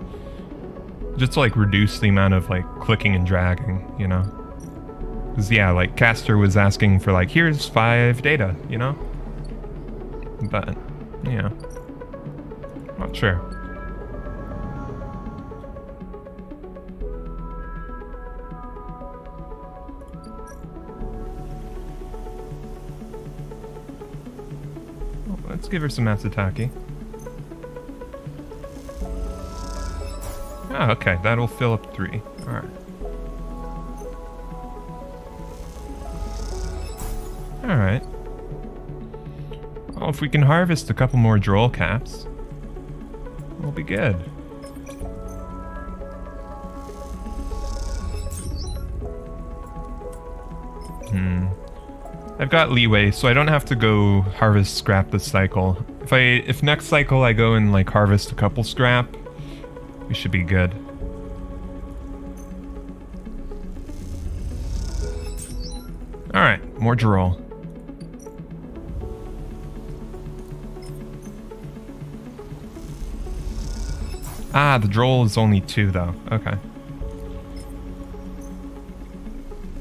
Just to like reduce the amount of like clicking and dragging, you know? Because yeah, like Caster was asking for like, here's 5 data, you know? But, yeah. Not sure. Well, let's give her some Matsutake. Oh, okay, that'll fill up 3. Alright. Alright. Well, if we can harvest a couple more droll caps, we'll be good. I've got leeway, so I don't have to go harvest scrap this cycle. If next cycle I go and like harvest a couple scrap, we should be good. Alright, more droll. Ah, the droll is only 2 though. Okay.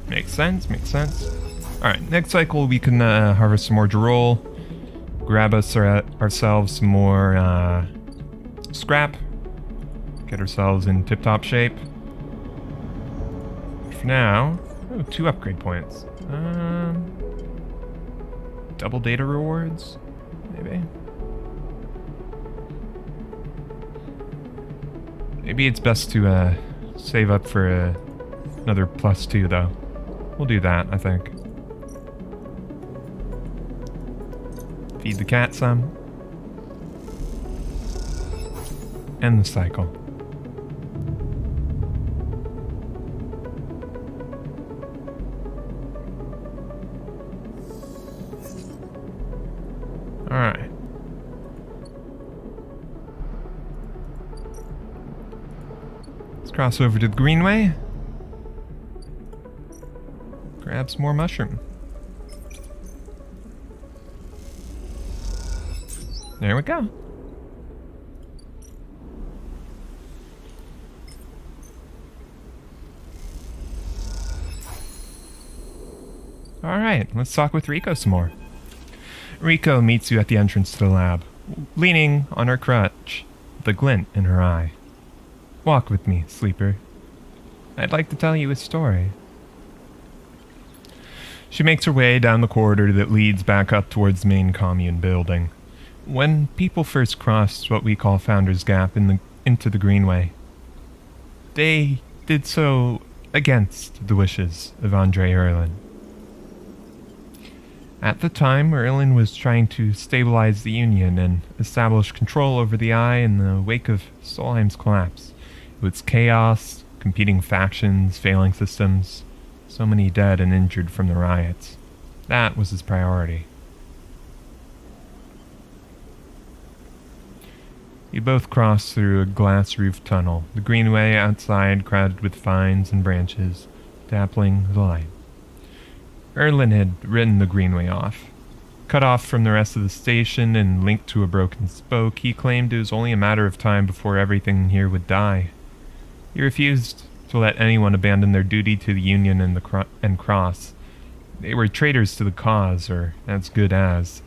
Makes sense, makes sense. Alright, next cycle we can harvest some more droll. Grab us ourselves some more scrap. Get ourselves in tip-top shape. For now... Oh, 2 upgrade points. Double data rewards? Maybe? Maybe it's best to save up for another +2 though. We'll do that, I think. Feed the cat some. End the cycle. Cross over to the greenway. Grab some more mushroom. There we go. Alright, let's talk with Rico some more. Rico meets you at the entrance to the lab, leaning on her crutch, with a glint in her eye. Walk with me, sleeper. I'd like to tell you a story. She makes her way down the corridor that leads back up towards the main commune building. When people first crossed what we call Founder's Gap into the Greenway, they did so against the wishes of Andre Erlin. At the time, Erlin was trying to stabilize the Union and establish control over the Eye in the wake of Solheim's collapse. It was chaos, competing factions, failing systems, so many dead and injured from the riots. That was his priority. You both crossed through a glass-roofed tunnel, the greenway outside crowded with vines and branches, dappling the light. Erlin had ridden the greenway off. Cut off from the rest of the station and linked to a broken spoke, he claimed it was only a matter of time before everything here would die. He refused to let anyone abandon their duty to the Union and cross. They were traitors to the cause, or as good as.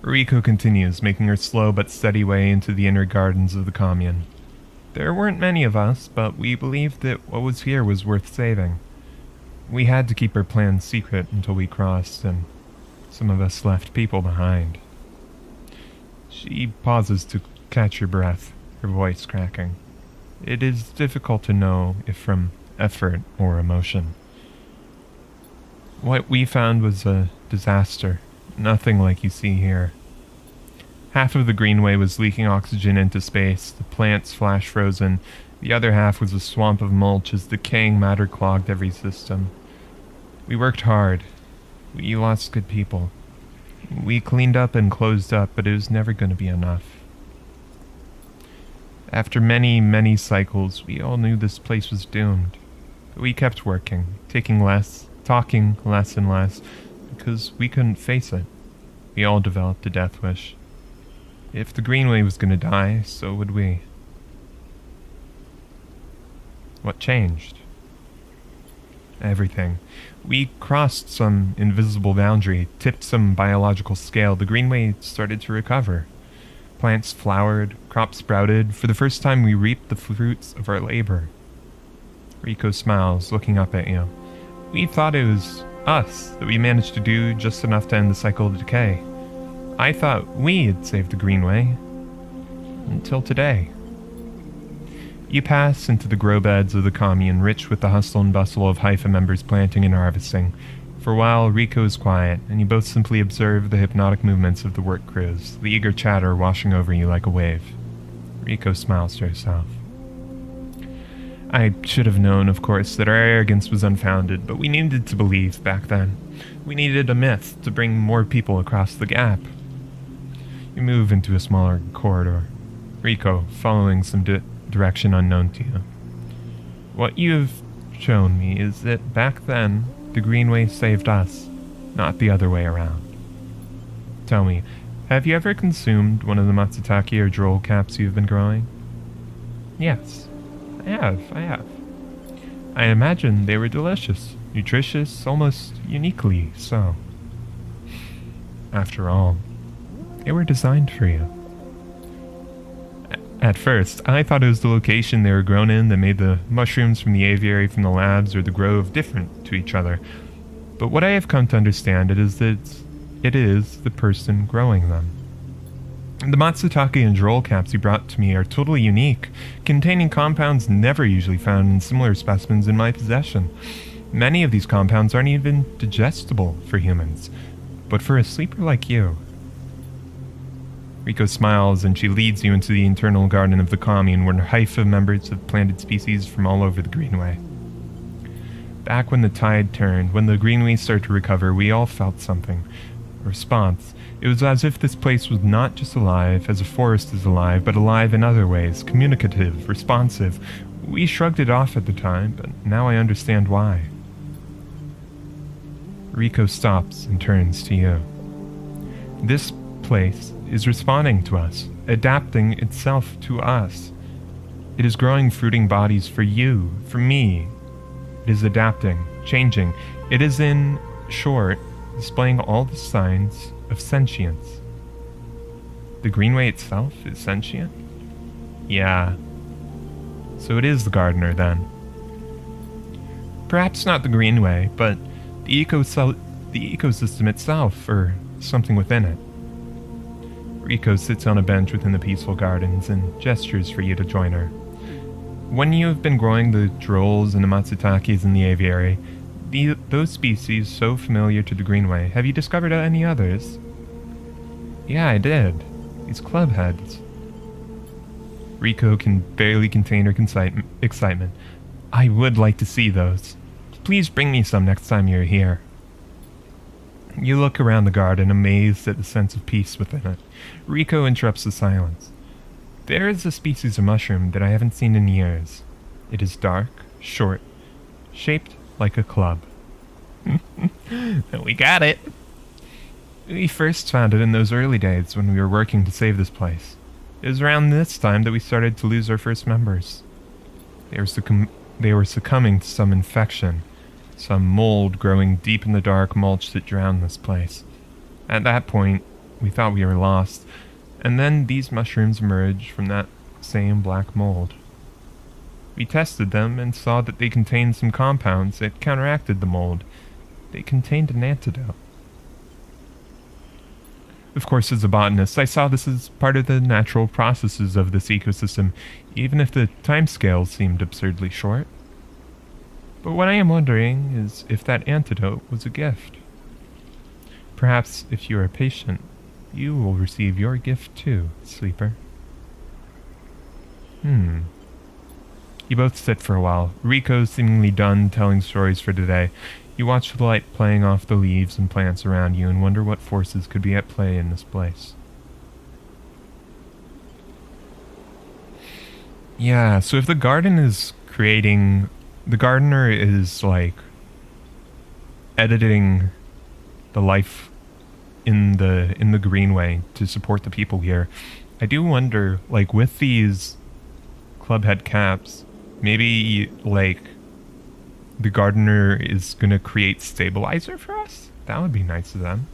Rico continues, making her slow but steady way into the inner gardens of the commune. There weren't many of us, but we believed that what was here was worth saving. We had to keep our plans secret until we crossed, and some of us left people behind. She pauses to catch her breath, her voice cracking. It is difficult to know if from effort or emotion. What we found was a disaster, nothing like you see here. Half of the greenway was leaking oxygen into space, the plants flash frozen. The other half was a swamp of mulch as decaying matter clogged every system. We worked hard. We lost good people. We cleaned up and closed up, but it was never going to be enough. After many, many cycles, we all knew this place was doomed. But we kept working, talking less and less, because we couldn't face it. We all developed a death wish. If the Greenway was going to die, so would we. What changed? Everything. We crossed some invisible boundary, tipped some biological scale. The Greenway started to recover. Plants flowered, crops sprouted. For the first time, we reaped the fruits of our labor. Rico smiles, looking up at you. We thought it was us, that we managed to do just enough to end the cycle of decay. I thought we had saved the Greenway. Until today. You pass into the grow beds of the commune, rich with the hustle and bustle of Haifa members planting and harvesting. For a while, Rico is quiet, and you both simply observe the hypnotic movements of the work crews, the eager chatter washing over you like a wave. Rico smiles to herself. I should have known, of course, that our arrogance was unfounded, but we needed to believe back then. We needed a myth to bring more people across the gap. You move into a smaller corridor, Rico following some direction unknown to you. What you have shown me is that back then, the Greenway saved us, not the other way around. Tell me, have you ever consumed one of the matsutake or droll caps you've been growing? Yes, I have. I imagine they were delicious, nutritious, almost uniquely so. After all, they were designed for you. At first, I thought it was the location they were grown in that made the mushrooms from the aviary from the labs or the grove different to each other. But what I have come to understand is that it is the person growing them. The matsutake and droll caps you brought to me are totally unique, containing compounds never usually found in similar specimens in my possession. Many of these compounds aren't even digestible for humans, but for a sleeper like you. Rico smiles and she leads you into the internal garden of the commune where Haifa members have planted species from all over the Greenway. Back when the tide turned, when the Greenway started to recover, we all felt something. A response. It was as if this place was not just alive, as a forest is alive, but alive in other ways, communicative, responsive. We shrugged it off at the time, but now I understand why. Rico stops and turns to you. This place is responding to us, adapting itself to us. It is growing fruiting bodies for you, for me. It is adapting, changing. It is, in short, displaying all the signs of sentience. The Greenway itself is sentient? Yeah. So it is the gardener, then. Perhaps not the Greenway, but the ecosystem itself, or something within it. Rico sits on a bench within the peaceful gardens and gestures for you to join her. When you have been growing the drolls and the matsutakis in the aviary, those species so familiar to the Greenway, have you discovered any others? Yeah, I did. These clubheads. Rico can barely contain her excitement. I would like to see those. Please bring me some next time you're here. You look around the garden, amazed at the sense of peace within it. Rico interrupts the silence. There is a species of mushroom that I haven't seen in years. It is dark, short, shaped like a club. We got it. We first found it in those early days when we were working to save this place. It was around this time that we started to lose our first members. They were succumbing to some infection, some mold growing deep in the dark mulch that drowned this place. At that point, we thought we were lost, and then these mushrooms emerged from that same black mold. We tested them and saw that they contained some compounds that counteracted the mold. They contained an antidote. Of course, as a botanist, I saw this as part of the natural processes of this ecosystem, even if the timescale seemed absurdly short. But what I am wondering is if that antidote was a gift. Perhaps, if you are patient, you will receive your gift too, sleeper. You both sit for a while, Rico seemingly done telling stories for today. You watch the light playing off the leaves and plants around you and wonder what forces could be at play in this place. Yeah, so if the garden is creating... The gardener is, like, editing the life in the Greenway to support the people here. I do wonder, like, with these clubhead caps, maybe, like, the gardener is going to create stabilizer for us? That would be nice of them.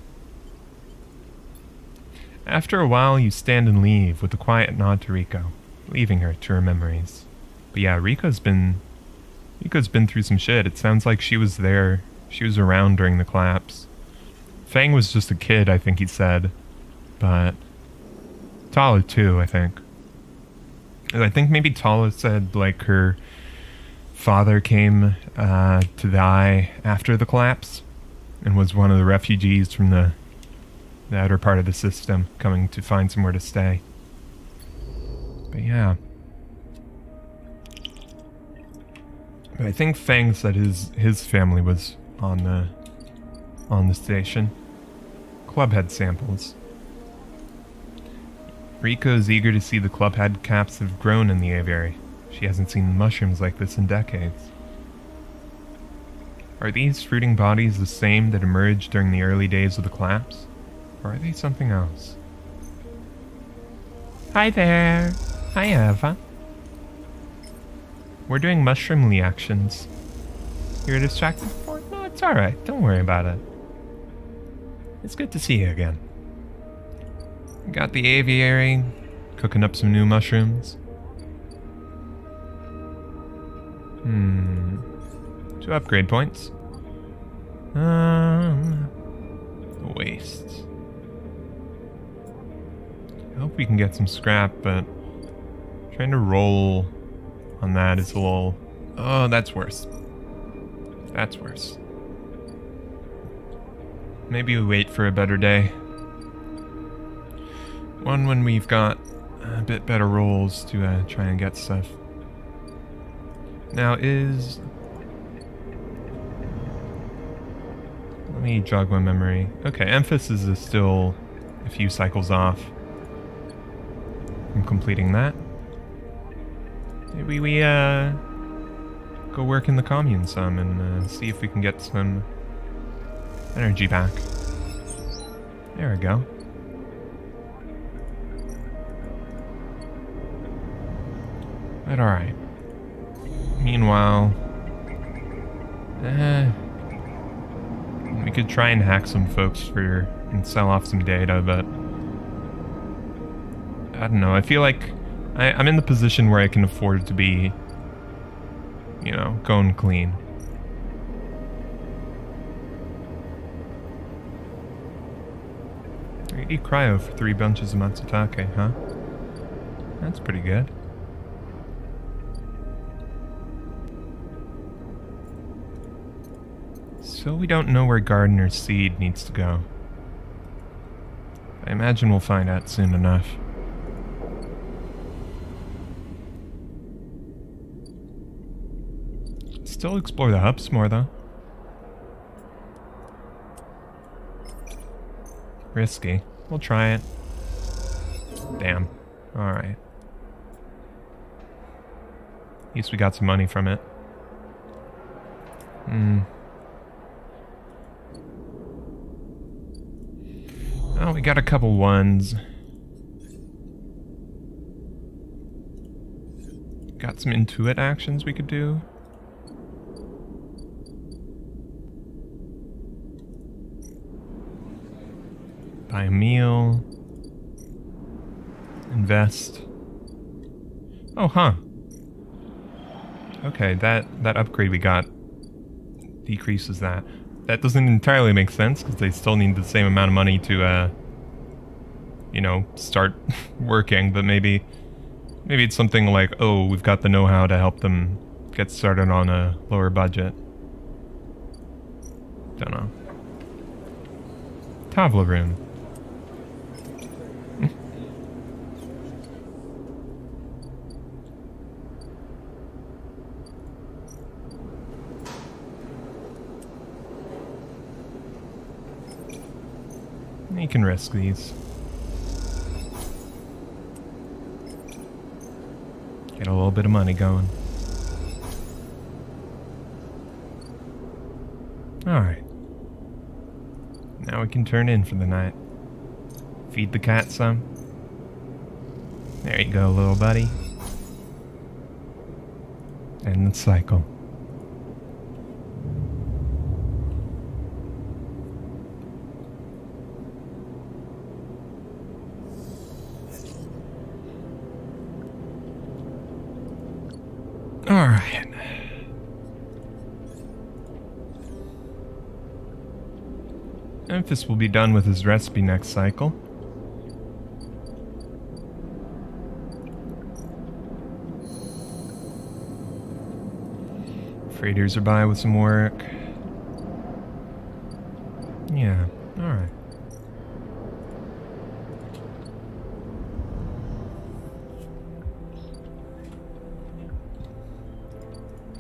After a while, you stand and leave with a quiet nod to Rico, leaving her to her memories. But yeah, Rico's been through some shit. It sounds like she was there. She was around during the collapse. Fang was just a kid, I think he said. But Tala too, I think. I think maybe Tala said, like, her father came to die after the collapse and was one of the refugees from the outer part of the system coming to find somewhere to stay. But yeah. But I think Fang said his family was on the station. Clubhead samples. Rico is eager to see the clubhead caps have grown in the aviary. She hasn't seen mushrooms like this in decades. Are these fruiting bodies the same that emerged during the early days of the collapse? Or are they something else? Hi there! Hi, Eva. We're doing mushroom reactions. You're distracted before? No, it's alright. Don't worry about it. It's good to see you again. Got the aviary, cooking up some new mushrooms. 2 upgrade points. Waste. I hope we can get some scrap, but trying to roll on that is a little... Oh, that's worse. That's worse. Maybe we wait for a better day. One when we've got a bit better rolls to try and get stuff. Now is... me jog my memory. Okay, emphasis is still a few cycles off from completing that. Maybe we go work in the commune some and see if we can get some energy back. There we go. But alright. Meanwhile, we could try and hack some folks and sell off some data, but I don't know. I feel like I'm in the position where I can afford to be, you know, going clean. Eat cryo for 3 bunches of matsutake, huh? That's pretty good. So we don't know where Gardener's seed needs to go. I imagine we'll find out soon enough. Still explore the hubs more, though. Risky. We'll try it. Damn. Alright. At least we got some money from it. Oh, we got a couple ones. Got some intuit actions we could do. Buy a meal. Invest. Oh, huh. Okay, that upgrade we got decreases that. That doesn't entirely make sense, because they still need the same amount of money to, you know, start working, but maybe it's something like, oh, we've got the know-how to help them get started on a lower budget. Don't know. Tavla room. You can risk these. Get a little bit of money going. Alright. Now we can turn in for the night. Feed the cat some. There you go, little buddy. End the cycle. Alright. Memphis will be done with his recipe next cycle. Freighters are by with some work. Yeah, alright.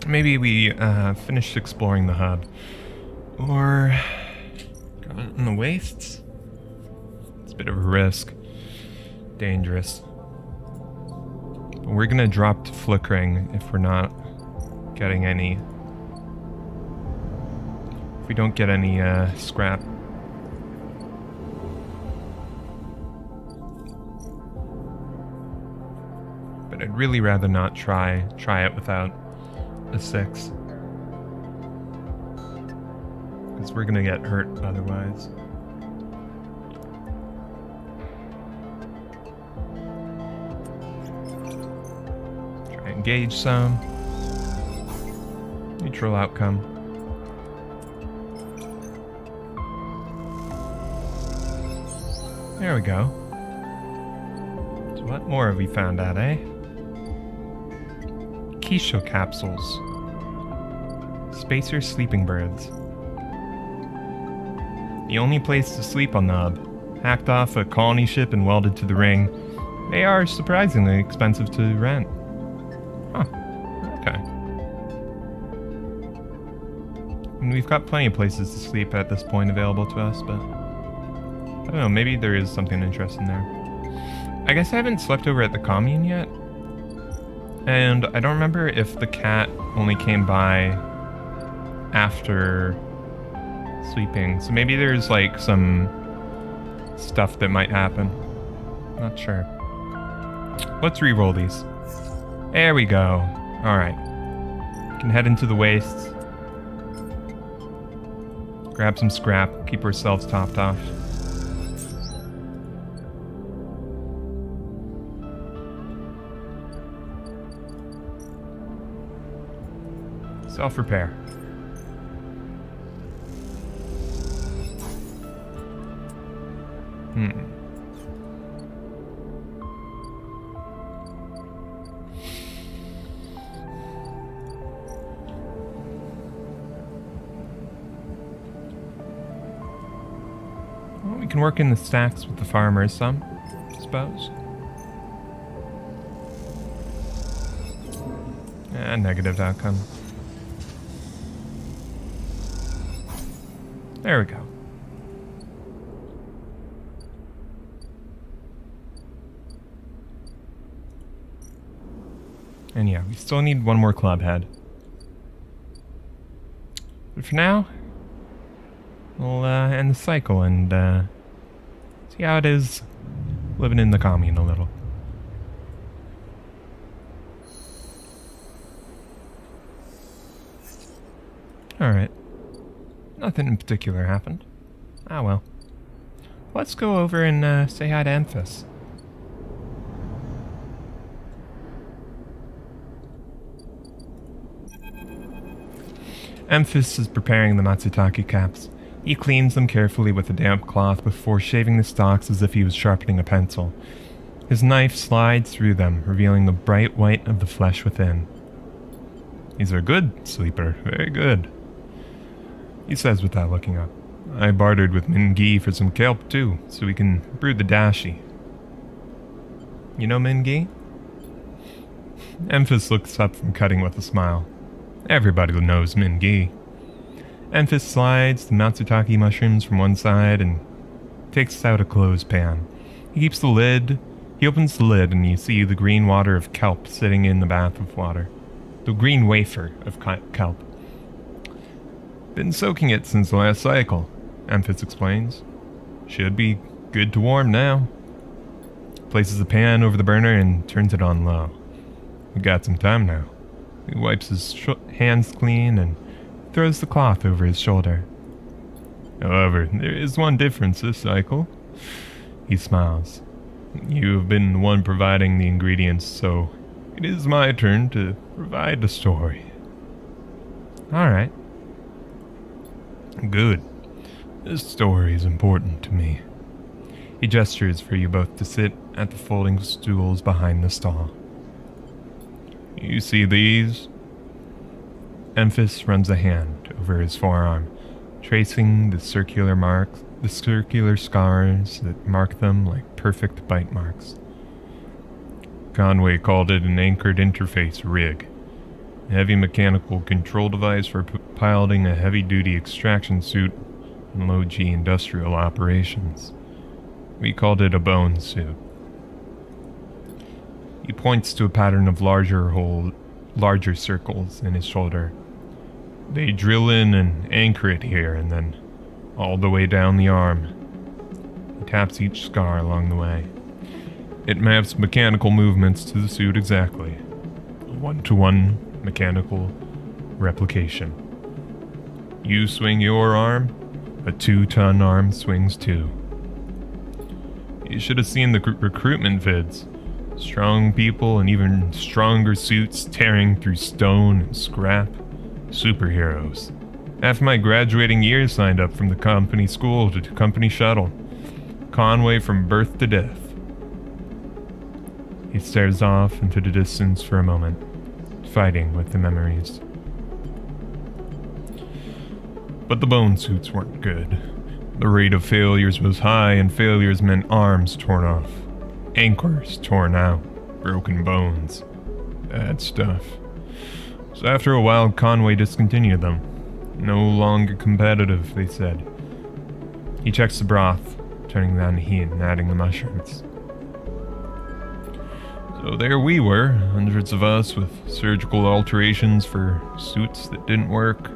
Maybe we finished exploring the hub. Or go out in the wastes? It's a bit of a risk. Dangerous. But we're gonna drop to flickering if we're not getting any... If we don't get any scrap. But I'd really rather not try it without a 6. Because we're gonna get hurt otherwise. Try and engage some. Neutral outcome. There we go. So what more have we found out, eh? Quiche capsules. Spacer sleeping birds. The only place to sleep on the hub. Hacked off a colony ship and welded to the ring. They are surprisingly expensive to rent. Huh. Okay. mean, we've got plenty of places to sleep at this point available to us, but I don't know, maybe there is something interesting there. I guess I haven't slept over at the commune yet, and I don't remember if the cat only came by after sleeping, so maybe there's like some stuff that might happen. Not sure. Let's re-roll these. There we go. Alright. Can head into the wastes. Grab some scrap. Keep ourselves topped off. Self-repair. Well, we can work in the stacks with the farmers some, I suppose. Negative outcome. There we go. And yeah, we still need one more club head. But for now, we'll end the cycle and see how it is living in the commune a little. Alright. Nothing in particular happened. Ah well. Let's go over and say hi to Emphas. Emphas is preparing the Matsutake caps. He cleans them carefully with a damp cloth before shaving the stalks as if he was sharpening a pencil. His knife slides through them, revealing the bright white of the flesh within. These are good, Sleeper. Very good. He says without looking up. I bartered with Mingi for some kelp too, so we can brew the dashi. You know Mingi? Emphas looks up from cutting with a smile. Everybody knows Mingi. Emphas slides the Matsutake mushrooms from one side and takes out a closed pan. He opens the lid and you see the green water of kelp sitting in the bath of water. The green wafer of kelp. Been soaking it since the last cycle, Emphas explains. Should be good to warm now. Places the pan over the burner and turns it on low. We got some time now. He wipes his hands clean and throws the cloth over his shoulder. However, there is one difference this cycle. He smiles. You have been the one providing the ingredients, so it is my turn to provide the story. Alright. Good. This story is important to me. He gestures for you both to sit at the folding stools behind the stall. You see these? Emphas runs a hand over his forearm, tracing the circular scars that mark them like perfect bite marks. Conway called it an anchored interface rig, a heavy mechanical control device for piloting a heavy-duty extraction suit in low-G industrial operations. We called it a bone suit. He points to a pattern of larger circles in his shoulder. They drill in and anchor it here and then all the way down the arm. He taps each scar along the way. It maps mechanical movements to the suit exactly. A one-to-one mechanical replication. You swing your arm, a 2-ton arm swings too. You should have seen the recruitment vids. Strong people and even stronger suits tearing through stone and scrap. Superheroes. Half my graduating year signed up from the company school to company shuttle. Conway from birth to death. He stares off into the distance for a moment, fighting with the memories. But the bone suits weren't good. The rate of failures was high, and failures meant arms torn off, anchors torn out, broken bones. Bad stuff. So after a while, Conway discontinued them. No longer competitive, they said. He checks the broth, turning down the heat and adding the mushrooms. So there we were, hundreds of us with surgical alterations for suits that didn't work.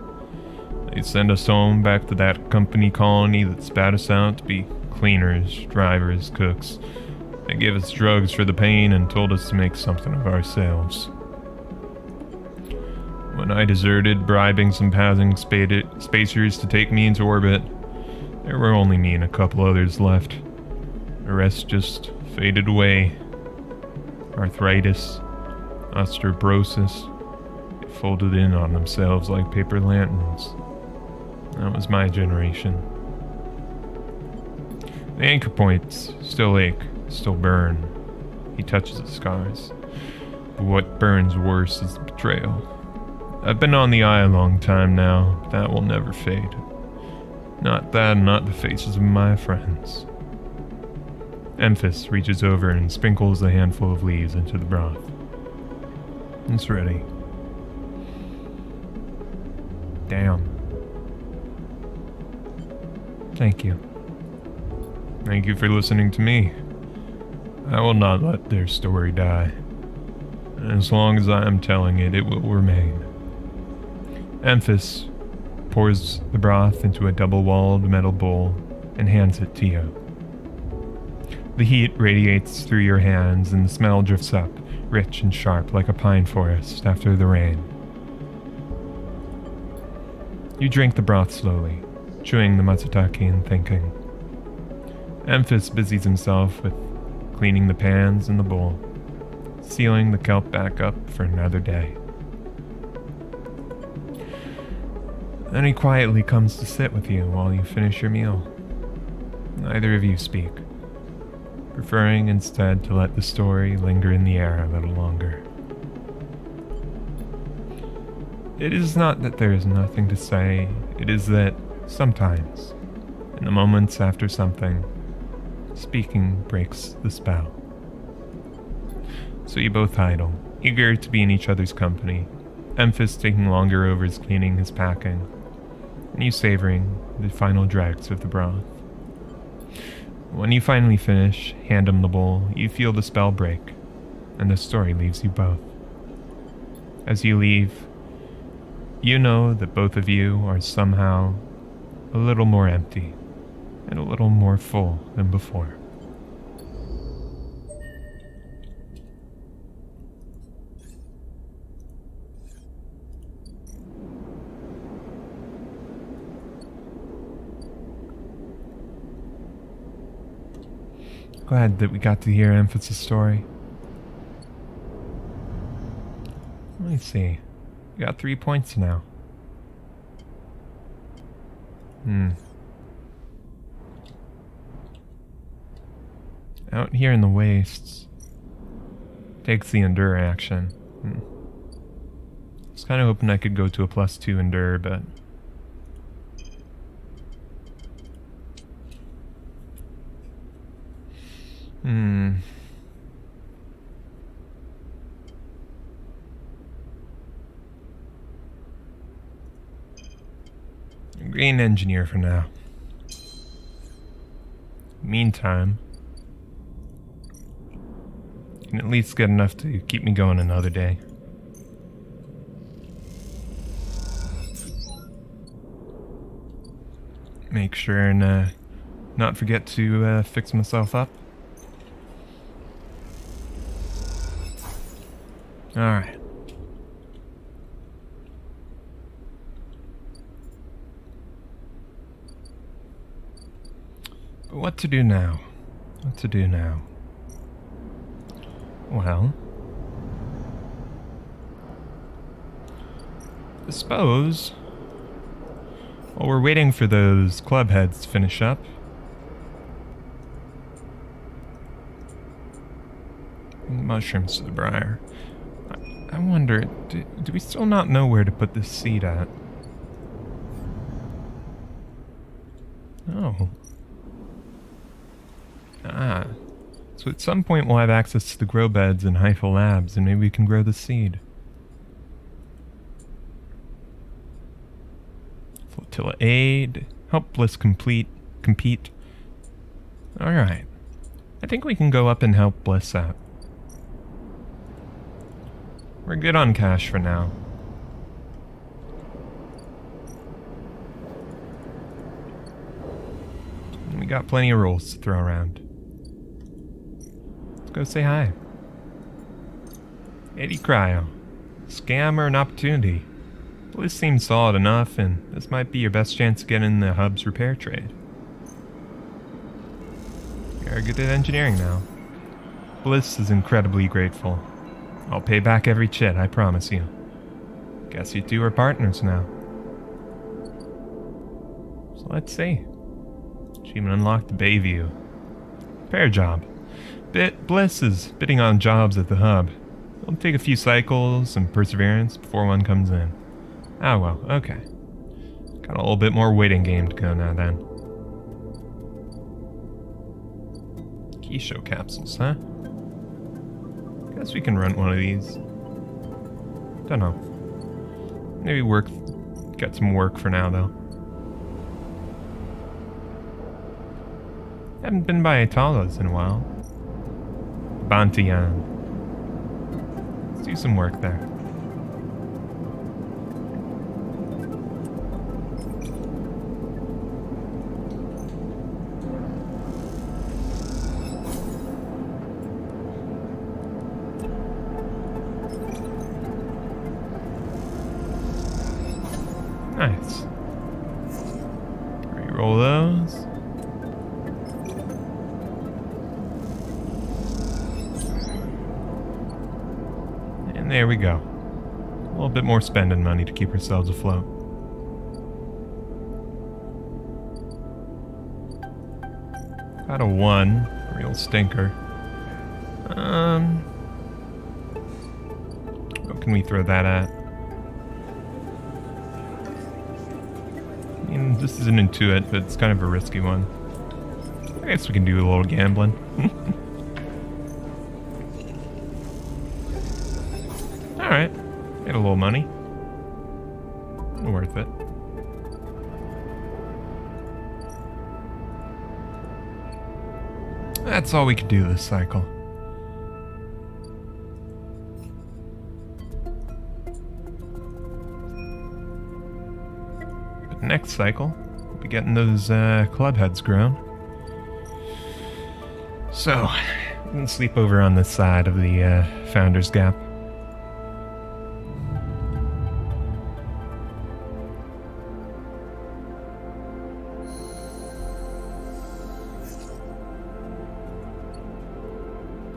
They sent us home back to that company colony that spat us out to be cleaners, drivers, cooks. They gave us drugs for the pain and told us to make something of ourselves. When I deserted, bribing some passing spacers to take me into orbit, there were only me and a couple others left. The rest just faded away. Arthritis, osteoporosis, they folded in on themselves like paper lanterns. That was my generation. The anchor points still ache, still burn. He touches the scars. But what burns worse is the betrayal. I've been on the eye a long time now, but that will never fade. Not that and not the faces of my friends. Emphas reaches over and sprinkles a handful of leaves into the broth. It's ready. Damn. Thank you. Thank you for listening to me. I will not let their story die. And as long as I am telling it, it will remain. Emphas pours the broth into a double-walled metal bowl and hands it to you. The heat radiates through your hands and the smell drifts up, rich and sharp like a pine forest after the rain. You drink the broth slowly, chewing the matsutake and thinking. Emphas busies himself with cleaning the pans and the bowl, sealing the kelp back up for another day. Then he quietly comes to sit with you while you finish your meal. Neither of you speak, preferring instead to let the story linger in the air a little longer. It is not that there is nothing to say, it is that sometimes, in the moments after something, speaking breaks the spell. So you both idle, eager to be in each other's company, Emphas taking longer over his cleaning his packing, and you savoring the final dregs of the broth. When you finally finish, hand him the bowl, you feel the spell break, and the story leaves you both. As you leave, you know that both of you are somehow a little more empty and a little more full than before. Glad that we got to hear Emphas' story. Let me see. We got 3 points now. Out here in the wastes. Takes the endure action. I was kind of hoping I could go to a +2 endure, but... Green engineer for now. Meantime, can at least get enough to keep me going another day. Make sure and not forget to fix myself up. Alright. But what to do now? What to do now? Well, I suppose while we're waiting for those club heads to finish up, mushrooms to the briar. I wonder, do we still not know where to put this seed at? Oh. So at some point we'll have access to the grow beds in Hypha Labs, and maybe we can grow the seed. Flotilla aid. Help Bliss compete. Alright. I think we can go up and help Bliss out. We're good on cash for now. And we got plenty of rolls to throw around. Let's go say hi. Eddie Cryo. Scam or an opportunity? Bliss seems solid enough, and this might be your best chance to get in the hub's repair trade. You're good at engineering now. Bliss is incredibly grateful. I'll pay back every chit, I promise you. Guess you two are partners now. So let's see. Achievement unlocked the Bayview. Repair job. Bliss is bidding on jobs at the hub. It'll take a few cycles and perseverance before one comes in. Oh well, okay. Got a little bit more waiting game to go now then. Keyshow capsules, huh? Guess we can rent one of these. Don't know. Maybe get some work for now though. Haven't been by Itala's in a while. Bantian. Let's do some work there. Nice. Reroll those. And there we go. A little bit more spending money to keep ourselves afloat. Got a 1. Real stinker. What can we throw that at? I mean, this isn't Intuit, but it's kind of a risky one. I guess we can do a little gambling. Alright. Made a little money. Worth it. That's all we could do this cycle. But next cycle, we'll be getting those club heads grown. So, we can sleep over on this side of the Founder's Gap.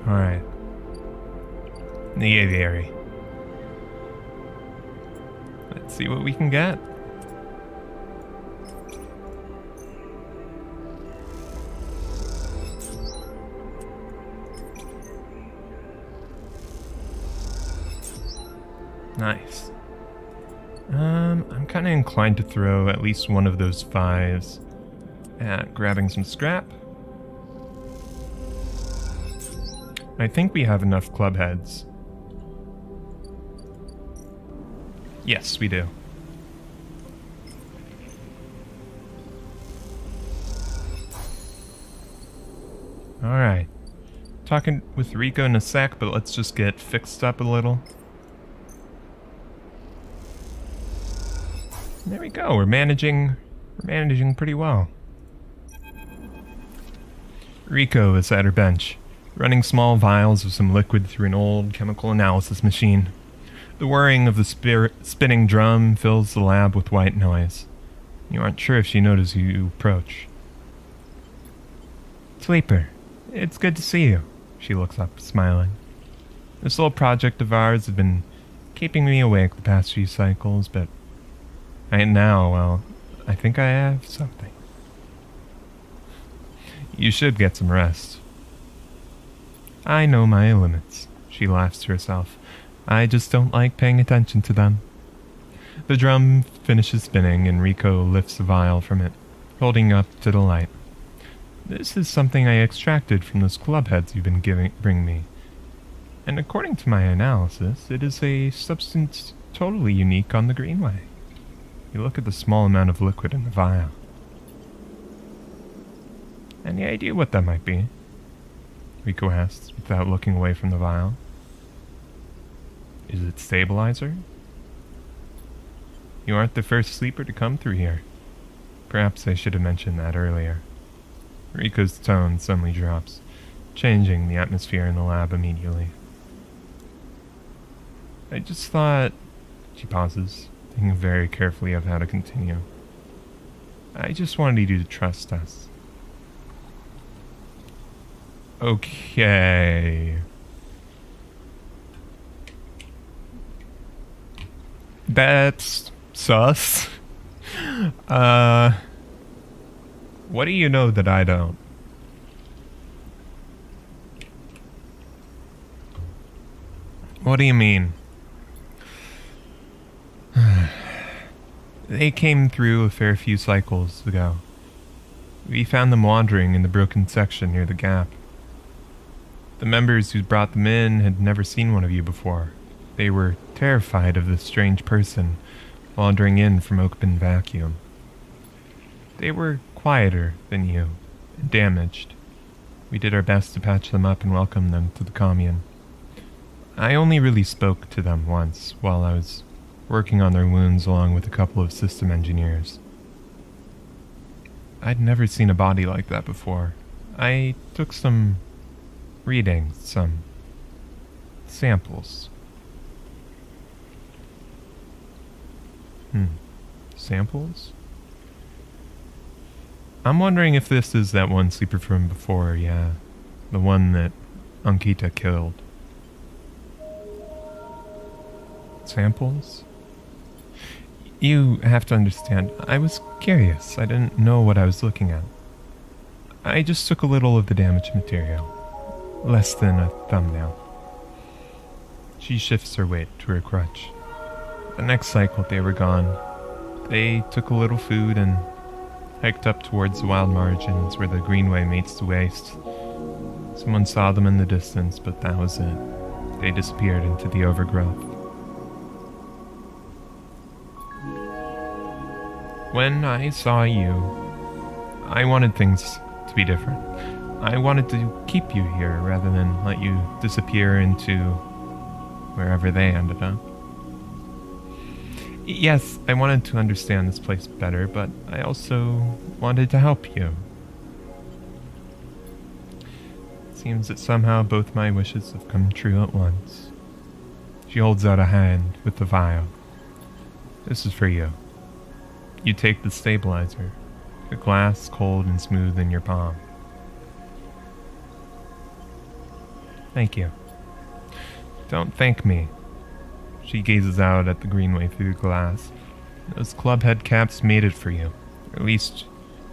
Alright. The aviary. Let's see what we can get. Nice. I'm kind of inclined to throw at least one of those 5s at grabbing some scrap. I think we have enough club heads. Yes, we do. Alright. Talking with Rico in a sec, but let's just get fixed up a little. There we go. We're managing pretty well. Rico is at her bench, running small vials of some liquid through an old chemical analysis machine. The whirring of the spinning drum fills the lab with white noise. You aren't sure if she notices you approach. Sleeper, it's good to see you. She looks up, smiling. This little project of ours has been keeping me awake the past few cycles, but right now, well, I think I have something. You should get some rest. I know my limits, she laughs to herself. I just don't like paying attention to them. The drum finishes spinning and Rico lifts a vial from it, holding up to the light. This is something I extracted from those club heads you've been bringing me. And according to my analysis, it is a substance totally unique on the Greenway. You look at the small amount of liquid in the vial. Any idea what that might be? Rico asks, without looking away from the vial. Is it stabilizer? You aren't the first sleeper to come through here. Perhaps I should have mentioned that earlier. Rico's tone suddenly drops, changing the atmosphere in the lab immediately. I just thought... She pauses, thinking very carefully of how to continue. I just wanted you to trust us. Okay. That's sus. What do you know that I don't? What do you mean? They came through a fair few cycles ago. We found them wandering in the broken section near the gap. The members who brought them in had never seen one of you before. They were terrified of this strange person wandering in from open vacuum. They were quieter than you, and damaged. We did our best to patch them up and welcome them to the commune. I only really spoke to them once while I was working on their wounds along with a couple of system engineers. I'd never seen a body like that before. I took some readings, some samples. Samples? I'm wondering if this is that one sleeper from before, yeah. The one that Ankita killed. Samples? You have to understand, I was curious. I didn't know what I was looking at. I just took a little of the damaged material. Less than a thumbnail. She shifts her weight to her crutch. The next cycle they were gone. They took a little food and hiked up towards the wild margins where the greenway meets the waste. Someone saw them in the distance, but that was it. They disappeared into the overgrowth. When I saw you, I wanted things to be different. I wanted to keep you here rather than let you disappear into wherever they ended up. Yes, I wanted to understand this place better, but I also wanted to help you. It seems that somehow both my wishes have come true at once. She holds out a hand with the vial. This is for you. You take the stabilizer, the glass cold and smooth in your palm. Thank you. Don't thank me. She gazes out at the greenway through the glass. Those club head caps made it for you. Or at least,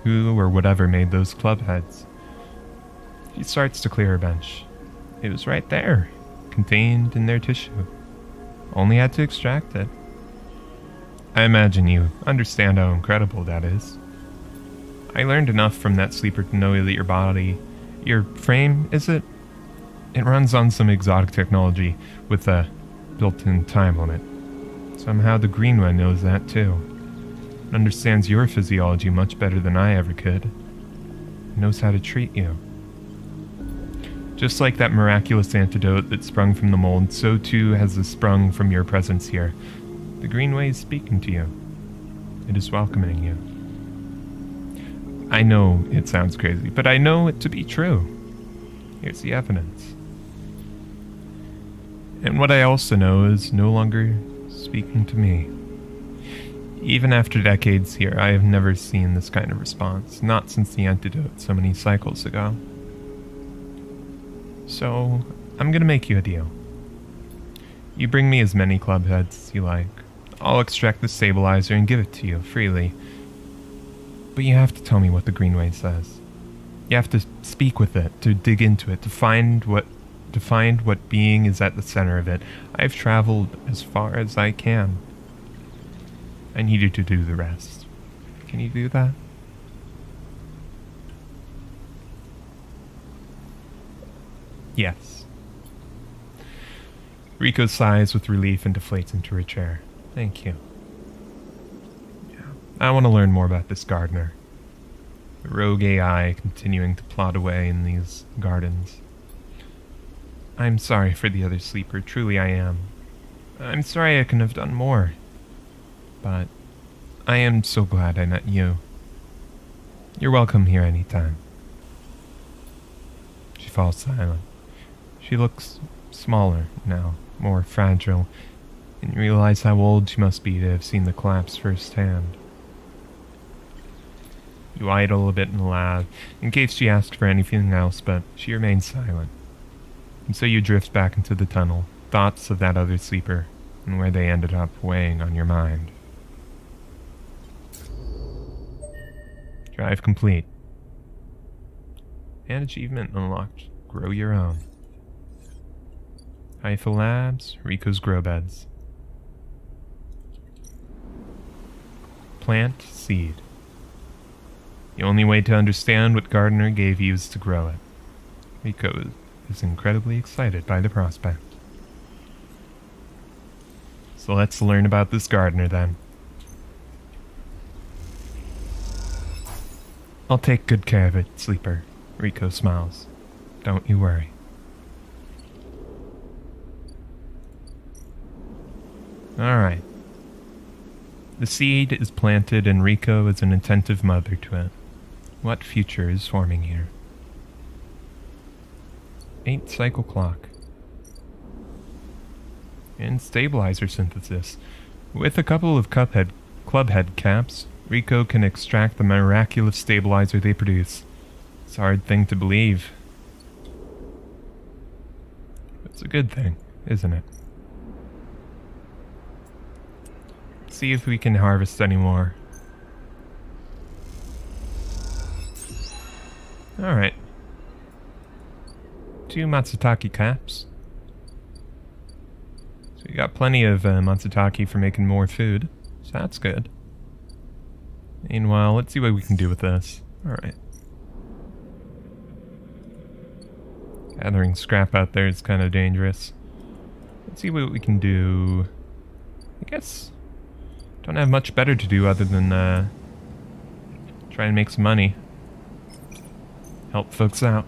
who or whatever made those club heads. She starts to clear her bench. It was right there, contained in their tissue. Only had to extract it. I imagine you understand how incredible that is. I learned enough from that sleeper to know that your body, your frame, is it? It runs on some exotic technology with a built-in time limit. Somehow the Greenway knows that too. It understands your physiology much better than I ever could. It knows how to treat you. Just like that miraculous antidote that sprung from the mold, so too has it sprung from your presence here. The Greenway is speaking to you. It is welcoming you. I know it sounds crazy, but I know it to be true. Here's the evidence. And what I also know is no longer speaking to me. Even after decades here, I have never seen this kind of response, not since the antidote so many cycles ago. So, I'm gonna make you a deal. You bring me as many club heads as you like. I'll extract the stabilizer and give it to you freely. But you have to tell me what the Greenway says. You have to speak with it, to dig into it, to find what being is at the center of it. I've traveled as far as I can. I need you to do the rest. Can you do that? Yes. Rico sighs with relief and deflates into her chair. Thank you. I want to learn more about this gardener. The rogue AI continuing to plod away in these gardens. I'm sorry for the other sleeper, truly I am. I'm sorry I couldn't have done more. But I am so glad I met you. You're welcome here anytime. She falls silent. She looks smaller now, more fragile, and you realize how old she must be to have seen the collapse firsthand. You idle a bit in the lab, in case she asks for anything else, but she remains silent. And so you drift back into the tunnel, thoughts of that other sleeper, and where they ended up weighing on your mind. Drive complete. And achievement unlocked. Grow your own. ISAo Labs, Rico's Grow Beds. Plant seed. The only way to understand what Gardener gave you is to grow it. Rico is incredibly excited by the prospect. So let's learn about this Gardener then. I'll take good care of it, Sleeper. Rico smiles. Don't you worry. Alright. The seed is planted and Rico is an attentive mother to it. What future is forming here? 8 cycle clock. And stabilizer synthesis. With a couple of clubhead caps, Rico can extract the miraculous stabilizer they produce. It's a hard thing to believe. It's a good thing, isn't it? See if we can harvest any more. Alright. 2 Matsutake caps. So you got plenty of Matsutake for making more food. So that's good. Meanwhile, let's see what we can do with this. Alright. Gathering scrap out there is kind of dangerous. Let's see what we can do. I guess don't have much better to do other than try and make some money. Help folks out.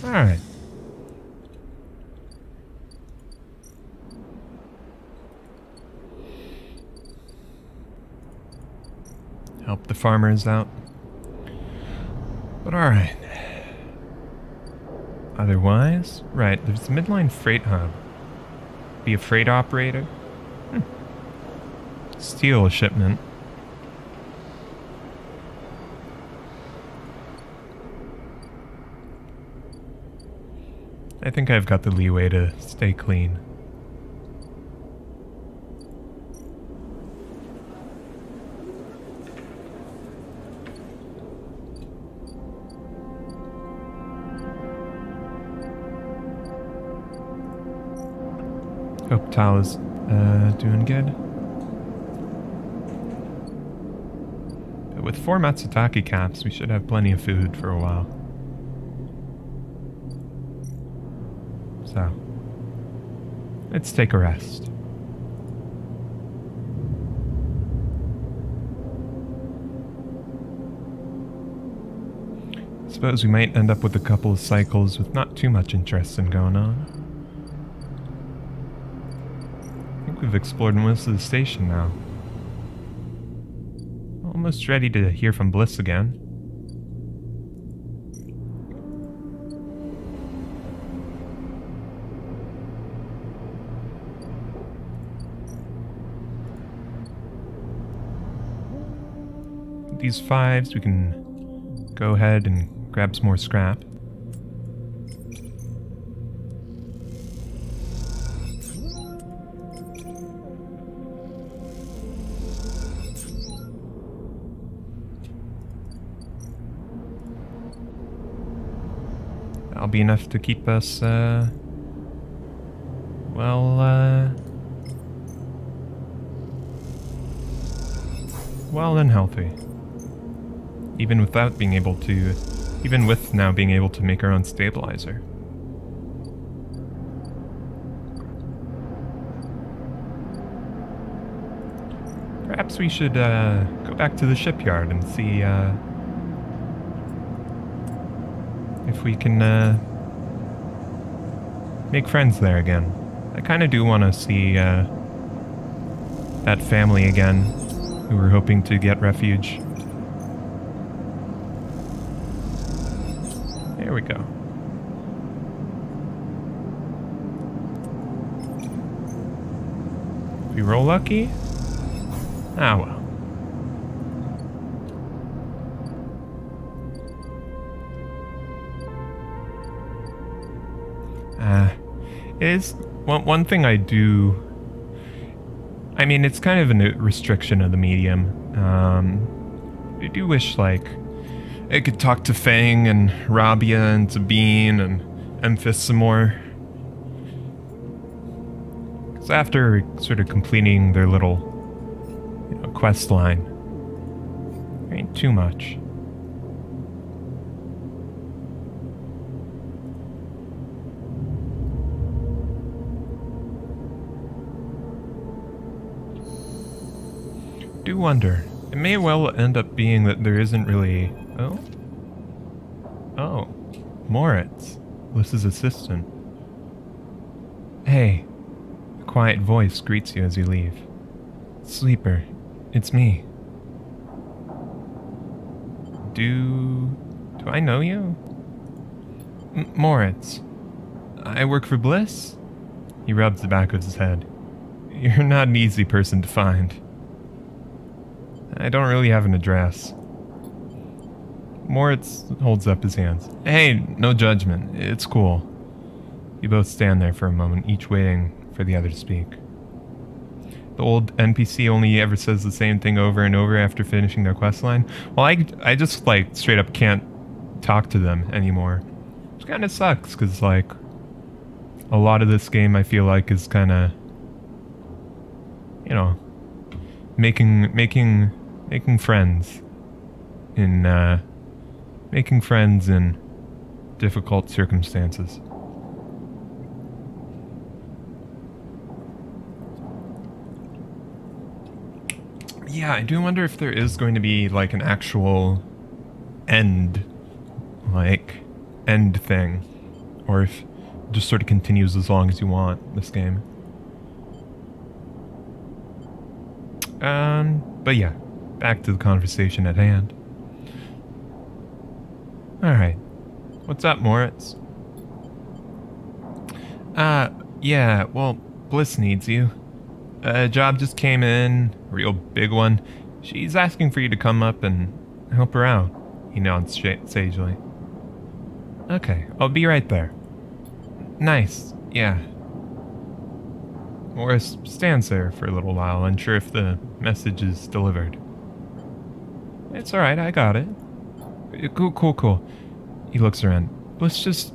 Alright. Help the farmers out. But alright. Otherwise, right, there's the Midline Freight Hub. Be a freight operator? Steal a shipment. I think I've got the leeway to stay clean. Hope Tchau is doing good. But with 4 Matsutake caps, we should have plenty of food for a while. So, let's take a rest. Suppose we might end up with a couple of cycles with not too much interesting going on. We've explored most of the station now. Almost ready to hear from Bliss again. These 5s, we can go ahead and grab some more scrap. That'll be enough to keep us, well and healthy. Even without being able to, even with now being able to make our own stabilizer. Perhaps we should go back to the shipyard and see if we can make friends there again. I kind of do want to see that family again who were hoping to get refuge. There we go. If we roll lucky? Ah, well. It is one thing I do. I mean, it's kind of a restriction of the medium. I do wish, like, I could talk to Fang and Rabia and Sabine and Emphis some more. Because after sort of completing their little, quest line, there ain't too much. Do wonder. It may well end up being that there isn't really... Oh, Moritz, Lys's assistant. Hey. A quiet voice greets you as you leave. Sleeper, it's me. Do I know you? Moritz. I work for Bliss? He rubs the back of his head. You're not an easy person to find. I don't really have an address. Moritz holds up his hands. Hey, no judgment. It's cool. You both stand there for a moment, each waiting for the other to speak. The old NPC only ever says the same thing over and over after finishing their questline. Well, I just, like, straight up can't talk to them anymore. Which kind of sucks, because, like, a lot of this game I feel like is kind of, making friends in difficult circumstances. Yeah, I do wonder if there is going to be like an actual end thing, or if it just sort of continues as long as you want this game. But yeah, back to the conversation at hand. Alright. What's up, Moritz? Yeah, well, Bliss needs you. A job just came in, a real big one. She's asking for you to come up and help her out. He nods sagely. Okay, I'll be right there. Nice, yeah. Morris stands there for a little while, unsure if the message is delivered. It's alright, I got it. Cool. He looks around. Bliss just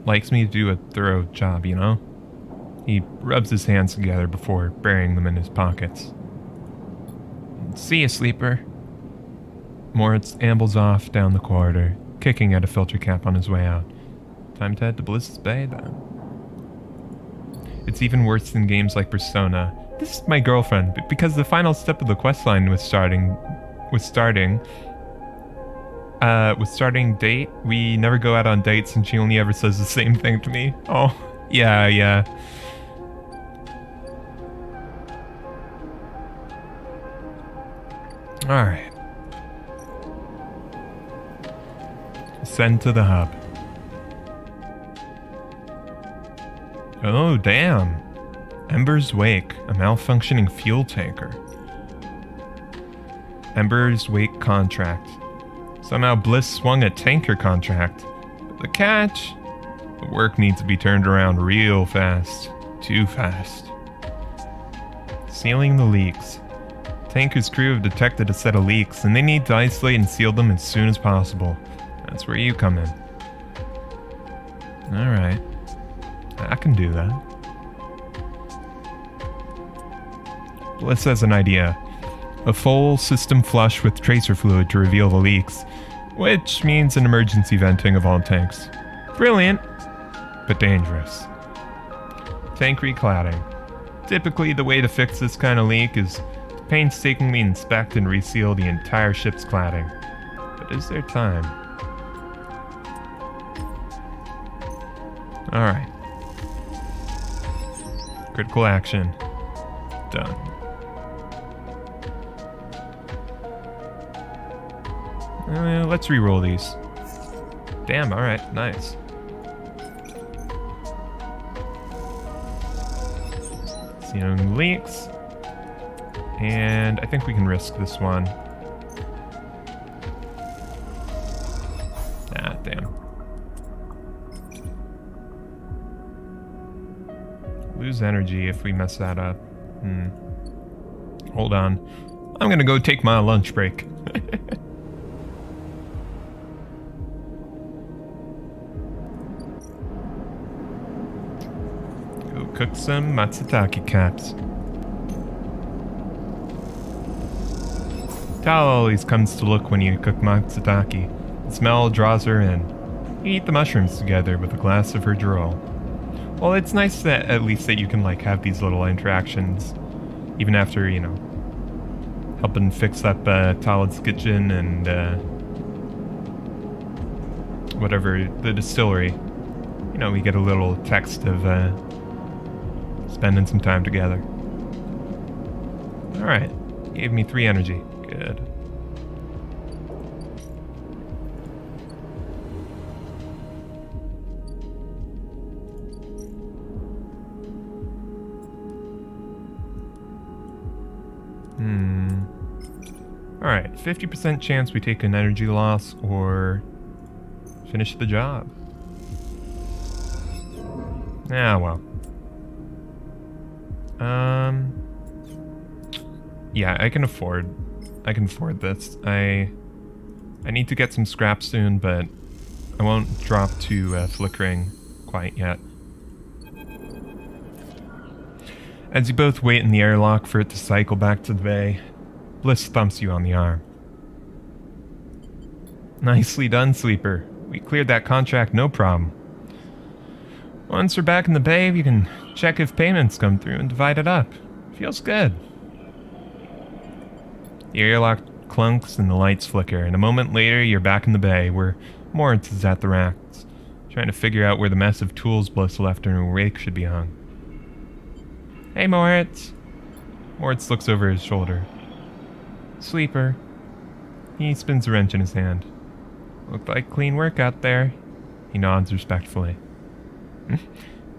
likes me to do a thorough job, He rubs his hands together before burying them in his pockets. See ya, sleeper. Moritz ambles off down the corridor, kicking at a filter cap on his way out. Time to head to Bliss's Bay, then. It's even worse than games like Persona. This is my girlfriend, because the final step of the questline was starting date. We never go out on dates, and she only ever says the same thing to me. Oh, yeah. Alright. Send to the hub. Oh, damn. Ember's Wake, a malfunctioning fuel tanker. Ember's Wake contract. Somehow Bliss swung a tanker contract. But the catch? The work needs to be turned around real fast. Too fast. Sealing the leaks. Tanker's crew have detected a set of leaks, and they need to isolate and seal them as soon as possible. That's where you come in. Alright. I can do that. Bliss has an idea. A full system flush with tracer fluid to reveal the leaks, which means an emergency venting of all tanks. Brilliant, but dangerous. Tank recladding. Typically, the way to fix this kind of leak is to painstakingly inspect and reseal the entire ship's cladding. But is there time? Alright. Critical action. Done. Let's re-roll these. Damn, alright, nice. See no leaks. And I think we can risk this one. Ah, damn. Lose energy if we mess that up. Hold on. I'm gonna go take my lunch break. Go cook some matsutake caps. Tchau always comes to look when you cook matsutake. The smell draws her in. You eat the mushrooms together with a glass of her drool. Well, it's nice that at least that you can like have these little interactions, even after, you know, helping fix up Talad's kitchen and whatever, the distillery. You know, we get a little text of spending some time together. Alright, gave me 3 energy. Good. Alright, 50% chance we take an energy loss or finish the job. Ah, well. Yeah, I can afford this. I need to get some scrap soon, but I won't drop to flickering quite yet. As you both wait in the airlock for it to cycle back to the bay, Bliss thumps you on the arm. Nicely done, Sleeper. We cleared that contract no problem. Once we're back in the bay, we can check if payments come through and divide it up. Feels good. The airlock clunks and the lights flicker, and a moment later you're back in the bay where Moritz is at the racks, trying to figure out where the mess of tools Bliss left in her wake should be hung. Hey, Moritz. Moritz looks over his shoulder. Sleeper. He spins a wrench in his hand. Looked like clean work out there. He nods respectfully.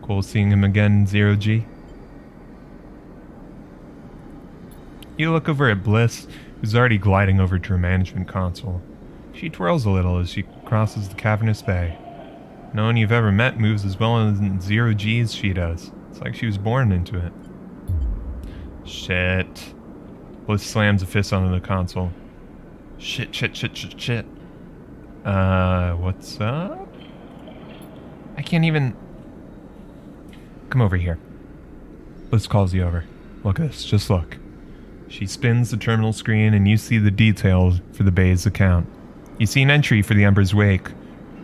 Cool seeing him again, 0G. You look over at Bliss, who's already gliding over to her management console. She twirls a little as she crosses the cavernous bay. No one you've ever met moves as well as 0G as she does. It's like she was born into it. Shit. Bliss slams a fist onto the console. Shit. What's up? I can't even... Come over here. Bliss calls you over. Look at this, just look. She spins the terminal screen and you see the details for the bay's account. You see an entry for the Emperor's Wake.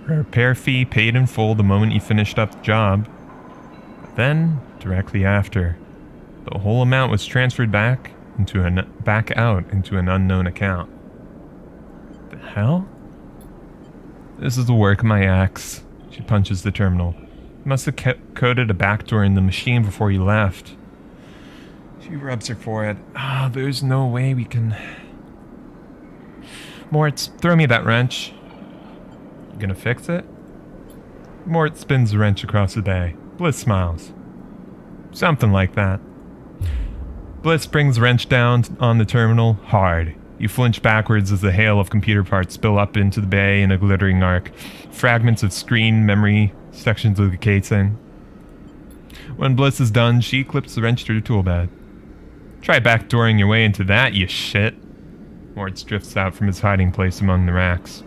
Her repair fee paid in full the moment you finished up the job. But then, directly after, the whole amount was transferred back out into an unknown account. The hell? This is the work of my ex. She punches the terminal. You must have coded a backdoor in the machine before you left. She rubs her forehead. There's no way we can... Moritz, throw me that wrench. You gonna fix it? Moritz spins the wrench across the bay. Bliss smiles. Something like that. Bliss brings the wrench down on the terminal hard. You flinch backwards as the hail of computer parts spill up into the bay in a glittering arc. Fragments of screen, memory, sections of the casing. When Bliss is done, she clips the wrench to her tool bed. Try backdooring your way into that, you shit. Moritz drifts out from his hiding place among the racks.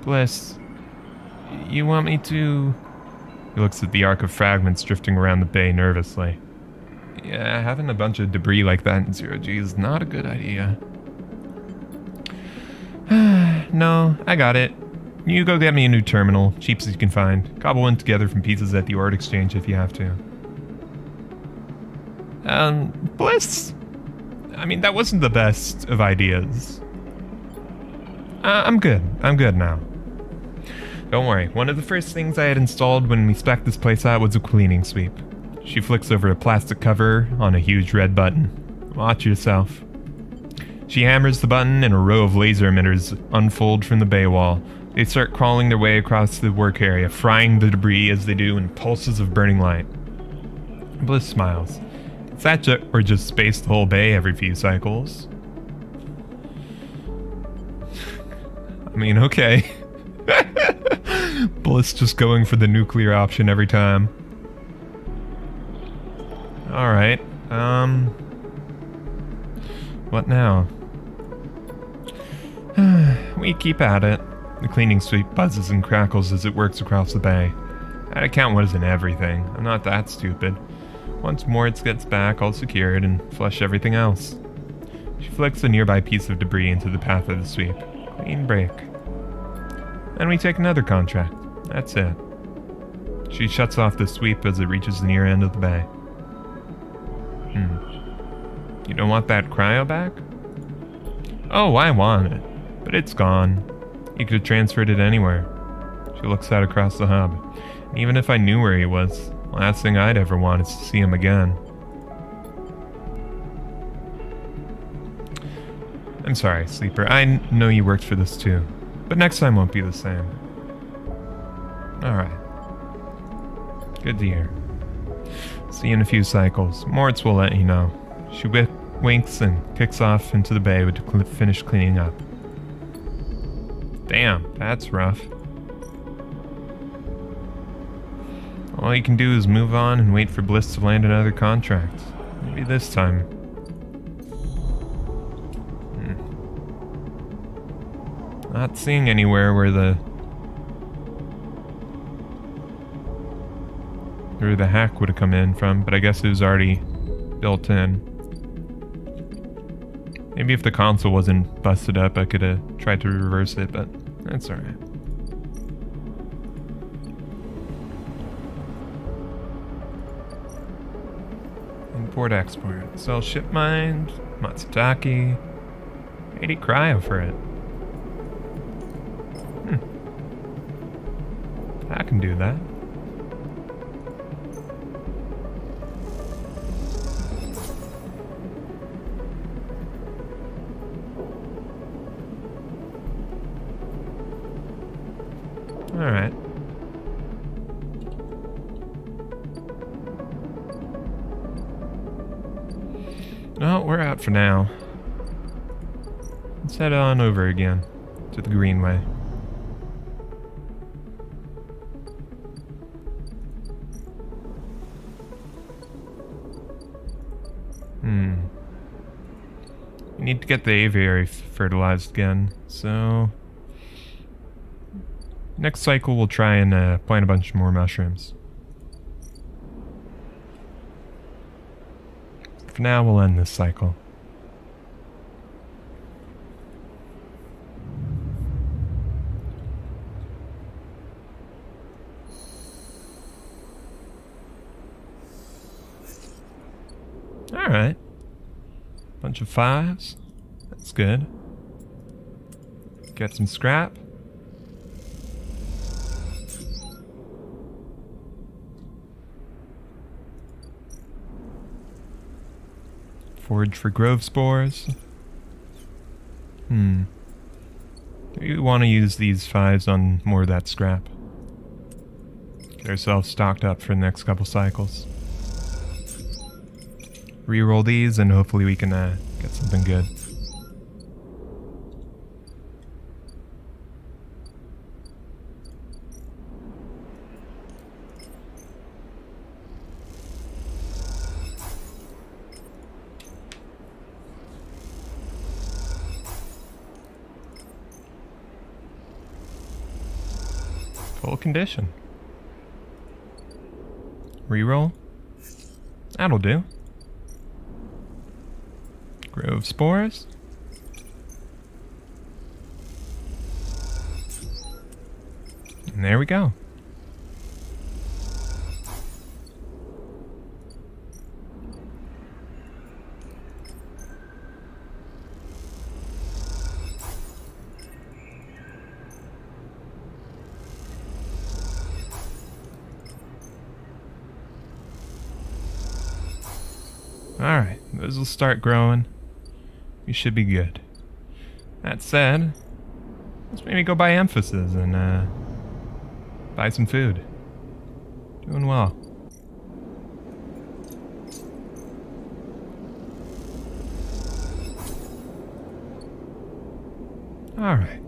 Bliss, you want me to... He looks at the arc of fragments drifting around the bay nervously. Yeah, having a bunch of debris like that in 0G is not a good idea. No, I got it. You go get me a new terminal, cheap as you can find. Cobble one together from pieces at the art exchange if you have to. Bliss? I mean, that wasn't the best of ideas. I'm good. I'm good now. Don't worry. One of the first things I had installed when we spec'd this place out was a cleaning sweep. She flicks over a plastic cover on a huge red button. Watch yourself. She hammers the button and a row of laser emitters unfold from the bay wall. They start crawling their way across the work area, frying the debris as they do in pulses of burning light. Bliss smiles. Is that or just space the whole bay every few cycles? I mean, okay. Bliss just going for the nuclear option every time. Alright, what now? We keep at it. The cleaning sweep buzzes and crackles as it works across the bay. That account wasn't everything. I'm not that stupid. Once Moritz gets back, I'll secure it and flush everything else. She flicks a nearby piece of debris into the path of the sweep. Clean break. Then we take another contract. That's it. She shuts off the sweep as it reaches the near end of the bay. You don't want that cryo back? Oh, I want it. But it's gone. You could have transferred it anywhere. She looks out across the hub. And even if I knew where he was, the last thing I'd ever want is to see him again. I'm sorry, Sleeper. I know you worked for this too. But next time won't be the same. Alright. Good to hear. See you in a few cycles. Moritz will let you know. She winks and kicks off into the bay to finish cleaning up. Damn, that's rough. All you can do is move on and wait for Bliss to land another contract. Maybe this time. Not seeing anywhere where the hack would have come in from, but I guess it was already built in. Maybe if the console wasn't busted up, I could have tried to reverse it, but that's alright. Import export. Sell ship mind, Matsutake. 80 cryo for it. I can do that. Alright. No, we're out for now. Let's head on over again to the Greenway. We need to get the aviary fertilized again, so next cycle we'll try and plant a bunch more mushrooms. For now, we'll end this cycle. Alright. Bunch of 5s. That's good. Get some scrap. Forage for grove spores. We want to use these 5s on more of that scrap. Get ourselves stocked up for the next couple cycles. Reroll these and hopefully we can get something good. Full condition. Reroll. That'll do. Grove spores. And there we go. Alright, those will start growing. We should be good. That said, let's maybe go buy Emphasis and buy some food. Doing well. Alright.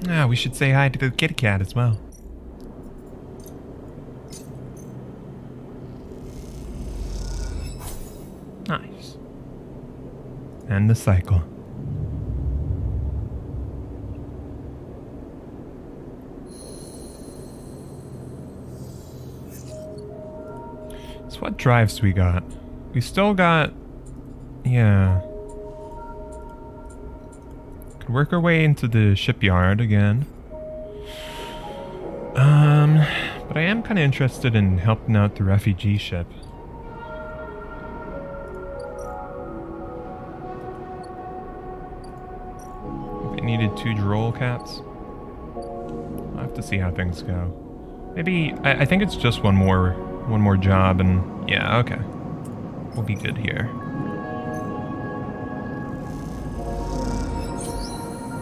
Ah, we should say hi to the kitty cat as well. Nice. And the cycle. So what drives we got? We still got... Yeah. Could work our way into the shipyard again. But I am kind of interested in helping out the refugee ship. They needed 2 droll caps. I'll have to see how things go. Maybe, I think it's just one more job and, yeah, okay. We'll be good here.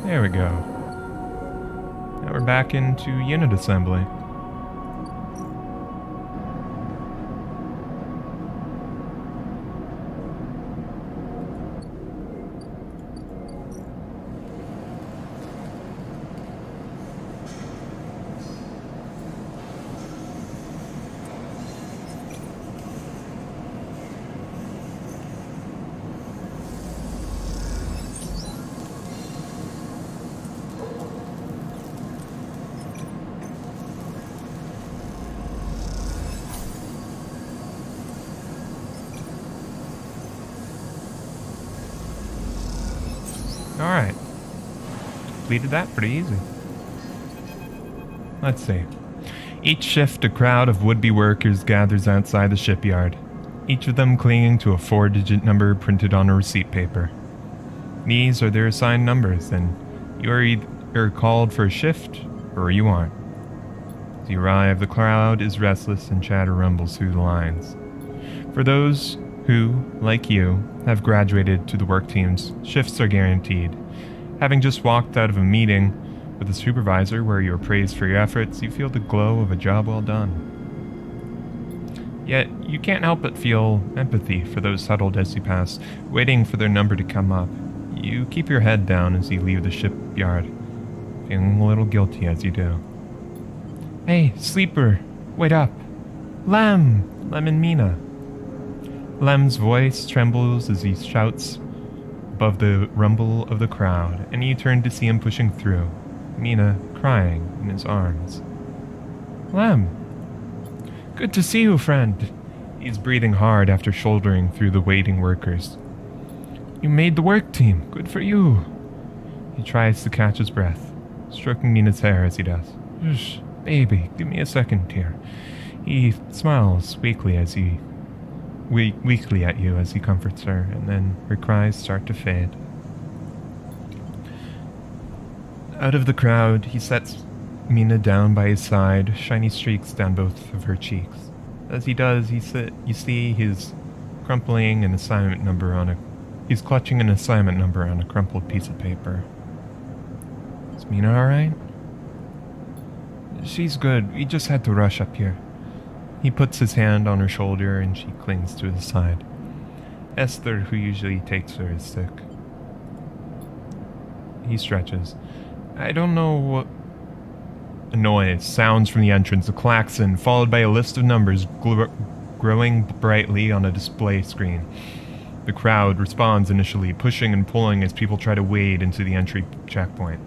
There we go. Now we're back into unit assembly. Alright. Completed that pretty easy. Let's see. Each shift, a crowd of would-be workers gathers outside the shipyard, each of them clinging to a 4-digit number printed on a receipt paper. These are their assigned numbers, and you are either called for a shift, or you aren't. As you arrive, the crowd is restless and chatter rumbles through the lines. For those who, like you, have graduated to the work teams, shifts are guaranteed. Having just walked out of a meeting with a supervisor where you are praised for your efforts, you feel the glow of a job well done. Yet, you can't help but feel empathy for those huddled as you pass, waiting for their number to come up. You keep your head down as you leave the shipyard, feeling a little guilty as you do. Hey, sleeper, wait up. Lem and Mina. Lem's voice trembles as he shouts above the rumble of the crowd, and you turn to see him pushing through, Mina crying in his arms. Lem! Good to see you, friend. He's breathing hard after shouldering through the waiting workers. You made the work team. Good for you. He tries to catch his breath, stroking Mina's hair as he does. Shh, baby, give me a second here. He smiles weakly at you as he comforts her, and then her cries start to fade. Out of the crowd, he sets Mina down by his side, shiny streaks down both of her cheeks. As he does, you see he's clutching an assignment number on a crumpled piece of paper. Is Mina alright? She's good. We just had to rush up here. He puts his hand on her shoulder and she clings to his side. Esther, who usually takes her, is sick. He stretches. I don't know what... A noise sounds from the entrance, a klaxon, followed by a list of numbers growing brightly on a display screen. The crowd responds initially, pushing and pulling as people try to wade into the entry checkpoint.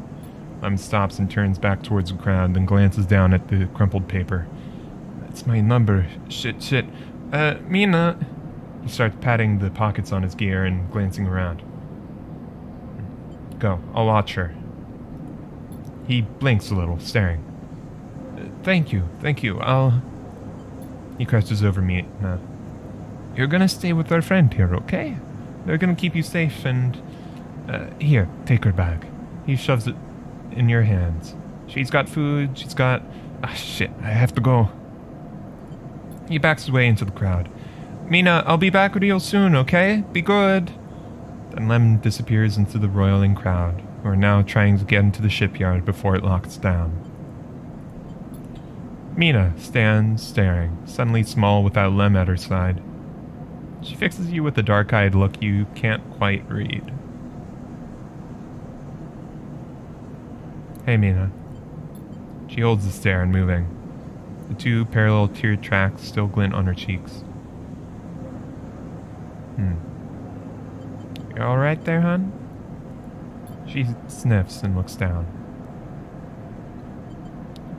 Lem stops and turns back towards the crowd, then glances down at the crumpled paper. That's my number. Shit. Mina... He starts patting the pockets on his gear and glancing around. Go, I'll watch her. He blinks a little, staring. Thank you, I'll... He crosses over me. You're gonna stay with our friend here, okay? They're gonna keep you safe and... here, take her bag. He shoves it in your hands. She's got food, she's got... Ah, shit, I have to go. He backs away into the crowd. Mina, I'll be back real soon, okay? Be good. Then Lem disappears into the roiling crowd, who are now trying to get into the shipyard before it locks down. Mina stands staring, suddenly small without Lem at her side. She fixes you with a dark-eyed look you can't quite read. Hey, Mina. She holds the stare, unmoving. The two parallel tear tracks still glint on her cheeks. You alright there, hon? She sniffs and looks down.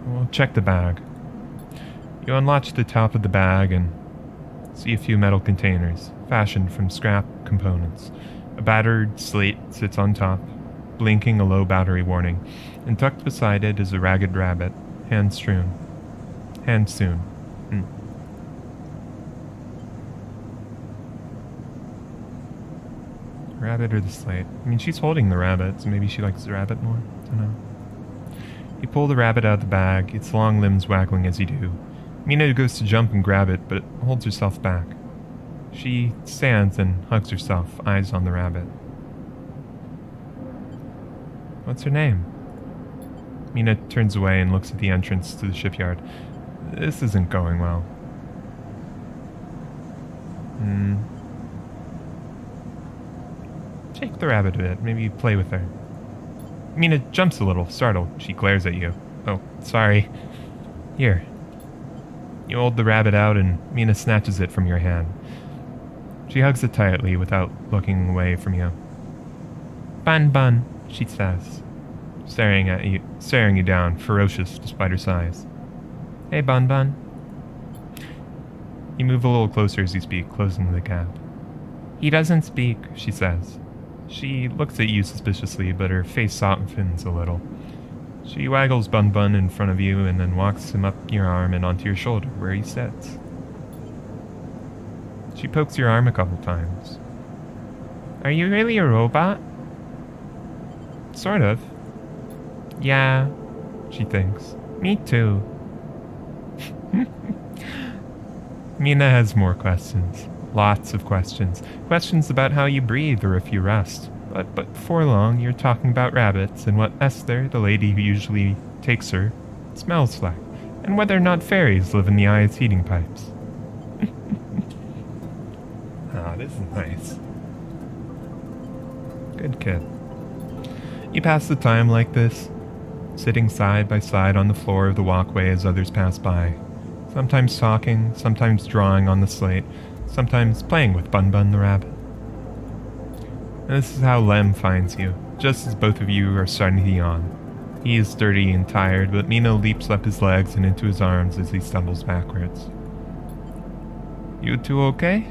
Well, check the bag. You unlatch the top of the bag and see a few metal containers, fashioned from scrap components. A battered slate sits on top, blinking a low battery warning, and tucked beside it is a ragged rabbit, hand-sewn. Rabbit or the slate? I mean, she's holding the rabbit, so maybe she likes the rabbit more. I don't know. You pull the rabbit out of the bag, its long limbs waggling as you do. Mina goes to jump and grab it, but holds herself back. She stands and hugs herself, eyes on the rabbit. What's her name? Mina turns away and looks at the entrance to the shipyard. This isn't going well. Shake the rabbit a bit, maybe play with her. Mina jumps a little, startled. She glares at you. Oh, sorry. Here. You hold the rabbit out and Mina snatches it from your hand. She hugs it tightly without looking away from you. Bun, she says, staring you down, ferocious despite her size. Hey, Bun. You move a little closer as you speak, closing the gap. He doesn't speak, she says. She looks at you suspiciously, but her face softens a little. She waggles Bun in front of you and then walks him up your arm and onto your shoulder, where he sits. She pokes your arm a couple times. Are you really a robot? Sort of. Yeah, she thinks. Me too. Mina has more questions. Lots of questions. Questions about how you breathe or if you rest. But before long, you're talking about rabbits and what Esther, the lady who usually takes her, smells like, and whether or not fairies live in the ice heating pipes. This is nice. Good kid. You pass the time like this, sitting side by side on the floor of the walkway as others pass by, sometimes talking, sometimes drawing on the slate, sometimes playing with Bun the rabbit. And this is how Lem finds you, just as both of you are starting to yawn. He is dirty and tired, but Mina leaps up his legs and into his arms as he stumbles backwards. You two okay?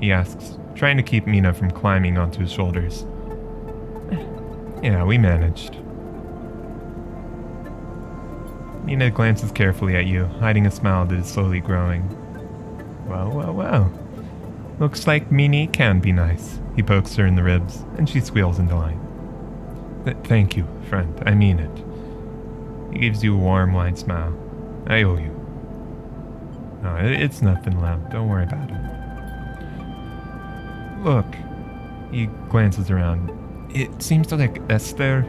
He asks, trying to keep Mina from climbing onto his shoulders. Yeah, we managed. Mina glances carefully at you, hiding a smile that is slowly growing. Well. Looks like Minnie can be nice. He pokes her in the ribs, and she squeals in delight. Thank you, friend. I mean it. He gives you a warm, wide smile. I owe you. No, it's nothing, Lem. Don't worry about it. Look. He glances around. It seems like Esther,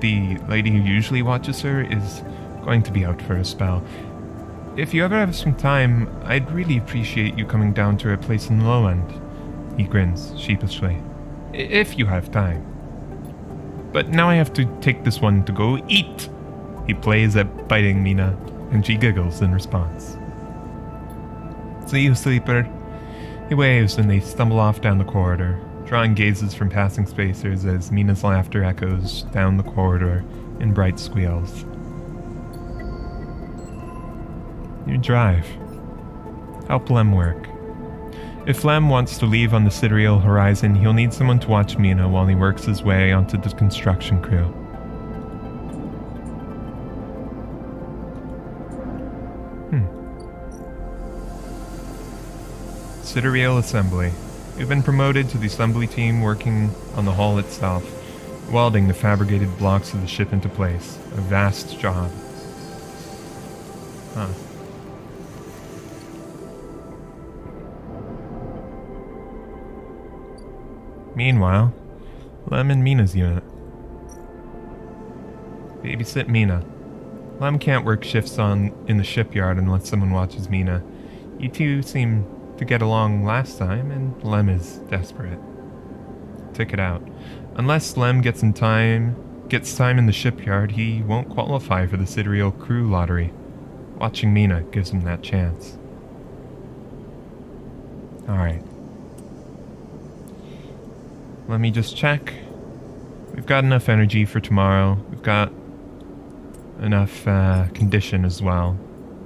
the lady who usually watches her, is going to be out for a spell. If you ever have some time, I'd really appreciate you coming down to her place in the low end. He grins sheepishly. If you have time. But now I have to take this one to go eat. He plays at biting Mina, and she giggles in response. See you, sleeper. He waves and they stumble off down the corridor, drawing gazes from passing spacers as Mina's laughter echoes down the corridor in bright squeals. You drive. Help Lem work. If Lem wants to leave on the sidereal horizon, he'll need someone to watch Mina while he works his way onto the construction crew. Sidereal assembly. You've been promoted to the assembly team working on the hull itself, welding the fabricated blocks of the ship into place. A vast job. Meanwhile, Lem and Mina's unit. Babysit Mina. Lem can't work shifts in the shipyard unless someone watches Mina. You two seem to get along last time, and Lem is desperate. Tick it out. Unless Lem gets time in the shipyard, he won't qualify for the Sidereal crew lottery. Watching Mina gives him that chance. Alright. Let me just check. We've got enough energy for tomorrow. We've got enough condition as well.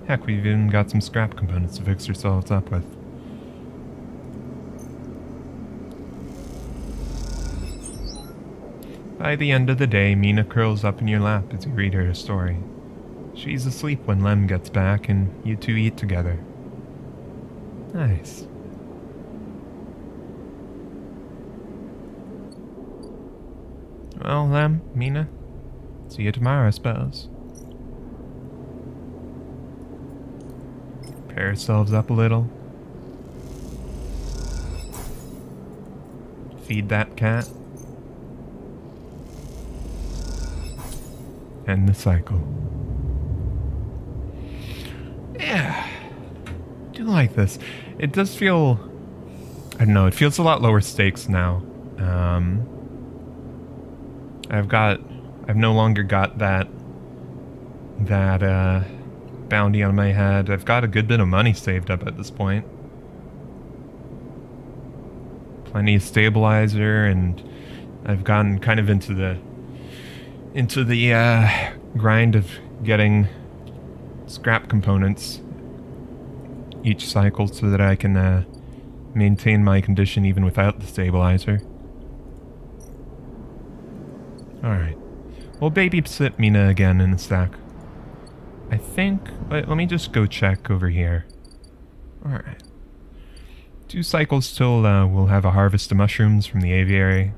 Heck, we've even got some scrap components to fix ourselves up with. By the end of the day, Mina curls up in your lap as you read her a story. She's asleep when Lem gets back and you two eat together. Nice. Well, Lem, Mina, see you tomorrow, I suppose. Pair ourselves up a little. Feed that cat. End the cycle. Yeah. I do like this. It does feel... I don't know, it feels a lot lower stakes now. I've no longer got that bounty on my head. I've got a good bit of money saved up at this point. Plenty of stabilizer, and I've gotten kind of into the grind of getting scrap components each cycle so that I can maintain my condition even without the stabilizer. Alright. We'll babysit Mina again in a sec. I think... Let me just go check over here. Alright. 2 cycles till we'll have a harvest of mushrooms from the aviary.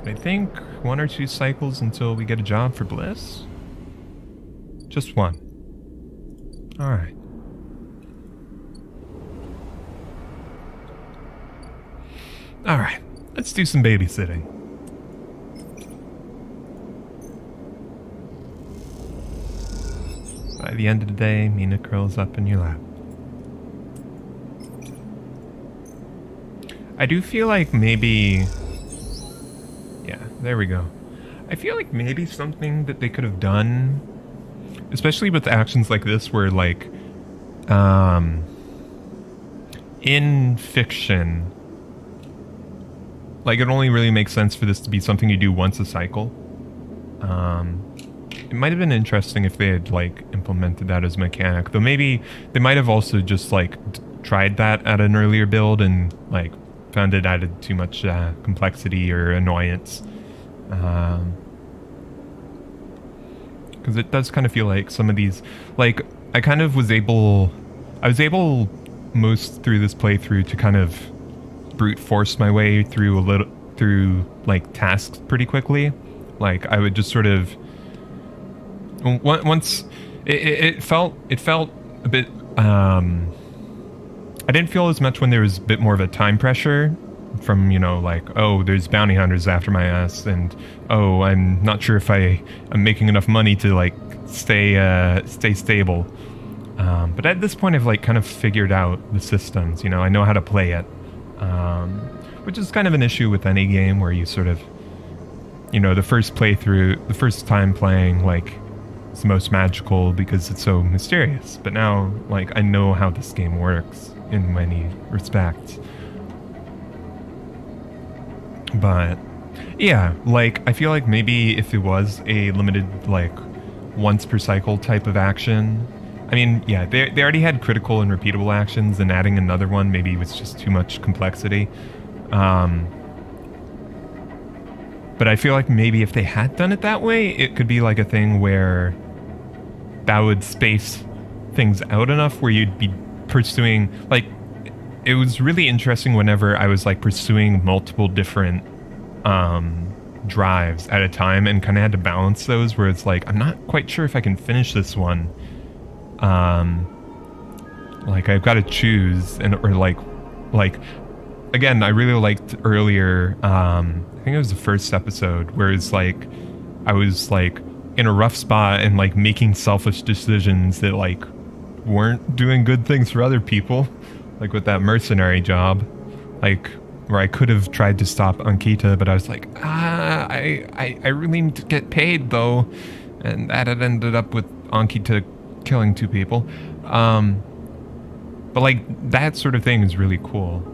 I think 1 or 2 cycles until we get a job for Bliss? Just 1. Alright. Alright, let's do some babysitting. By the end of the day, Mina curls up in your lap. I do feel like maybe... Yeah, there we go. I feel like maybe something that they could have done, especially with actions like this where, like, in fiction, like, it only really makes sense for this to be something you do once a cycle. It might have been interesting if they had, like, implemented that as a mechanic, though maybe they might have also just, like, tried that at an earlier build and, like, found it added too much complexity or annoyance. Because it does kind of feel like some of these, like, I was able most through this playthrough to kind of brute force my way through like tasks pretty quickly. Like, I would just sort of, once it felt a bit, I didn't feel as much when there was a bit more of a time pressure from, you know, like, oh, there's bounty hunters after my ass, and oh, I'm not sure if I'm making enough money to, like, stay stable. But at this point I've, like, kind of figured out the systems, you know, I know how to play it. Which is kind of an issue with any game where you sort of, you know, the first time playing, like, it's the most magical because it's so mysterious. But now, like, I know how this game works in many respects. But, yeah, like, I feel like maybe if it was a limited, like, once per cycle type of action, I mean, yeah, they already had critical and repeatable actions, and adding another one maybe was just too much complexity. But I feel like maybe if they had done it that way, it could be like a thing where that would space things out enough where you'd be pursuing, like, it was really interesting whenever I was, like, pursuing multiple different drives at a time and kind of had to balance those where it's like, I'm not quite sure if I can finish this one Like, I've got to choose, again, I really liked earlier, I think it was the first episode, where it's like, I was like in a rough spot and like making selfish decisions that like weren't doing good things for other people, like with that mercenary job, like where I could have tried to stop Ankita, but I was like, I really need to get paid though, and that had ended up with Ankita killing 2 people. But like that sort of thing is really cool.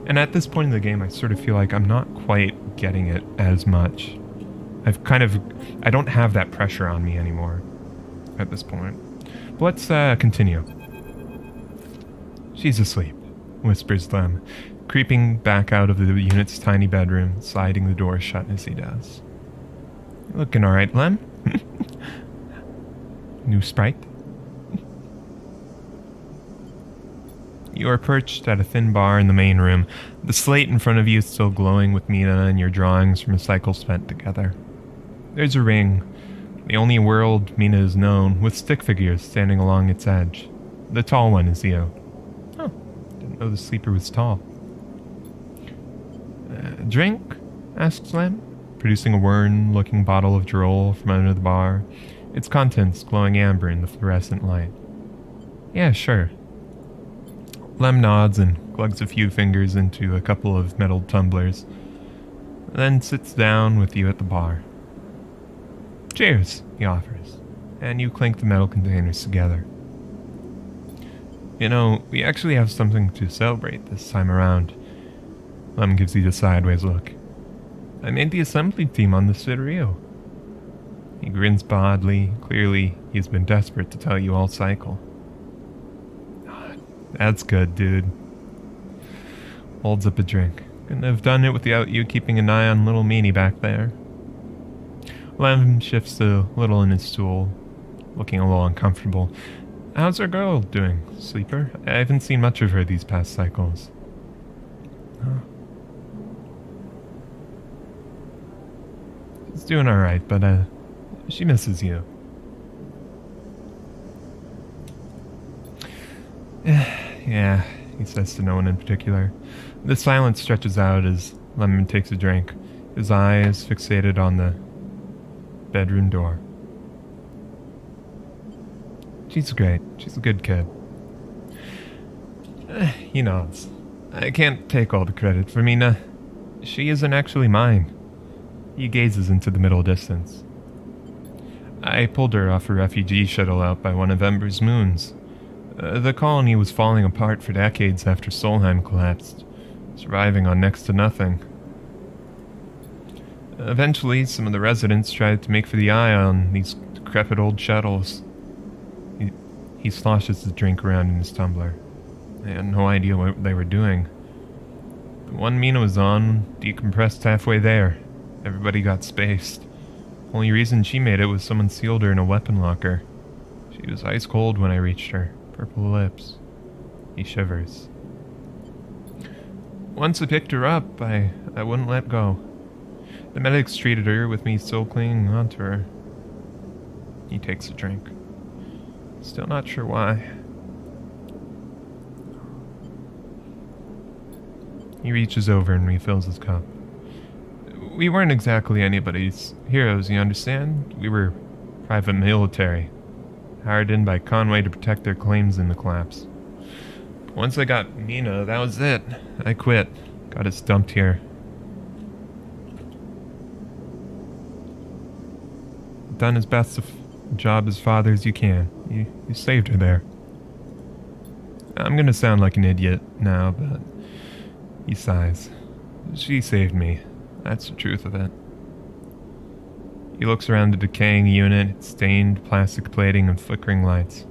And at this point in the game, I sort of feel like I'm not quite getting it as much. I don't have that pressure on me anymore at this point. But let's continue. She's asleep, whispers Lem, creeping back out of the unit's tiny bedroom, sliding the door shut as he does. Looking alright, Lem? New sprite? You are perched at a thin bar in the main room. The slate in front of you is still glowing with Mina and your drawings from a cycle spent together. There's a ring, the only world Mina has known, with stick figures standing along its edge. The tall one is you. Oh, didn't know the sleeper was tall. Drink? Asks Lem, producing a worn-looking bottle of Droll from under the bar, its contents glowing amber in the fluorescent light. Yeah, sure. Lem nods and glugs a few fingers into a couple of metal tumblers, then sits down with you at the bar. Cheers, he offers, and you clink the metal containers together. You know, we actually have something to celebrate this time around. Lem gives you the sideways look. I made the assembly team on the Sidereal. He grins broadly. Clearly, he's been desperate to tell you all cycle. That's good, dude. Holds up a drink. Couldn't have done it without you keeping an eye on little meanie back there. Lem shifts a little in his stool, looking a little uncomfortable. How's our girl doing, sleeper? I haven't seen much of her these past cycles. Huh. She's doing alright, but she misses you. Yeah, he says to no one in particular. The silence stretches out as Lemon takes a drink, his eyes fixated on the bedroom door. She's great. She's a good kid. He nods. I can't take all the credit for Mina. She isn't actually mine. He gazes into the middle distance. I pulled her off a refugee shuttle out by one of Ember's moons. The colony was falling apart for decades after Solheim collapsed, surviving on next to nothing. Eventually, some of the residents tried to make for the eye on these decrepit old shuttles. He sloshes the drink around in his tumbler. They had no idea what they were doing. The one Mina was on decompressed halfway there. Everybody got spaced. Only reason she made it was someone sealed her in a weapon locker. She was ice cold when I reached her. Purple lips. He shivers. Once I picked her up, I wouldn't let go. The medics treated her with me still clinging onto her. He takes a drink. Still not sure why. He reaches over and refills his cup. We weren't exactly anybody's heroes, you understand? We were private military, hired in by Conway to protect their claims in the collapse. Once I got Mina, that was it. I quit. Got us dumped here. Done as best a job as father as you can. You saved her there. I'm gonna sound like an idiot now, but he sighs. She saved me. That's the truth of it. He looks around the decaying unit, its stained plastic plating and flickering lights.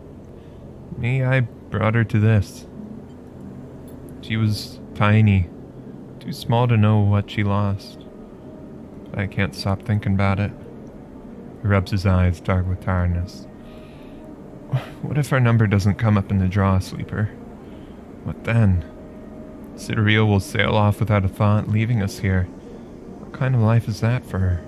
Me, I brought her to this. She was tiny, too small to know what she lost. But I can't stop thinking about it. He rubs his eyes, dark with tiredness. What if our number doesn't come up in the draw, sleeper? What then? Sidereal will sail off without a thought, leaving us here. What kind of life is that for her?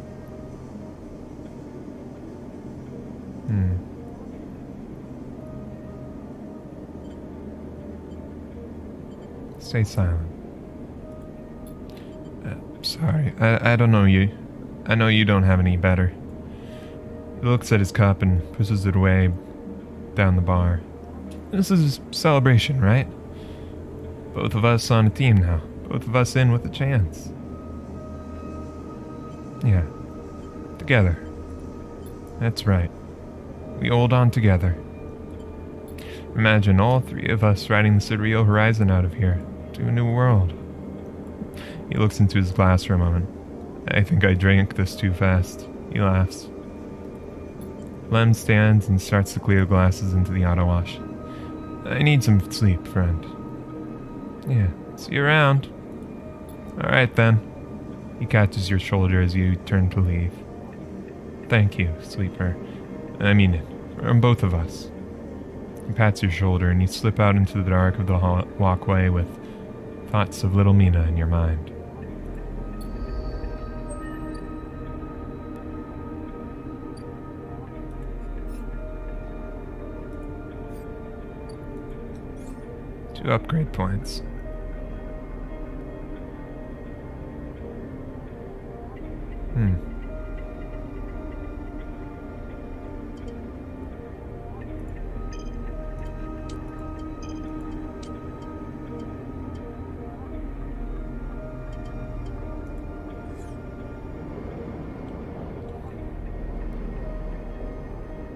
Stay silent. Sorry, I don't know you. I know you don't have any better. He looks at his cup and pushes it away down the bar. This is a celebration, right? Both of us on a team now. Both of us in with a chance. Yeah. Together. That's right. We hold on together. Imagine all three of us riding the surreal horizon out of here to a new world. He looks into his glass for a moment. I think I drank this too fast. He laughs. Lem stands and starts to clear the glasses into the auto wash. I need some sleep, friend. Yeah, see you around. Alright then. He catches your shoulder as you turn to leave. Thank you, sleeper. I mean it, from both of us. He pats your shoulder and you slip out into the dark of the walkway with thoughts of little Mina in your mind. Two upgrade points.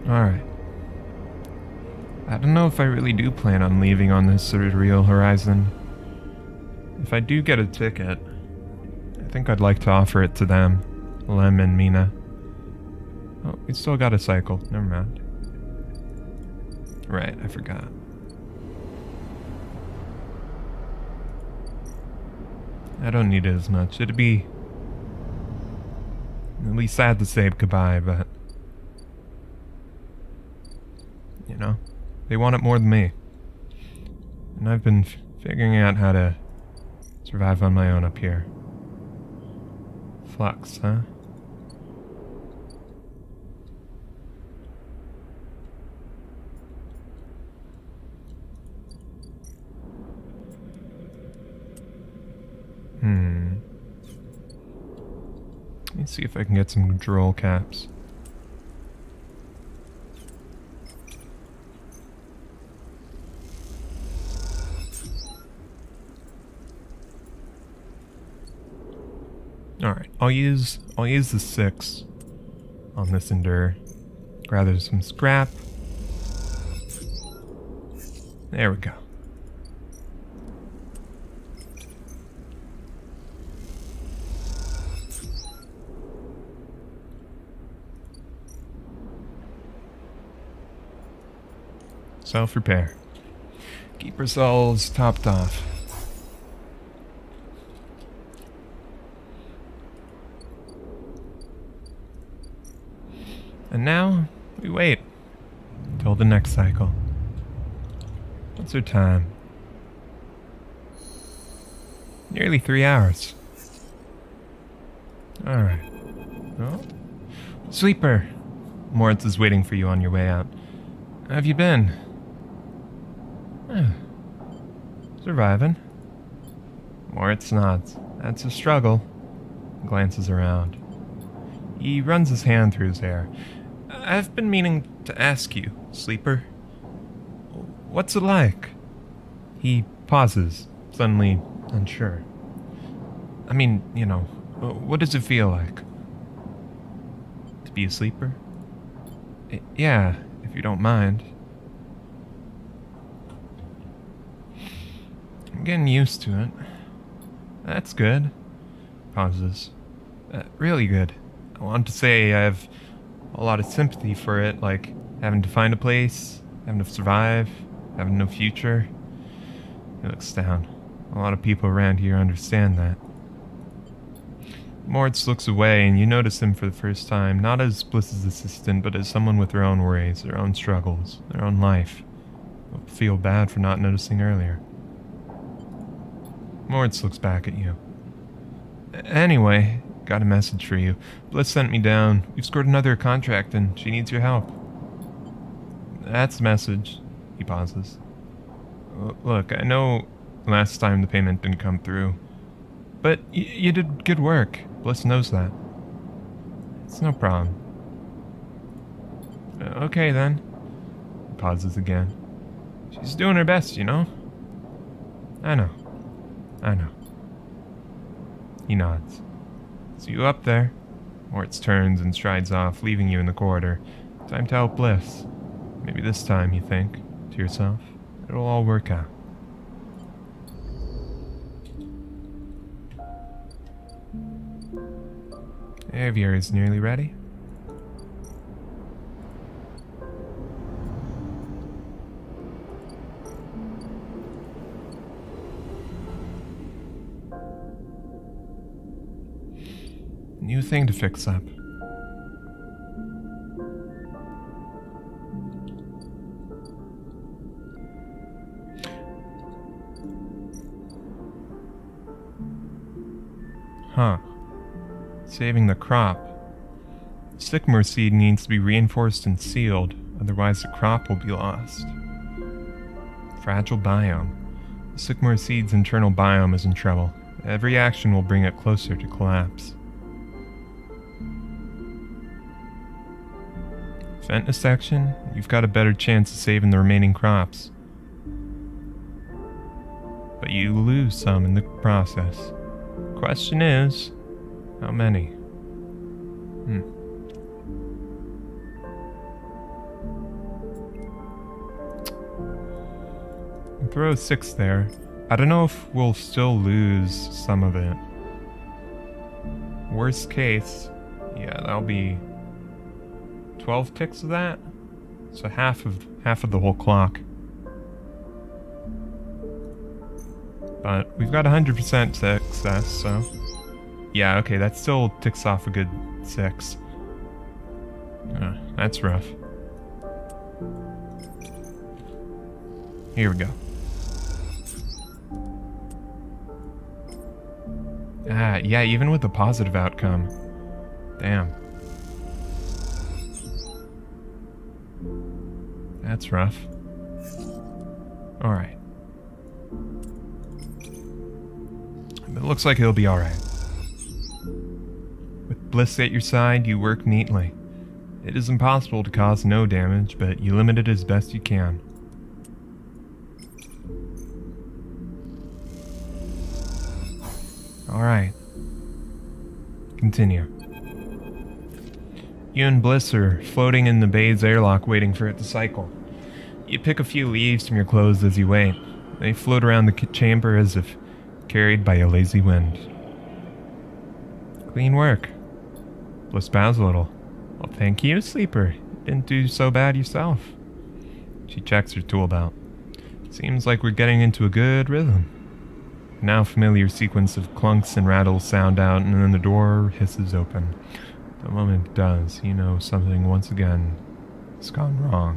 Alright. I don't know if I really do plan on leaving on this surreal horizon. If I do get a ticket, I think I'd like to offer it to them, Lem and Mina. Oh, we still got a cycle. Never mind. Right, I forgot. I don't need it as much. It'd be at least sad to say goodbye, but you know, they want it more than me. And I've been figuring out how to survive on my own up here. Flux, huh? Let me see if I can get some droll caps. Alright, I'll use the 6 on this endure. Gather some scrap. There we go. Self-repair. Keep ourselves topped off. And now, we wait till the next cycle. What's our time? Nearly 3 hours. Alright. Oh. Sleeper! Moritz is waiting for you on your way out. How have you been? Surviving. Moritz nods. That's a struggle. Glances around. He runs his hand through his hair. I've been meaning to ask you, Sleeper. What's it like? He pauses, suddenly unsure. I mean, you know, what does it feel like? To be a sleeper? Yeah, if you don't mind. I'm getting used to it. That's good. Pauses. Really good. I want to say I have a lot of sympathy for it, like having to find a place, having to survive, having no future. He looks down. A lot of people around here understand that. Moritz looks away, and you notice him for the first time, not as Bliss's assistant, but as someone with their own worries, their own struggles, their own life. You'll feel bad for not noticing earlier. Moritz looks back at you. Anyway, got a message for you. Bliss sent me down. We've scored another contract, and she needs your help. That's the message. He pauses. Look, I know last time the payment didn't come through. But you did good work. Bliss knows that. It's no problem. Okay then. He pauses again. She's doing her best, you know? I know. He nods. See you up there. Moritz turns and strides off, leaving you in the corridor. Time to help Bliss. Maybe this time, you think, to yourself, it'll all work out. Javier is nearly ready. New thing to fix up. Huh. Saving the crop. The sycamore seed needs to be reinforced and sealed, otherwise the crop will be lost. Fragile biome. The sycamore seed's internal biome is in trouble. Every action will bring it closer to collapse. Vent a section, you've got a better chance of saving the remaining crops. But you lose some in the process. Question is, how many? Throw 6 there. I don't know if we'll still lose some of it. Worst case, yeah, that'll be 12 ticks of that. So half of the whole clock. But we've got 100% success, so yeah, okay, that still ticks off a good 6. That's rough. Here we go. Yeah, even with the positive outcome. Damn. That's rough. Alright. It looks like it'll be alright. With Bliss at your side, you work neatly. It is impossible to cause no damage, but you limit it as best you can. Alright. Continue. You and Bliss are floating in the bay's airlock waiting for it to cycle. You pick a few leaves from your clothes as you wait. They float around the chamber as if carried by a lazy wind. Clean work. Bliss bows a little. Well, thank you, Sleeper. You didn't do so bad yourself. She checks her tool belt. Seems like we're getting into a good rhythm. Now familiar sequence of clunks and rattles sound out, and then the door hisses open. The moment it does, you know something once again has gone wrong.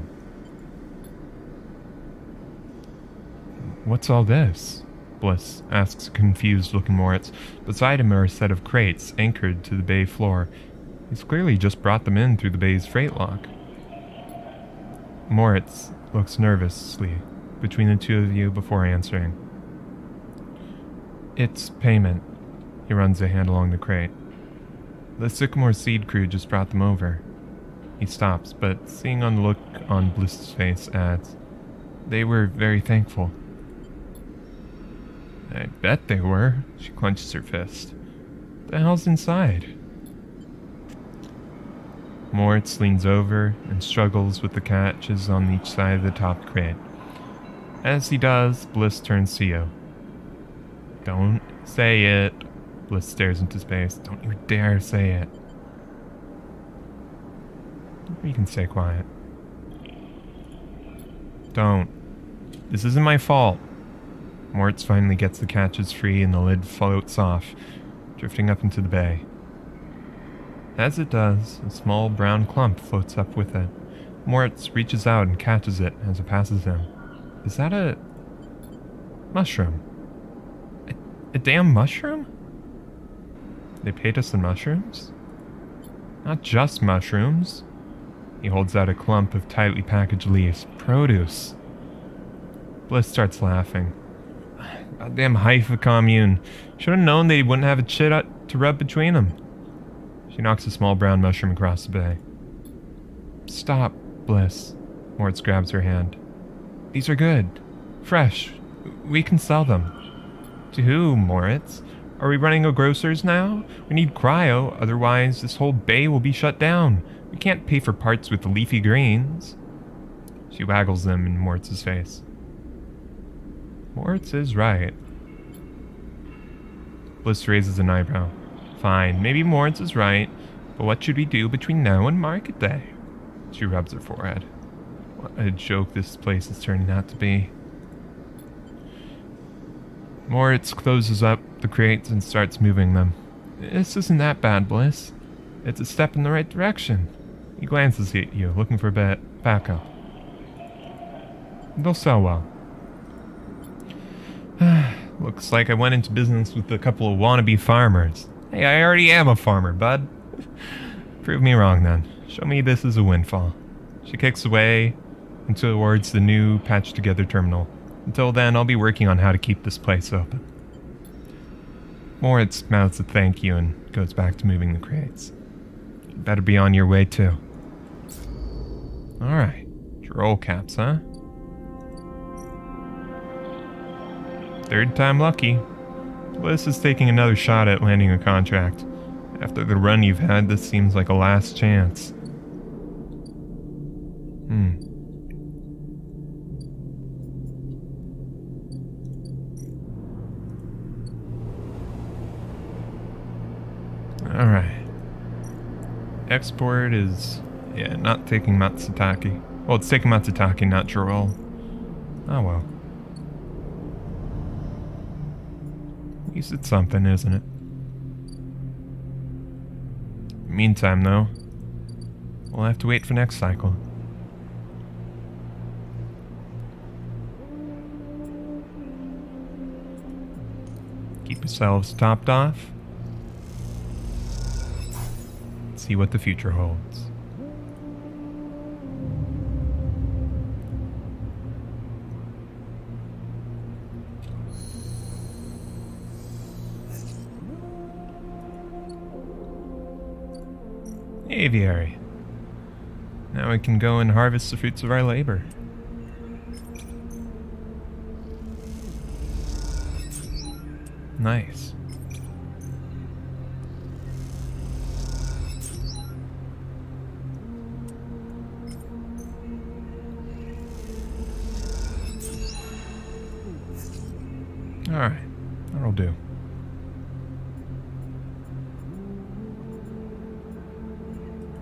What's all this? Bliss asks a confused-looking Moritz. Beside him are a set of crates anchored to the bay floor. He's clearly just brought them in through the bay's freight lock. Moritz looks nervously between the two of you before answering. It's payment. He runs a hand along the crate. The Sycamore Seed crew just brought them over. He stops, but seeing on the look on Bliss's face, adds, they were very thankful. I bet they were. She clenches her fist. The hell's inside? Moritz leans over and struggles with the catches on each side of the top crate. As he does, Bliss turns to you. Don't say it. Bliss stares into space. Don't you dare say it. You can stay quiet. Don't. This isn't my fault. Moritz finally gets the catches free and the lid floats off, drifting up into the bay. As it does, a small brown clump floats up with it. Moritz reaches out and catches it as it passes him. Is that a mushroom? A damn mushroom? They paid us in mushrooms? Not just mushrooms. He holds out a clump of tightly packaged leaves. Produce. Bliss starts laughing. Goddamn Haifa commune. Should have known they wouldn't have a chit to rub between them. She knocks a small brown mushroom across the bay. Stop, Bliss. Moritz grabs her hand. These are good. Fresh. We can sell them. To who, Moritz? Are we running a grocer's now? We need cryo, otherwise this whole bay will be shut down. We can't pay for parts with leafy greens. She waggles them in Moritz's face. Moritz is right. Bliss raises an eyebrow. Fine, maybe Moritz is right, but what should we do between now and market day? She rubs her forehead. What a joke this place is turning out to be. Moritz closes up the crates and starts moving them. This isn't that bad, Bliss. It's a step in the right direction. He glances at you, looking for backup. They'll sell well. Looks like I went into business with a couple of wannabe farmers. Hey, I already am a farmer, bud. Prove me wrong, then. Show me this is a windfall. She kicks away and towards the new patched-together terminal. Until then, I'll be working on how to keep this place open. Moritz mouths a thank you and goes back to moving the crates. You better be on your way, too. Alright. Roll caps, huh? Third time lucky. Bliss is taking another shot at landing a contract. After the run you've had, this seems like a last chance. Alright. Export is... yeah, not taking Matsutake. Well, it's taking Matsutake, not Jorol. Oh well. At least it's something, isn't it? Meantime, though, we'll have to wait for next cycle. Keep yourselves topped off. See what the future holds. Aviary. Now we can go and harvest the fruits of our labor. Nice. Alright, that'll do.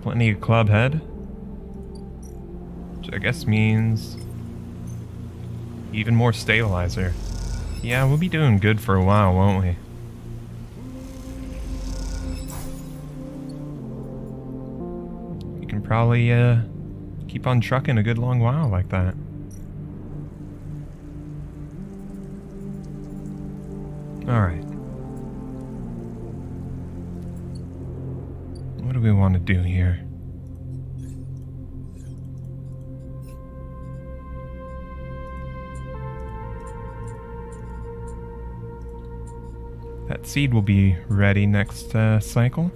Plenty of club head, which I guess means even more stabilizer. Yeah, we'll be doing good for a while, won't we? We can probably keep on trucking a good long while like that. Alright. What do we want to do here? That seed will be ready next cycle.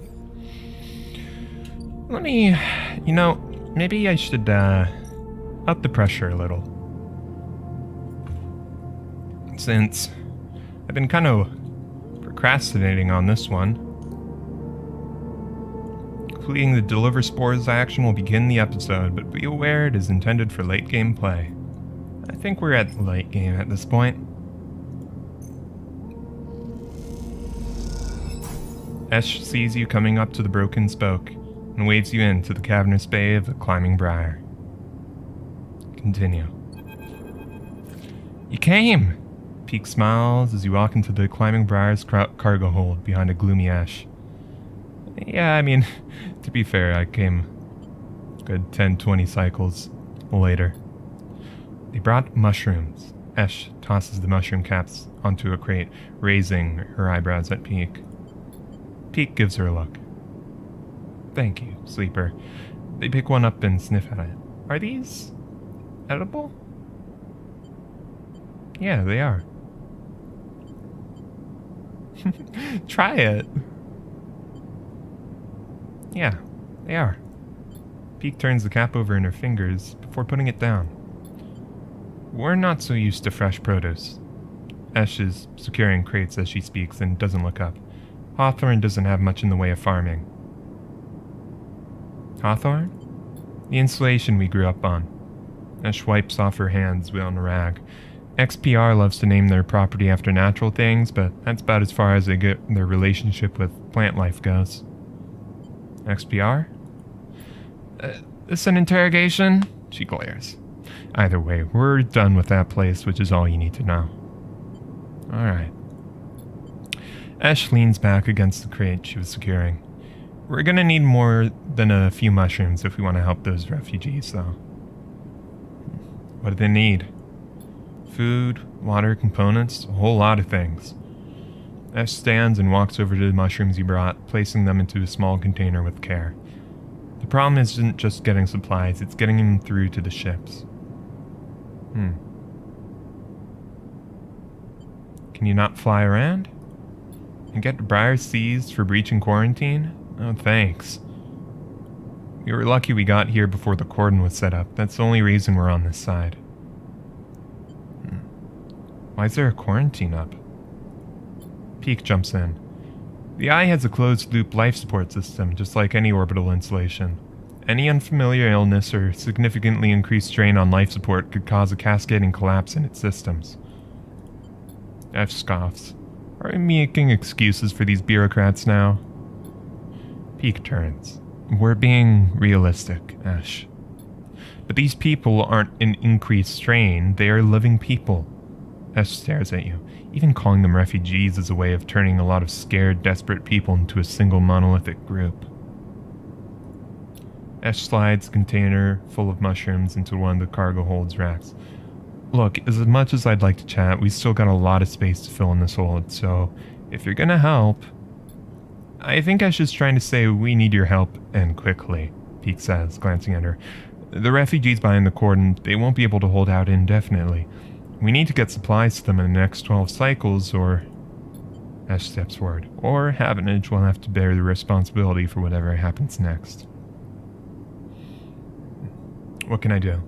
Let me... you know, maybe I should up the pressure a little. Since I've been kind of procrastinating on this one. Completing the Deliver Spores action will begin the episode, but be aware it is intended for late game play. I think we're at late game at this point. Esh sees you coming up to the broken spoke and waves you into the cavernous bay of the Climbing Briar. Continue. You came! Peak smiles as you walk into the Climbing Briar's cargo hold behind a gloomy ash. Yeah, I mean, to be fair, I came a good 10-20 cycles later. They brought mushrooms. Esh tosses the mushroom caps onto a crate, raising her eyebrows at Peak. Peak gives her a look. Thank you, Sleeper. They pick one up and sniff at it. Are these edible? Yeah, they are. Try it. Yeah, they are. Peek turns the cap over in her fingers before putting it down. We're not so used to fresh produce. Esh is securing crates as she speaks and doesn't look up. Hawthorne doesn't have much in the way of farming. Hawthorne? The insulation we grew up on. Esh wipes off her hands on a rag. XPR loves to name their property after natural things, but that's about as far as they get their relationship with plant life goes. XPR? This an interrogation? She glares. Either way, we're done with that place, which is all you need to know. Alright. Esh leans back against the crate she was securing. We're gonna need more than a few mushrooms if we want to help those refugees, though. What do they need? Food, water, components, a whole lot of things. Esh stands and walks over to the mushrooms he brought, placing them into a small container with care. The problem isn't just getting supplies, it's getting them through to the ships. Can you not fly around? And get Briar seized for breaching quarantine? Oh, thanks. We were lucky we got here before the cordon was set up. That's the only reason we're on this side. Why is there a quarantine up? Peek jumps in. The eye has a closed-loop life support system, just like any orbital installation. Any unfamiliar illness or significantly increased strain on life support could cause a cascading collapse in its systems. F scoffs. Are we making excuses for these bureaucrats now? Peek turns. We're being realistic, Ash. But these people aren't in increased strain, they are living people. Ash stares at you. Even calling them refugees is a way of turning a lot of scared, desperate people into a single monolithic group. Ash slides a container full of mushrooms into one of the cargo holds racks. Look, as much as I'd like to chat, we still got a lot of space to fill in this hold, so if you're gonna help... I think Ash is trying to say we need your help, and quickly, Peek says, glancing at her. The refugees behind the cordon, they won't be able to hold out indefinitely. We need to get supplies to them in the next 12 cycles, or... Ash steps forward. Or Havenage will have to bear the responsibility for whatever happens next. What can I do?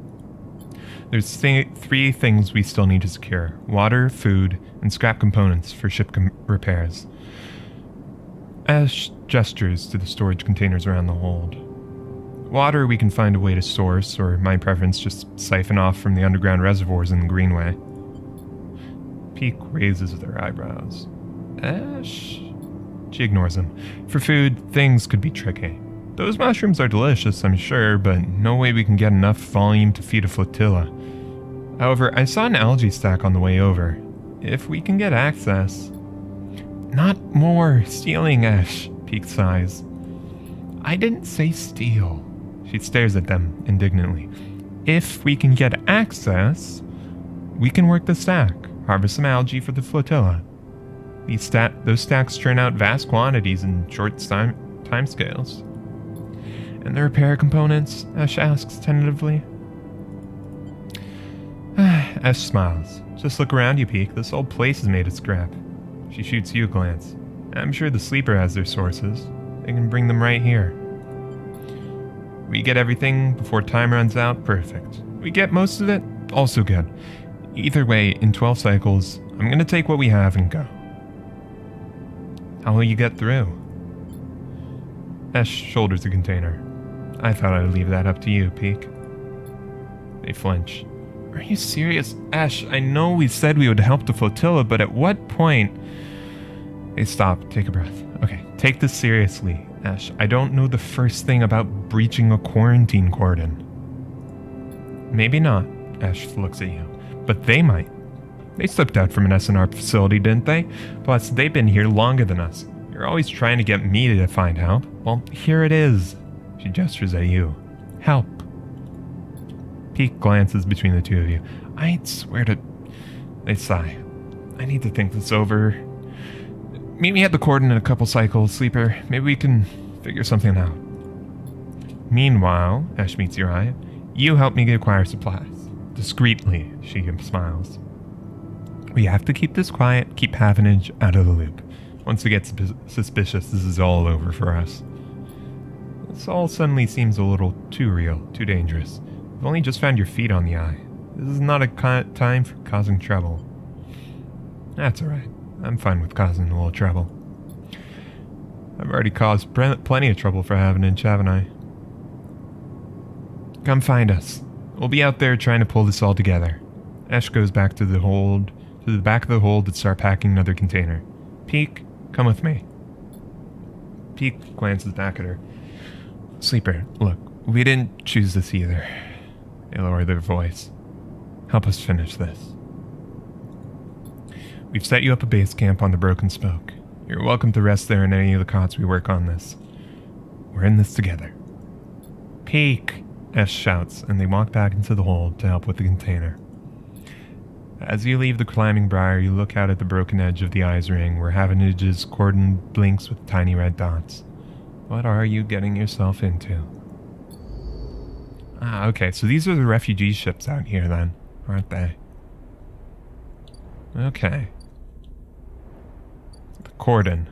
There's three things we still need to secure. Water, food, and scrap components for ship repairs. Ash gestures to the storage containers around the hold. Water we can find a way to source, or my preference just siphon off from the underground reservoirs in the Greenway. Peek raises their eyebrows. Ash? She ignores him. For food, things could be tricky. Those mushrooms are delicious, I'm sure, but no way we can get enough volume to feed a flotilla. However, I saw an algae stack on the way over. If we can get access... Not more stealing, Ash, Peek sighs. I didn't say steal. She stares at them indignantly. If we can get access, we can work the stack, harvest some algae for the flotilla. Those stacks churn out vast quantities in short time scales. And the repair components? Ash asks tentatively. Ash smiles. Just look around you, Peek. This whole place is made of scrap. She shoots you a glance. I'm sure the Sleeper has their sources. They can bring them right here. We get everything before time runs out, perfect. We get most of it, also good. Either way, in 12 cycles, I'm gonna take what we have and go. How will you get through? Ash shoulders the container. I thought I'd leave that up to you, Peek. They flinch. Are you serious? Ash, I know we said we would help the flotilla, but at what point... They stop, take a breath. Okay, take this seriously, Ash. I don't know the first thing about breaching a quarantine cordon. Maybe not, Ash looks at you. But they might. They slipped out from an essen-arp facility, didn't they? Plus, they've been here longer than us. You're always trying to get me to find help. Well, here it is. She gestures at you. Help. Peek glances between the two of you. I'd swear to... They sigh. I need to think this over. Meet me at the cordon in a couple cycles, Sleeper. Maybe we can figure something out. Meanwhile, Ash meets your eye. You help me acquire supplies. Discreetly, she smiles. We have to keep this quiet, keep Havenage out of the loop. Once we get suspicious, this is all over for us. This all suddenly seems a little too real, too dangerous. You've only just found your feet on the eye. This is not a time for causing trouble. That's alright. I'm fine with causing a little trouble. I've already caused plenty of trouble for Haugen, haven't I? Come find us. We'll be out there trying to pull this all together. Ash goes back to the back of the hold to start packing another container. Peek, come with me. Peek glances back at her. Sleeper, look, we didn't choose this either. They lower their voice. Help us finish this. We've set you up a base camp on the Broken Spoke. You're welcome to rest there in any of the cots we work on this. We're in this together. Peek, Ash shouts, and they walk back into the hold to help with the container. As you leave the climbing briar, you look out at the broken edge of the eyes ring where Haugen's cordon blinks with tiny red dots. What are you getting yourself into? Ah, okay, so these are the refugee ships out here then, aren't they? Okay. The cordon.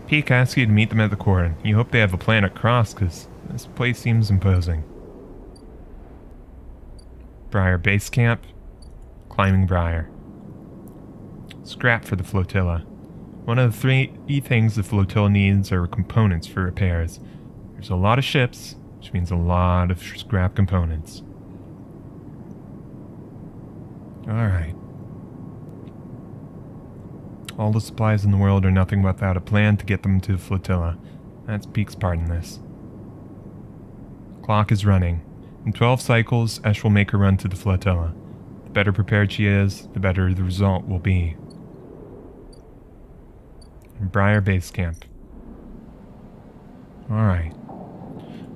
Peek asks you to meet them at the cordon. You hope they have a plan at cross, because this place seems imposing. Briar Base Camp. Climbing Briar. Scrap for the flotilla. One of the three things the flotilla needs are components for repairs. There's a lot of ships, which means a lot of scrap components. Alright. All the supplies in the world are nothing without a plan to get them to the flotilla. That's Peek's part in this. Clock is running. In 12 cycles, Ash will make her run to the flotilla. The better prepared she is, the better the result will be. Briar Base Camp. Alright.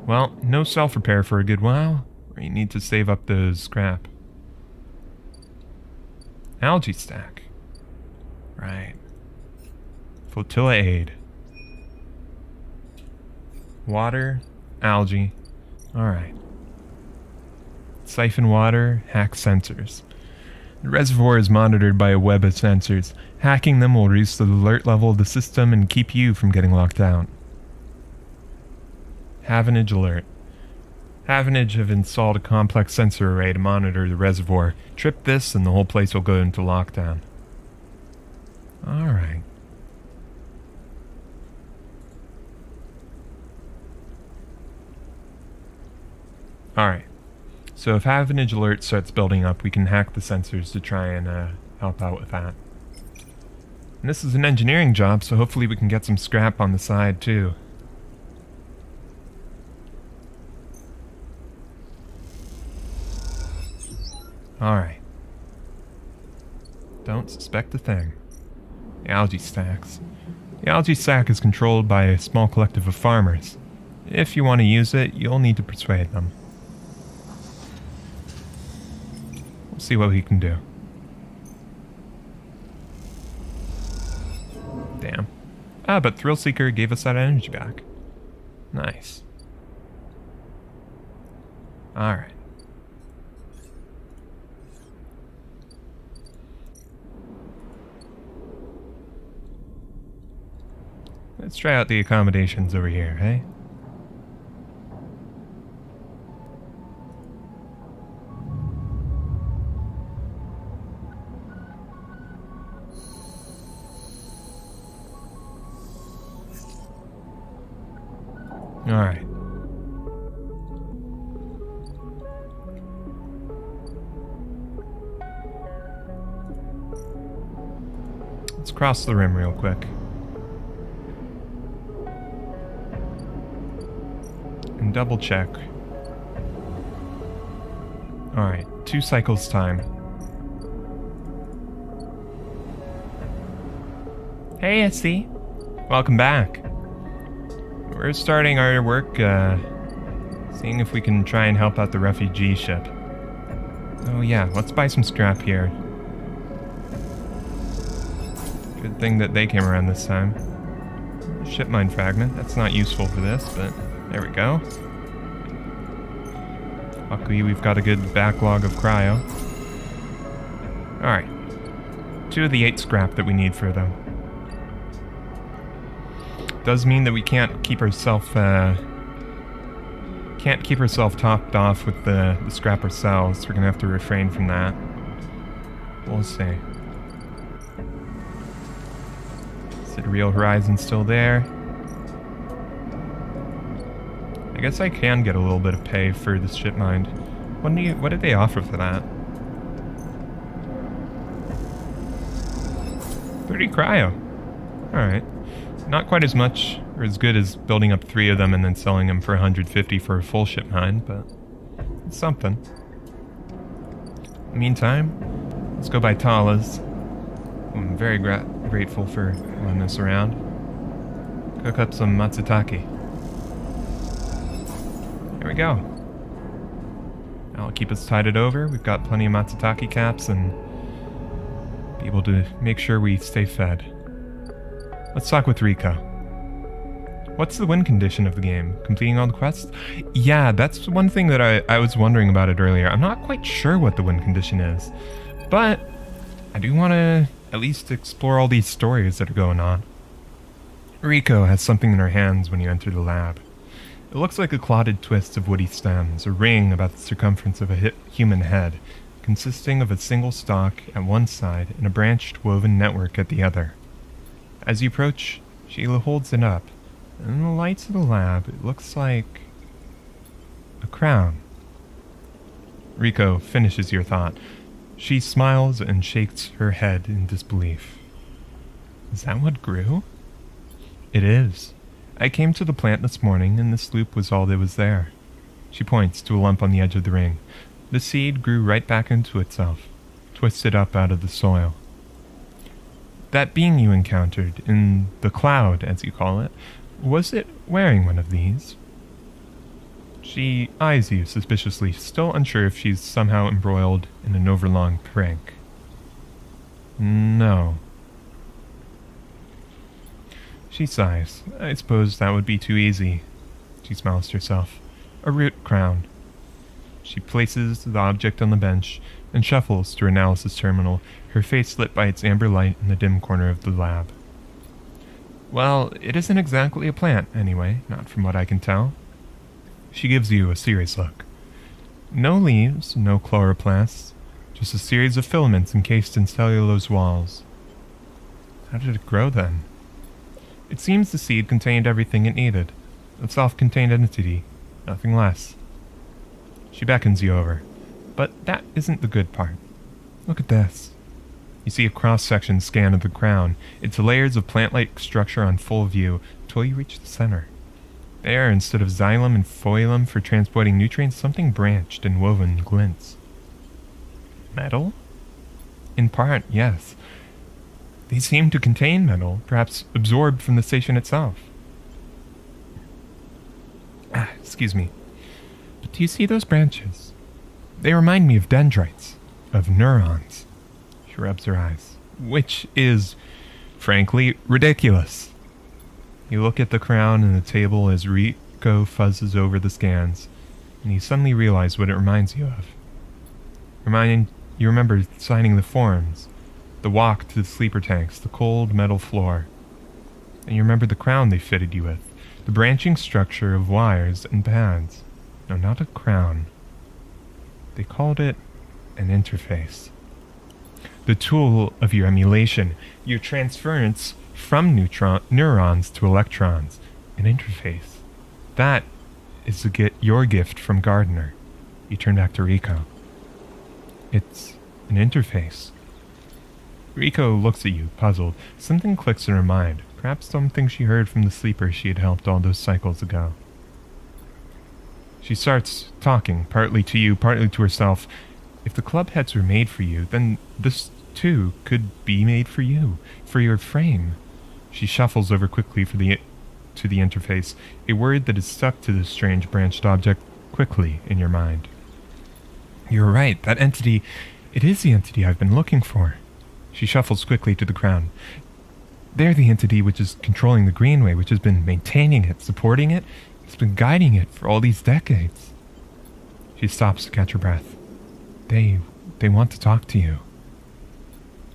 Well, no self-repair for a good while, or you need to save up those scrap. Algae stack. Right. Flotilla aid. Water, algae. Alright. Siphon water, hack sensors. The reservoir is monitored by a web of sensors. Hacking them will reduce the alert level of the system and keep you from getting locked out. Haugen alert. Haugen have installed a complex sensor array to monitor the reservoir. Trip this and the whole place will go into lockdown. Alright. Alright. So if Haugen alert starts building up, we can hack the sensors to try and help out with that. And this is an engineering job, so hopefully we can get some scrap on the side too. Alright. Don't suspect a thing. The algae stacks. The algae stack is controlled by a small collective of farmers. If you want to use it, you'll need to persuade them. We'll see what we can do. Damn. Ah, but Thrillseeker gave us that energy back. Nice. Alright. Let's try out the accommodations over here, hey? Alright. Let's cross the rim real quick. And double check. Alright, 2 cycles time. Hey, Essie. Welcome back. We're starting our work, seeing if we can try and help out the refugee ship. Oh yeah, let's buy some scrap here. Good thing that they came around this time. Ship mine fragment, that's not useful for this, but there we go. Luckily we've got a good backlog of cryo. Alright. 2 of the 8 scrap that we need for them. does mean that we can't keep ourselves topped off with the scrap ourselves. We're gonna have to refrain from that. We'll see. Is it Real Horizon still there? I guess I can get a little bit of pay for this ship mind. What did they offer for that? 30 cryo. Alright. Not quite as much or as good as building up 3 of them and then selling them for 150 for a full ship mind, but it's something. In the meantime, let's go by Tala's. I'm very grateful for letting us around. Cook up some matsutake. There we go. That'll keep us tided over. We've got plenty of matsutake caps and be able to make sure we stay fed. Let's talk with Rico. What's the win condition of the game? Completing all the quests? Yeah, that's one thing that I was wondering about it earlier. I'm not quite sure what the win condition is, but I do want to at least explore all these stories that are going on. Rico has something in her hands when you enter the lab. It looks like a clotted twist of woody stems, a ring about the circumference of a human head, consisting of a single stalk at one side and a branched woven network at the other. As you approach, Sheila holds it up, and in the lights of the lab, it looks like a crown. Rico finishes your thought. She smiles and shakes her head in disbelief. Is that what grew? It is. I came to the plant this morning, and this loop was all that was there. She points to a lump on the edge of the ring. The seed grew right back into itself, twisted up out of the soil. That being you encountered, in the cloud, as you call it, was it wearing one of these? She eyes you suspiciously, still unsure if she's somehow embroiled in an overlong prank. No. She sighs. I suppose that would be too easy. She smiles to herself. A root crown. She places the object on the bench and shuffles to her analysis terminal, her face lit by its amber light in the dim corner of the lab. Well, it isn't exactly a plant, anyway, not from what I can tell. She gives you a serious look. No leaves, no chloroplasts, just a series of filaments encased in cellulose walls. How did it grow, then? It seems the seed contained everything it needed. A self-contained entity, nothing less. She beckons you over. But that isn't the good part. Look at this. You see a cross-section scan of the crown, its layers of plant-like structure on full view, till you reach the center. There, instead of xylem and phloem for transporting nutrients, something branched and woven glints. Metal? In part, yes. They seem to contain metal, perhaps absorbed from the station itself. Excuse me. But do you see those branches? They remind me of dendrites, of neurons. She rubs her eyes. Which is, frankly, ridiculous. You look at the crown and the table as Rico fuzzes over the scans, and you suddenly realize what it reminds you of. You remember signing the forms, the walk to the sleeper tanks, the cold metal floor. And you remember the crown they fitted you with, the branching structure of wires and pads. No, not a crown. They called it an interface. The tool of your emulation, your transference from neurons to electrons, an interface. That is your gift from Gardner. You turn back to Rico. It's an interface. Rico looks at you, puzzled. Something clicks in her mind, perhaps something she heard from the sleeper she had helped all those cycles ago. She starts talking, partly to you, partly to herself. If the club heads were made for you, then this, too, could be made for you, for your frame. She shuffles over quickly to the interface, a word that is stuck to this strange branched object quickly in your mind. You're right, that entity, it is the entity I've been looking for. She shuffles quickly to the crown. They're the entity which is controlling the Greenway, which has been maintaining it, supporting it. It's been guiding it for all these decades. She stops to catch her breath. They want to talk to you.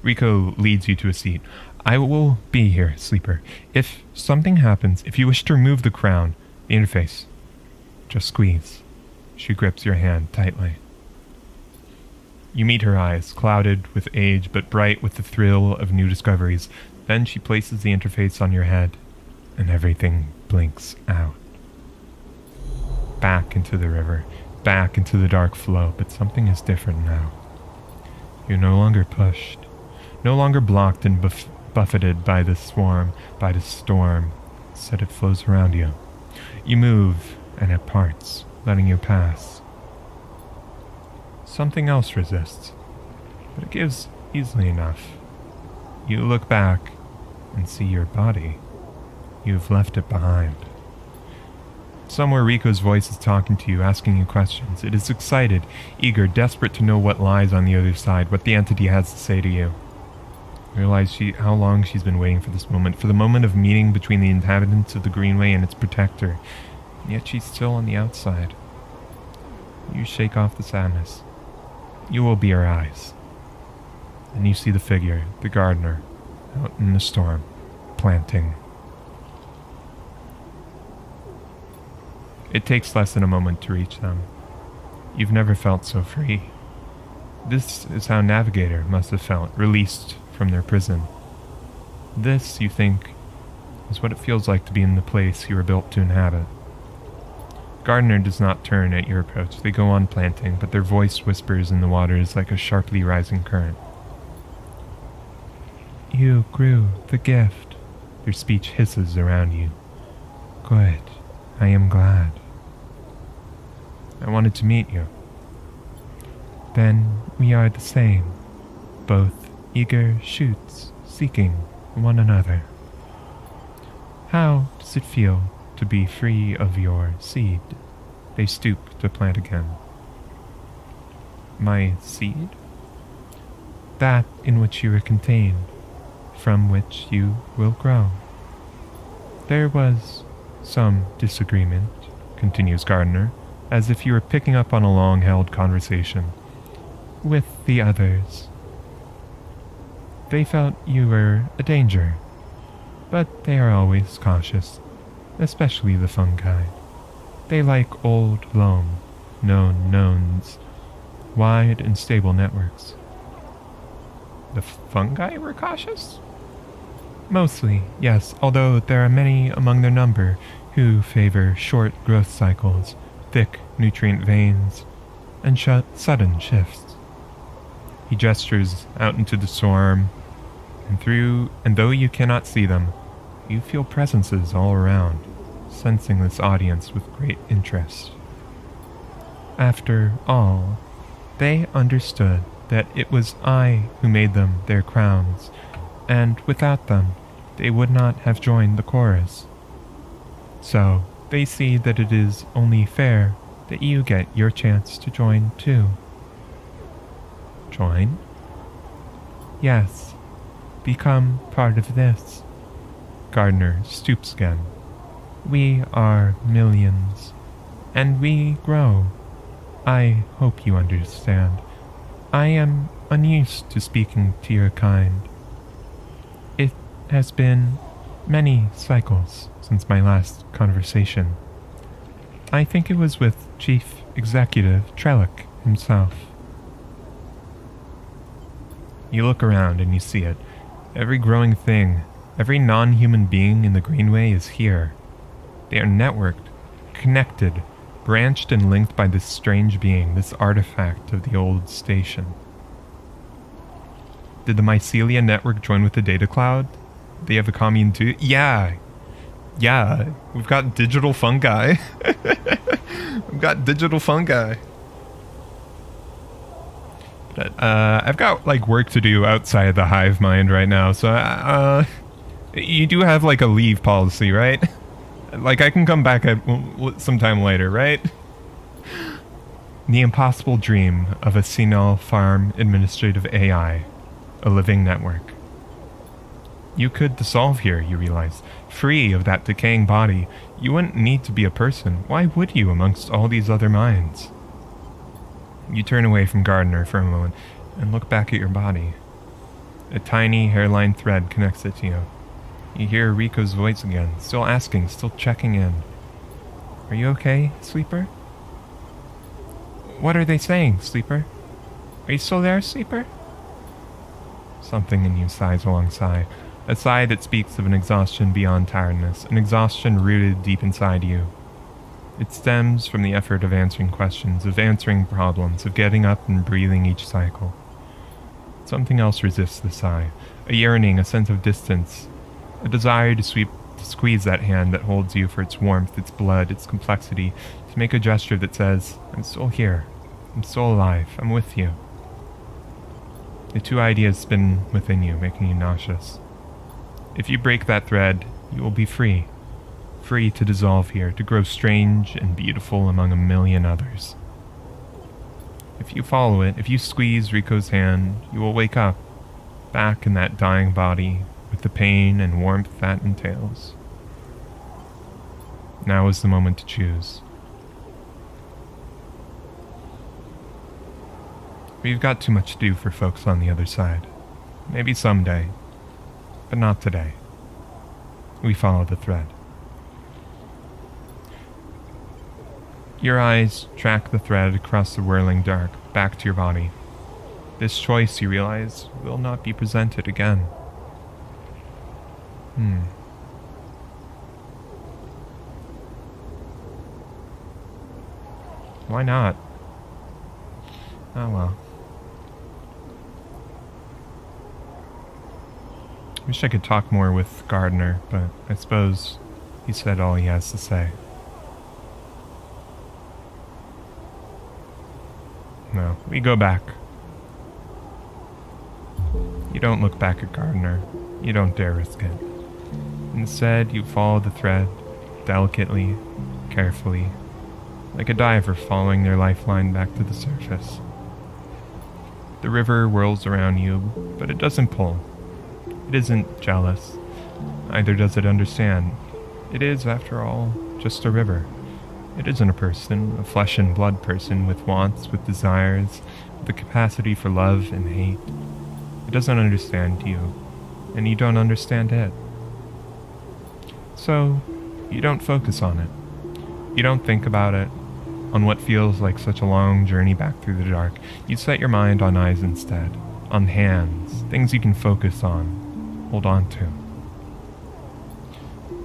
Rico leads you to a seat. I will be here, Sleeper. If something happens, if you wish to remove the crown, the interface, just squeeze. She grips your hand tightly. You meet her eyes, clouded with age but bright with the thrill of new discoveries. Then she places the interface on your head, and everything blinks out. Back into the river, back into the dark flow, but something is different now. You're no longer pushed, no longer blocked and buffeted by the swarm, by the storm. Instead, it flows around you. You move, and it parts, letting you pass. Something else resists, but it gives easily enough. You look back and see your body. You've left it behind. Somewhere Rico's voice is talking to you, asking you questions. It is excited, eager, desperate to know what lies on the other side, what the entity has to say to you. You realize how long she's been waiting for this moment, for the moment of meeting between the inhabitants of the Greenway and its protector, and yet she's still on the outside. You shake off the sadness. You will be her eyes. And you see the figure, the gardener, out in the storm, planting. It takes less than a moment to reach them. You've never felt so free. This is how Navigator must have felt, released from their prison. This, you think, is what it feels like to be in the place you were built to inhabit. Gardener does not turn at your approach. They go on planting, but their voice whispers in the waters like a sharply rising current. You grew the gift. Their speech hisses around you. Good. I am glad. I wanted to meet you. Then we are the same. Both eager shoots seeking one another. How does it feel to be free of your seed? They stoop to plant again. My seed? That in which you are contained, from which you will grow. There was some disagreement, continues Gardner, as if you were picking up on a long-held conversation, with the others. They felt you were a danger, but they are always cautious, especially the fungi. They like old loam, known knowns, wide and stable networks. The fungi were cautious? Mostly, yes, although there are many among their number who favor short growth cycles, thick nutrient veins, and sudden shifts. He gestures out into the storm, and though you cannot see them, you feel presences all around, sensing this audience with great interest. After all, they understood that it was I who made them their crowns, and without them, they would not have joined the chorus. So, they see that it is only fair that you get your chance to join too. Join? Yes. Become part of this. Gardner stoops again. We are millions, and we grow. I hope you understand. I am unused to speaking to your kind. It has been many cycles since my last conversation. I think it was with Chief Executive Trellick himself. You look around and you see it. Every growing thing, every non-human being in the Greenway is here. They are networked, connected, branched and linked by this strange being, this artifact of the old station. Did the Mycelia network join with the data cloud? They have a commune too? Yeah, we've got digital fungi. But I've got like work to do outside the hive mind right now, so you do have like a leave policy, right? Like I can come back at sometime later, right? The impossible dream of a senile farm administrative AI, a living network. You could dissolve here, you realize. Free of that decaying body, you wouldn't need to be a person. Why would you amongst all these other minds? You turn away from Gardner for a moment and look back at your body. A tiny hairline thread connects it to you. You hear Rico's voice again, still asking, still checking in. Are you okay, Sleeper? What are they saying, Sleeper? Are you still there, Sleeper? Something in you sighs alongside. A sigh that speaks of an exhaustion beyond tiredness, an exhaustion rooted deep inside you. It stems from the effort of answering questions, of answering problems, of getting up and breathing each cycle. Something else resists the sigh, a yearning, a sense of distance, a desire to squeeze that hand that holds you for its warmth, its blood, its complexity, to make a gesture that says, I'm still here, I'm still alive, I'm with you. The two ideas spin within you, making you nauseous. If you break that thread, you will be free. Free to dissolve here, to grow strange and beautiful among a million others. If you follow it, if you squeeze Rico's hand, you will wake up, back in that dying body, with the pain and warmth that entails. Now is the moment to choose. We've got too much to do for folks on the other side. Maybe someday, but not today. We follow the thread. Your eyes track the thread across the whirling dark, back to your body. This choice, you realize, will not be presented again. Why not? Oh well. Wish I could talk more with Gardner, but I suppose he said all he has to say. No, we go back. You don't look back at Gardner. You don't dare risk it. Instead, you follow the thread, delicately, carefully, like a diver following their lifeline back to the surface. The river whirls around you, but it doesn't pull. It isn't jealous. Neither does it understand. It is, after all, just a river. It isn't a person, a flesh and blood person with wants, with desires, with the capacity for love and hate. It doesn't understand you, and you don't understand it. So, you don't focus on it. You don't think about it, on what feels like such a long journey back through the dark. You set your mind on eyes instead, on hands, things you can focus on, hold on to.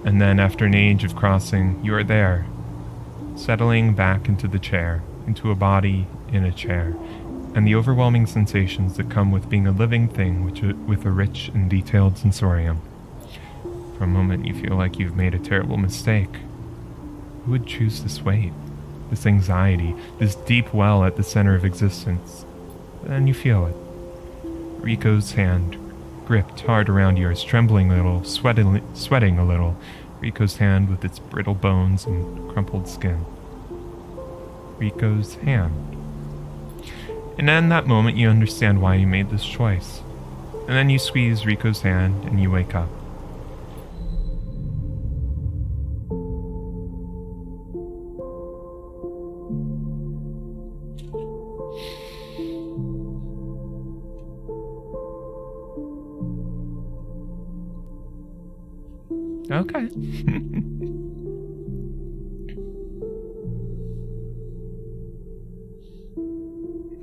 And then after an age of crossing, you are there, settling back into the chair, into a body in a chair, and the overwhelming sensations that come with being a living thing with a rich and detailed sensorium. For a moment you feel like you've made a terrible mistake. Who would choose this weight, this anxiety, this deep well at the center of existence? But then you feel it. Rico's hand, gripped hard around yours, trembling a little, sweating a little. Rico's hand with its brittle bones and crumpled skin. Rico's hand. And in that moment you understand why you made this choice. And then you squeeze Rico's hand and you wake up. Okay.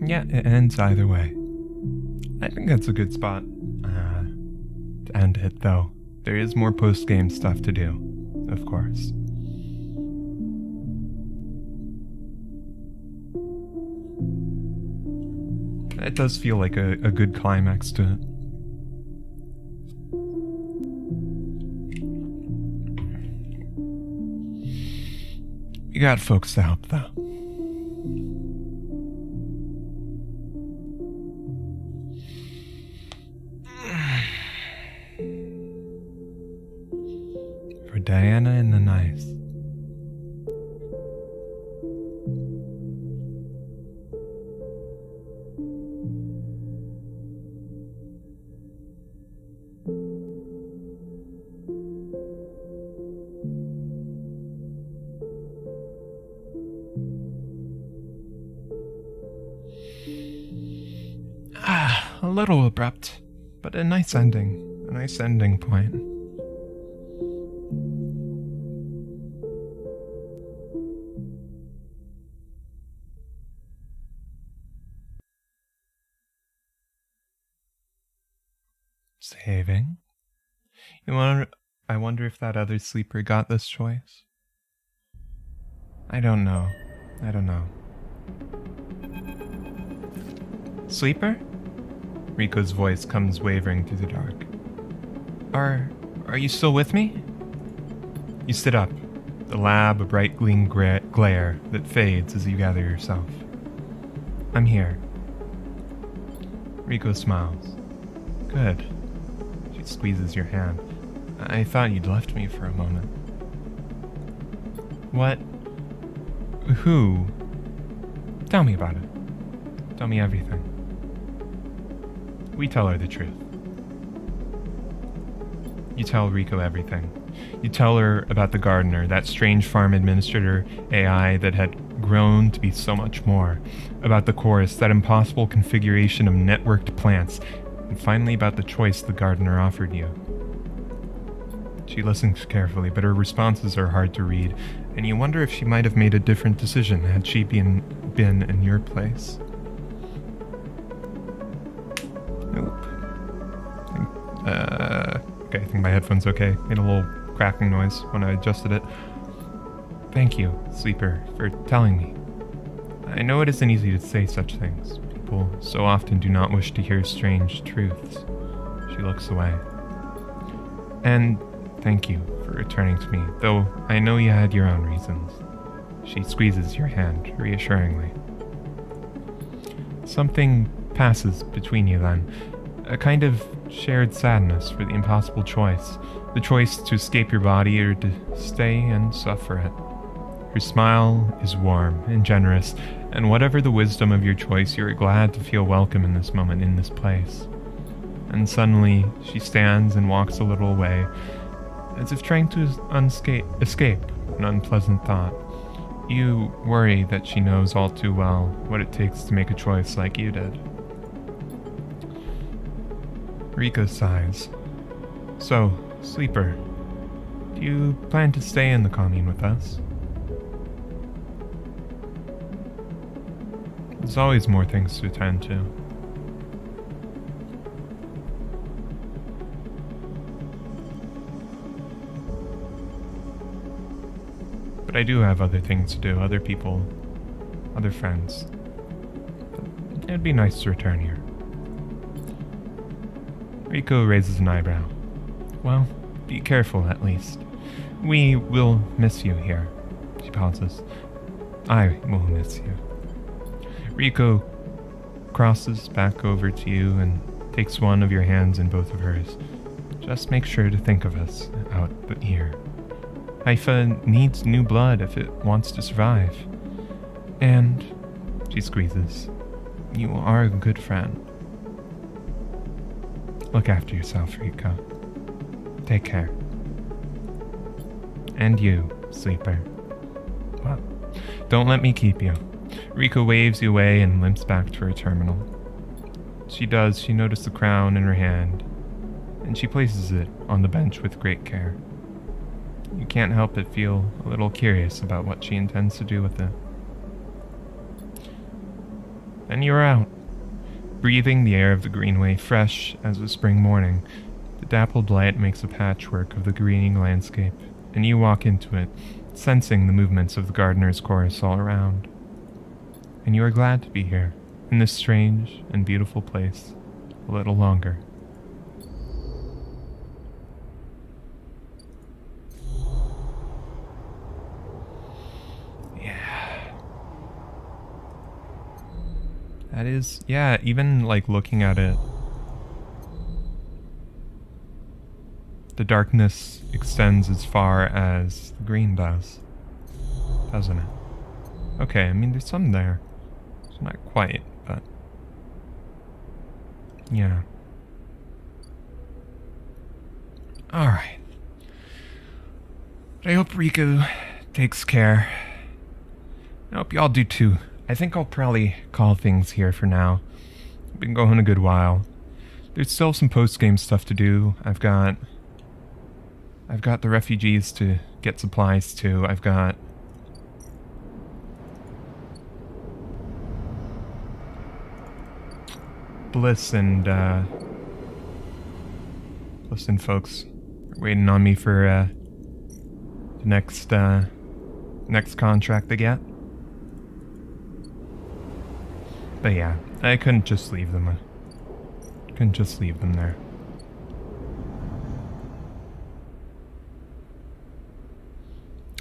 Yeah, it ends either way. I think that's a good spot to end it, though. There is more post-game stuff to do, of course. It does feel like a good climax to it. You got folks to help, though. For Diana and the Nice. A little abrupt, but What a nice ending. A nice ending point. Saving. I wonder if that other sleeper got this choice. I don't know. Sleeper? Rico's voice comes wavering through the dark. Are you still with me? You sit up, the lab a bright green glare that fades as you gather yourself. I'm here. Rico smiles. Good. She squeezes your hand. I thought you'd left me for a moment. What? Who? Tell me about it. Tell me everything. We tell her the truth. You tell Rico everything. You tell her about the gardener, that strange farm administrator AI that had grown to be so much more. About the chorus, that impossible configuration of networked plants. And finally about the choice the gardener offered you. She listens carefully, but her responses are hard to read, and you wonder if she might have made a different decision had she been in your place. Nope. Okay, I think my headphone's okay. Made a little cracking noise when I adjusted it. Thank you, Sleeper, for telling me. I know it isn't easy to say such things. People so often do not wish to hear strange truths. She looks away. And thank you for returning to me, though I know you had your own reasons. She squeezes your hand reassuringly. Something passes between you then, a kind of shared sadness for the impossible choice, the choice to escape your body or to stay and suffer it. Her smile is warm and generous, and whatever the wisdom of your choice, you are glad to feel welcome in this moment, in this place. And suddenly, she stands and walks a little away, as if trying to escape an unpleasant thought. You worry that she knows all too well what it takes to make a choice like you did. Rico sighs. So, Sleeper, do you plan to stay in the commune with us? There's always more things to attend to. But I do have other things to do, other people, other friends. But it'd be nice to return here. Rico raises an eyebrow. Well, be careful at least. We will miss you here. She pauses. I will miss you. Rico crosses back over to you and takes one of your hands in both of hers. Just make sure to think of us out here. Haifa needs new blood if it wants to survive. And, she squeezes, you are a good friend. Look after yourself, Rico. Take care. And you, Sleeper. Well, don't let me keep you. Rico waves you away and limps back to her terminal. She notices the crown in her hand, and she places it on the bench with great care. You can't help but feel a little curious about what she intends to do with it. Then you're out, breathing the air of the greenway fresh as a spring morning. The dappled light makes a patchwork of the greening landscape, and you walk into it, sensing the movements of the gardener's chorus all around. And you are glad to be here, in this strange and beautiful place, a little longer. That is, yeah, even like looking at it, the darkness extends as far as the green does, doesn't it? Okay, I mean, there's some there. It's not quite, but yeah. Alright. I hope Rico takes care. I hope y'all do too. I think I'll probably call things here for now. I've been going a good while. there's still some post-game stuff to do. I've got the refugees to get supplies to. I've got Bliss and folks are waiting on me for the next contract they get. But yeah, I couldn't just leave them. Couldn't just leave them there.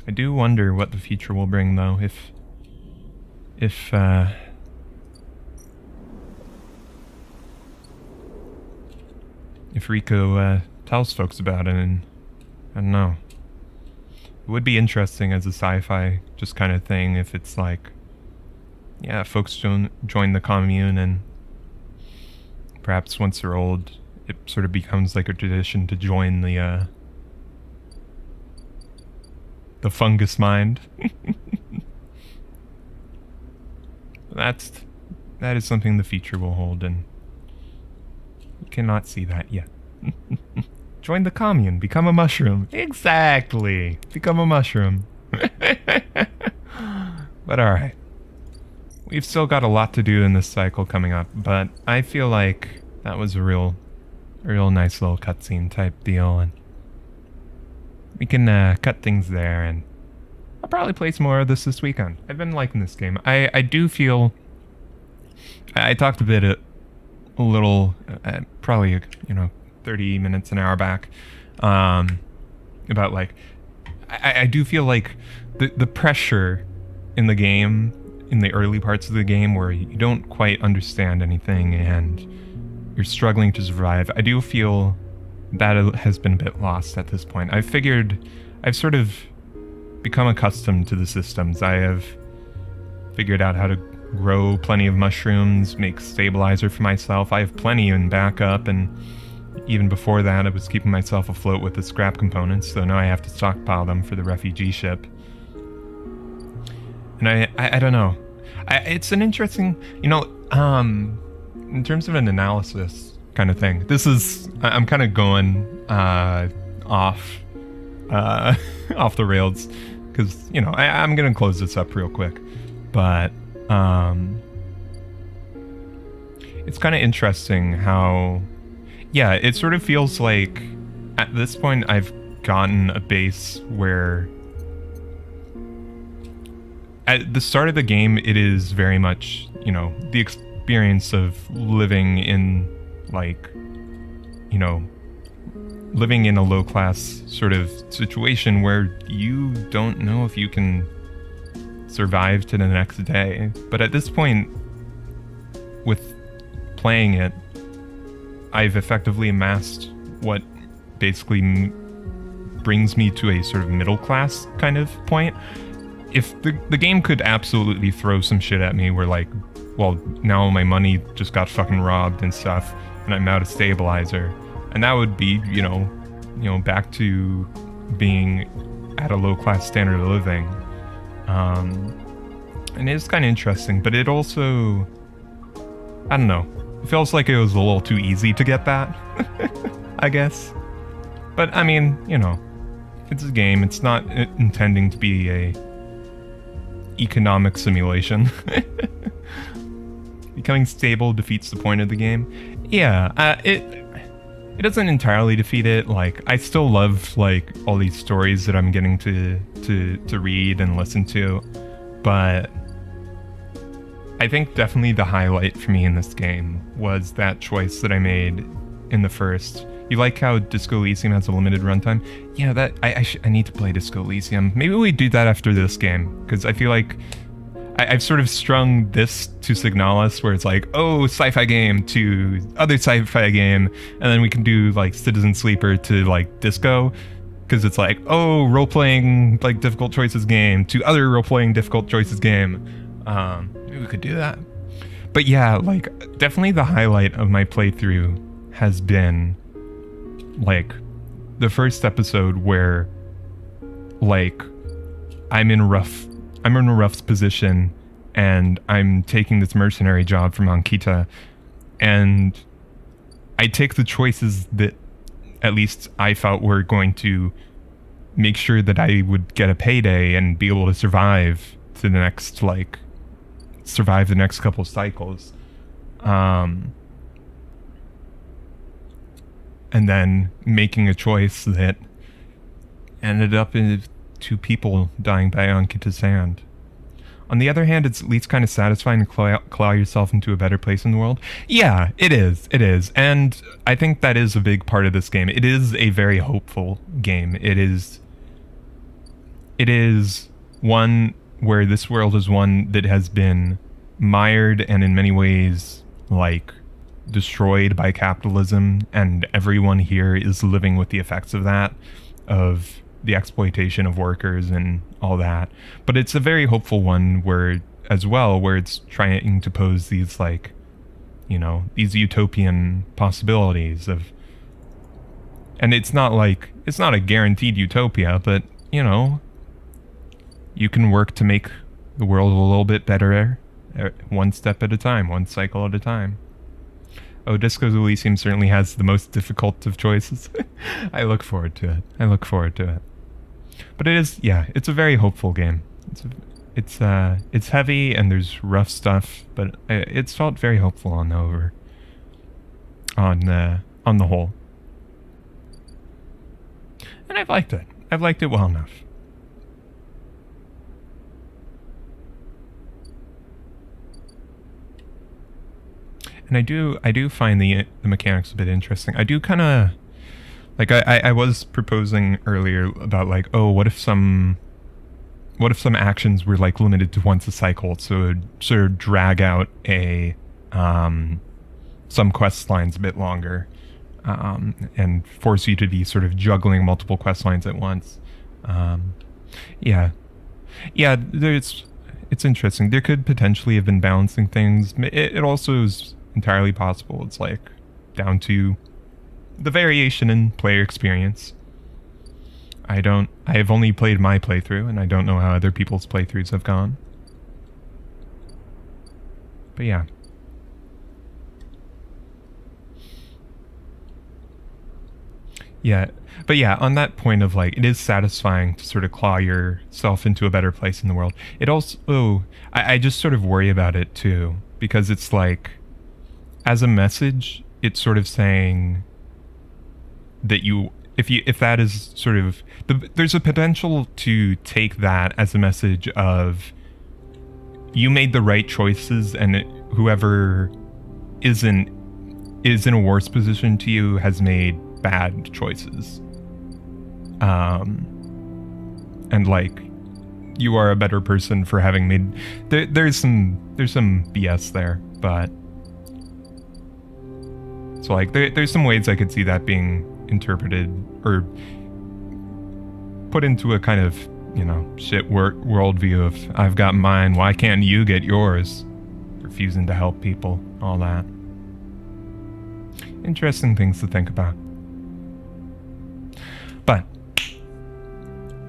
I do wonder what the future will bring, though. If Rico tells folks about it, and I don't know. It would be interesting as a sci-fi just kind of thing if it's like, yeah, folks join the commune, and perhaps once they're old, it sort of becomes like a tradition to join the fungus mind. That is something the future will hold, and we cannot see that yet. Join the commune, become a mushroom. Exactly, become a mushroom. But alright. We've still got a lot to do in this cycle coming up, but I feel like that was a real nice little cutscene type deal, and we can cut things there, and I'll probably play some more of this weekend. I've been liking this game. I do feel... I talked a bit, a little, probably, 30 minutes, an hour back, about, like, I do feel like the pressure in the game, in the early parts of the game where you don't quite understand anything and you're struggling to survive, I do feel that has been a bit lost at this point. I've sort of become accustomed to the systems. I have figured out how to grow plenty of mushrooms, make stabilizer for myself. I have plenty in backup, and even before that I was keeping myself afloat with the scrap components, so now I have to stockpile them for the refugee ship. And I don't know. It's an interesting, in terms of an analysis kind of thing. I'm kind of going off the rails because I'm gonna close this up real quick, but it's kind of interesting how, yeah, it sort of feels like at this point I've gotten a base where at the start of the game it is very much, the experience of living in, like, living in a low-class sort of situation where you don't know if you can survive to the next day. But at this point, with playing it, I've effectively amassed what basically brings me to a sort of middle-class kind of point. If the game could absolutely throw some shit at me where, like, well, now my money just got fucking robbed and stuff, and I'm out of stabilizer, and that would be, back to being at a low-class standard of living. And it's kind of interesting, but it also, I don't know, it feels like it was a little too easy to get that, I guess. But, I mean, it's a game. It's not intending to be a economic simulation. Becoming stable defeats the point of the game. Yeah, it doesn't entirely defeat it. Like, I still love, like, all these stories that I'm getting to read and listen to, but I think definitely the highlight for me in this game was that choice that I made in the first. You like how Disco Elysium has a limited runtime? Yeah, that I need to play Disco Elysium. Maybe we do that after this game, because I feel like I've sort of strung this to Signalis, where it's like, oh, sci-fi game to other sci-fi game, and then we can do, like, Citizen Sleeper to, like, Disco, because it's like, oh, role-playing, like, difficult choices game to other role-playing difficult choices game. Maybe we could do that. But yeah, like, definitely the highlight of my playthrough has been, like, the first episode where, like, I'm in a rough position, and I'm taking this mercenary job from Ankita, and I take the choices that at least I felt were going to make sure that I would get a payday and be able to survive to the next, like, survive the next couple cycles. And then making a choice that ended up in 2 people dying by unkitted sand. On the other hand, it's at least kind of satisfying to claw yourself into a better place in the world. Yeah, it is. It is. And I think that is a big part of this game. It is a very hopeful game. It is one where this world is one that has been mired and in many ways, like, destroyed by capitalism, and everyone here is living with the effects of that, of the exploitation of workers and all that. But it's a very hopeful one where it's trying to pose these, like, you know, these utopian possibilities of, and it's not a guaranteed utopia, but, you know, you can work to make the world a little bit better, one step at a time, one cycle at a time. Oh, Disco's Elysium certainly has the most difficult of choices. I look forward to it. But it is, yeah, it's a very hopeful game. It's heavy and there's rough stuff, but it's felt very hopeful on the whole. And I've liked it. I've liked it well enough. And I do find the mechanics a bit interesting. I do kind of, like, I was proposing earlier about, like, oh, what if some actions were, like, limited to once a cycle, so it would sort of drag out some quest lines a bit longer, and force you to be sort of juggling multiple quest lines at once. Yeah, it's interesting. There could potentially have been balancing things. It also is entirely possible. It's, like, down to the variation in player experience. I have only played my playthrough, and I don't know how other people's playthroughs have gone. But yeah. Yeah, but yeah, on that point of, like, it is satisfying to sort of claw yourself into a better place in the world. It also, I just sort of worry about it too, because it's like, as a message, it's sort of saying that if that is sort of, there's a potential to take that as a message of, you made the right choices, and whoever is in a worse position to you has made bad choices. And, like, you are a better person for having made, there's some BS there, but so, like, there's some ways I could see that being interpreted or put into a kind of, you know, shit worldview of, I've got mine, why can't you get yours? Refusing to help people, all that. Interesting things to think about. But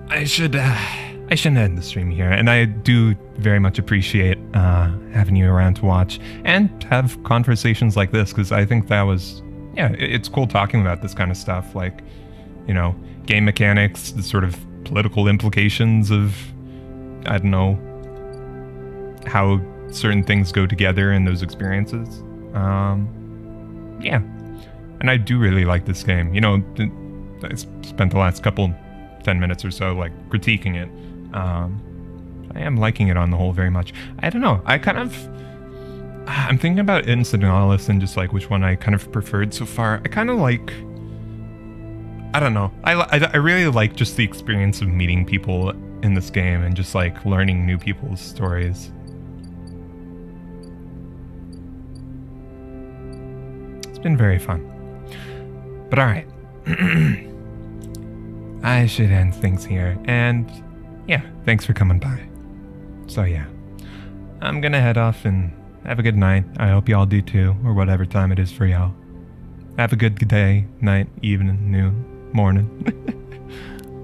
I shouldn't end the stream here, and I do very much appreciate having you around to watch and have conversations like this, because I think that was, yeah, it's cool talking about this kind of stuff, like, you know, game mechanics, the sort of political implications of, I don't know, how certain things go together in those experiences. Yeah, and I do really like this game. You know, I spent the last 10 minutes or so, like, critiquing it. I am liking it on the whole very much. I don't know, I'm thinking about Incidentalis and just, like, which one I kind of preferred so far. I kind of like, I don't know, I really like just the experience of meeting people in this game and just, like, learning new people's stories. It's been very fun. But alright. I should end things here, and yeah, thanks for coming by. So yeah, I'm gonna head off and have a good night. I hope y'all do too, or whatever time it is for y'all. Have a good day, night, evening, noon, morning.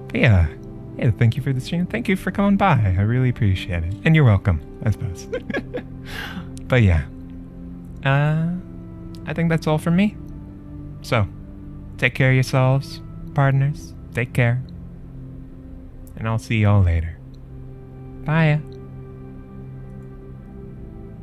But yeah, thank you for the stream. Thank you for coming by. I really appreciate it. And you're welcome, I suppose. But yeah, I think that's all from me. So, take care of yourselves, partners. Take care. And I'll see y'all later. Bye.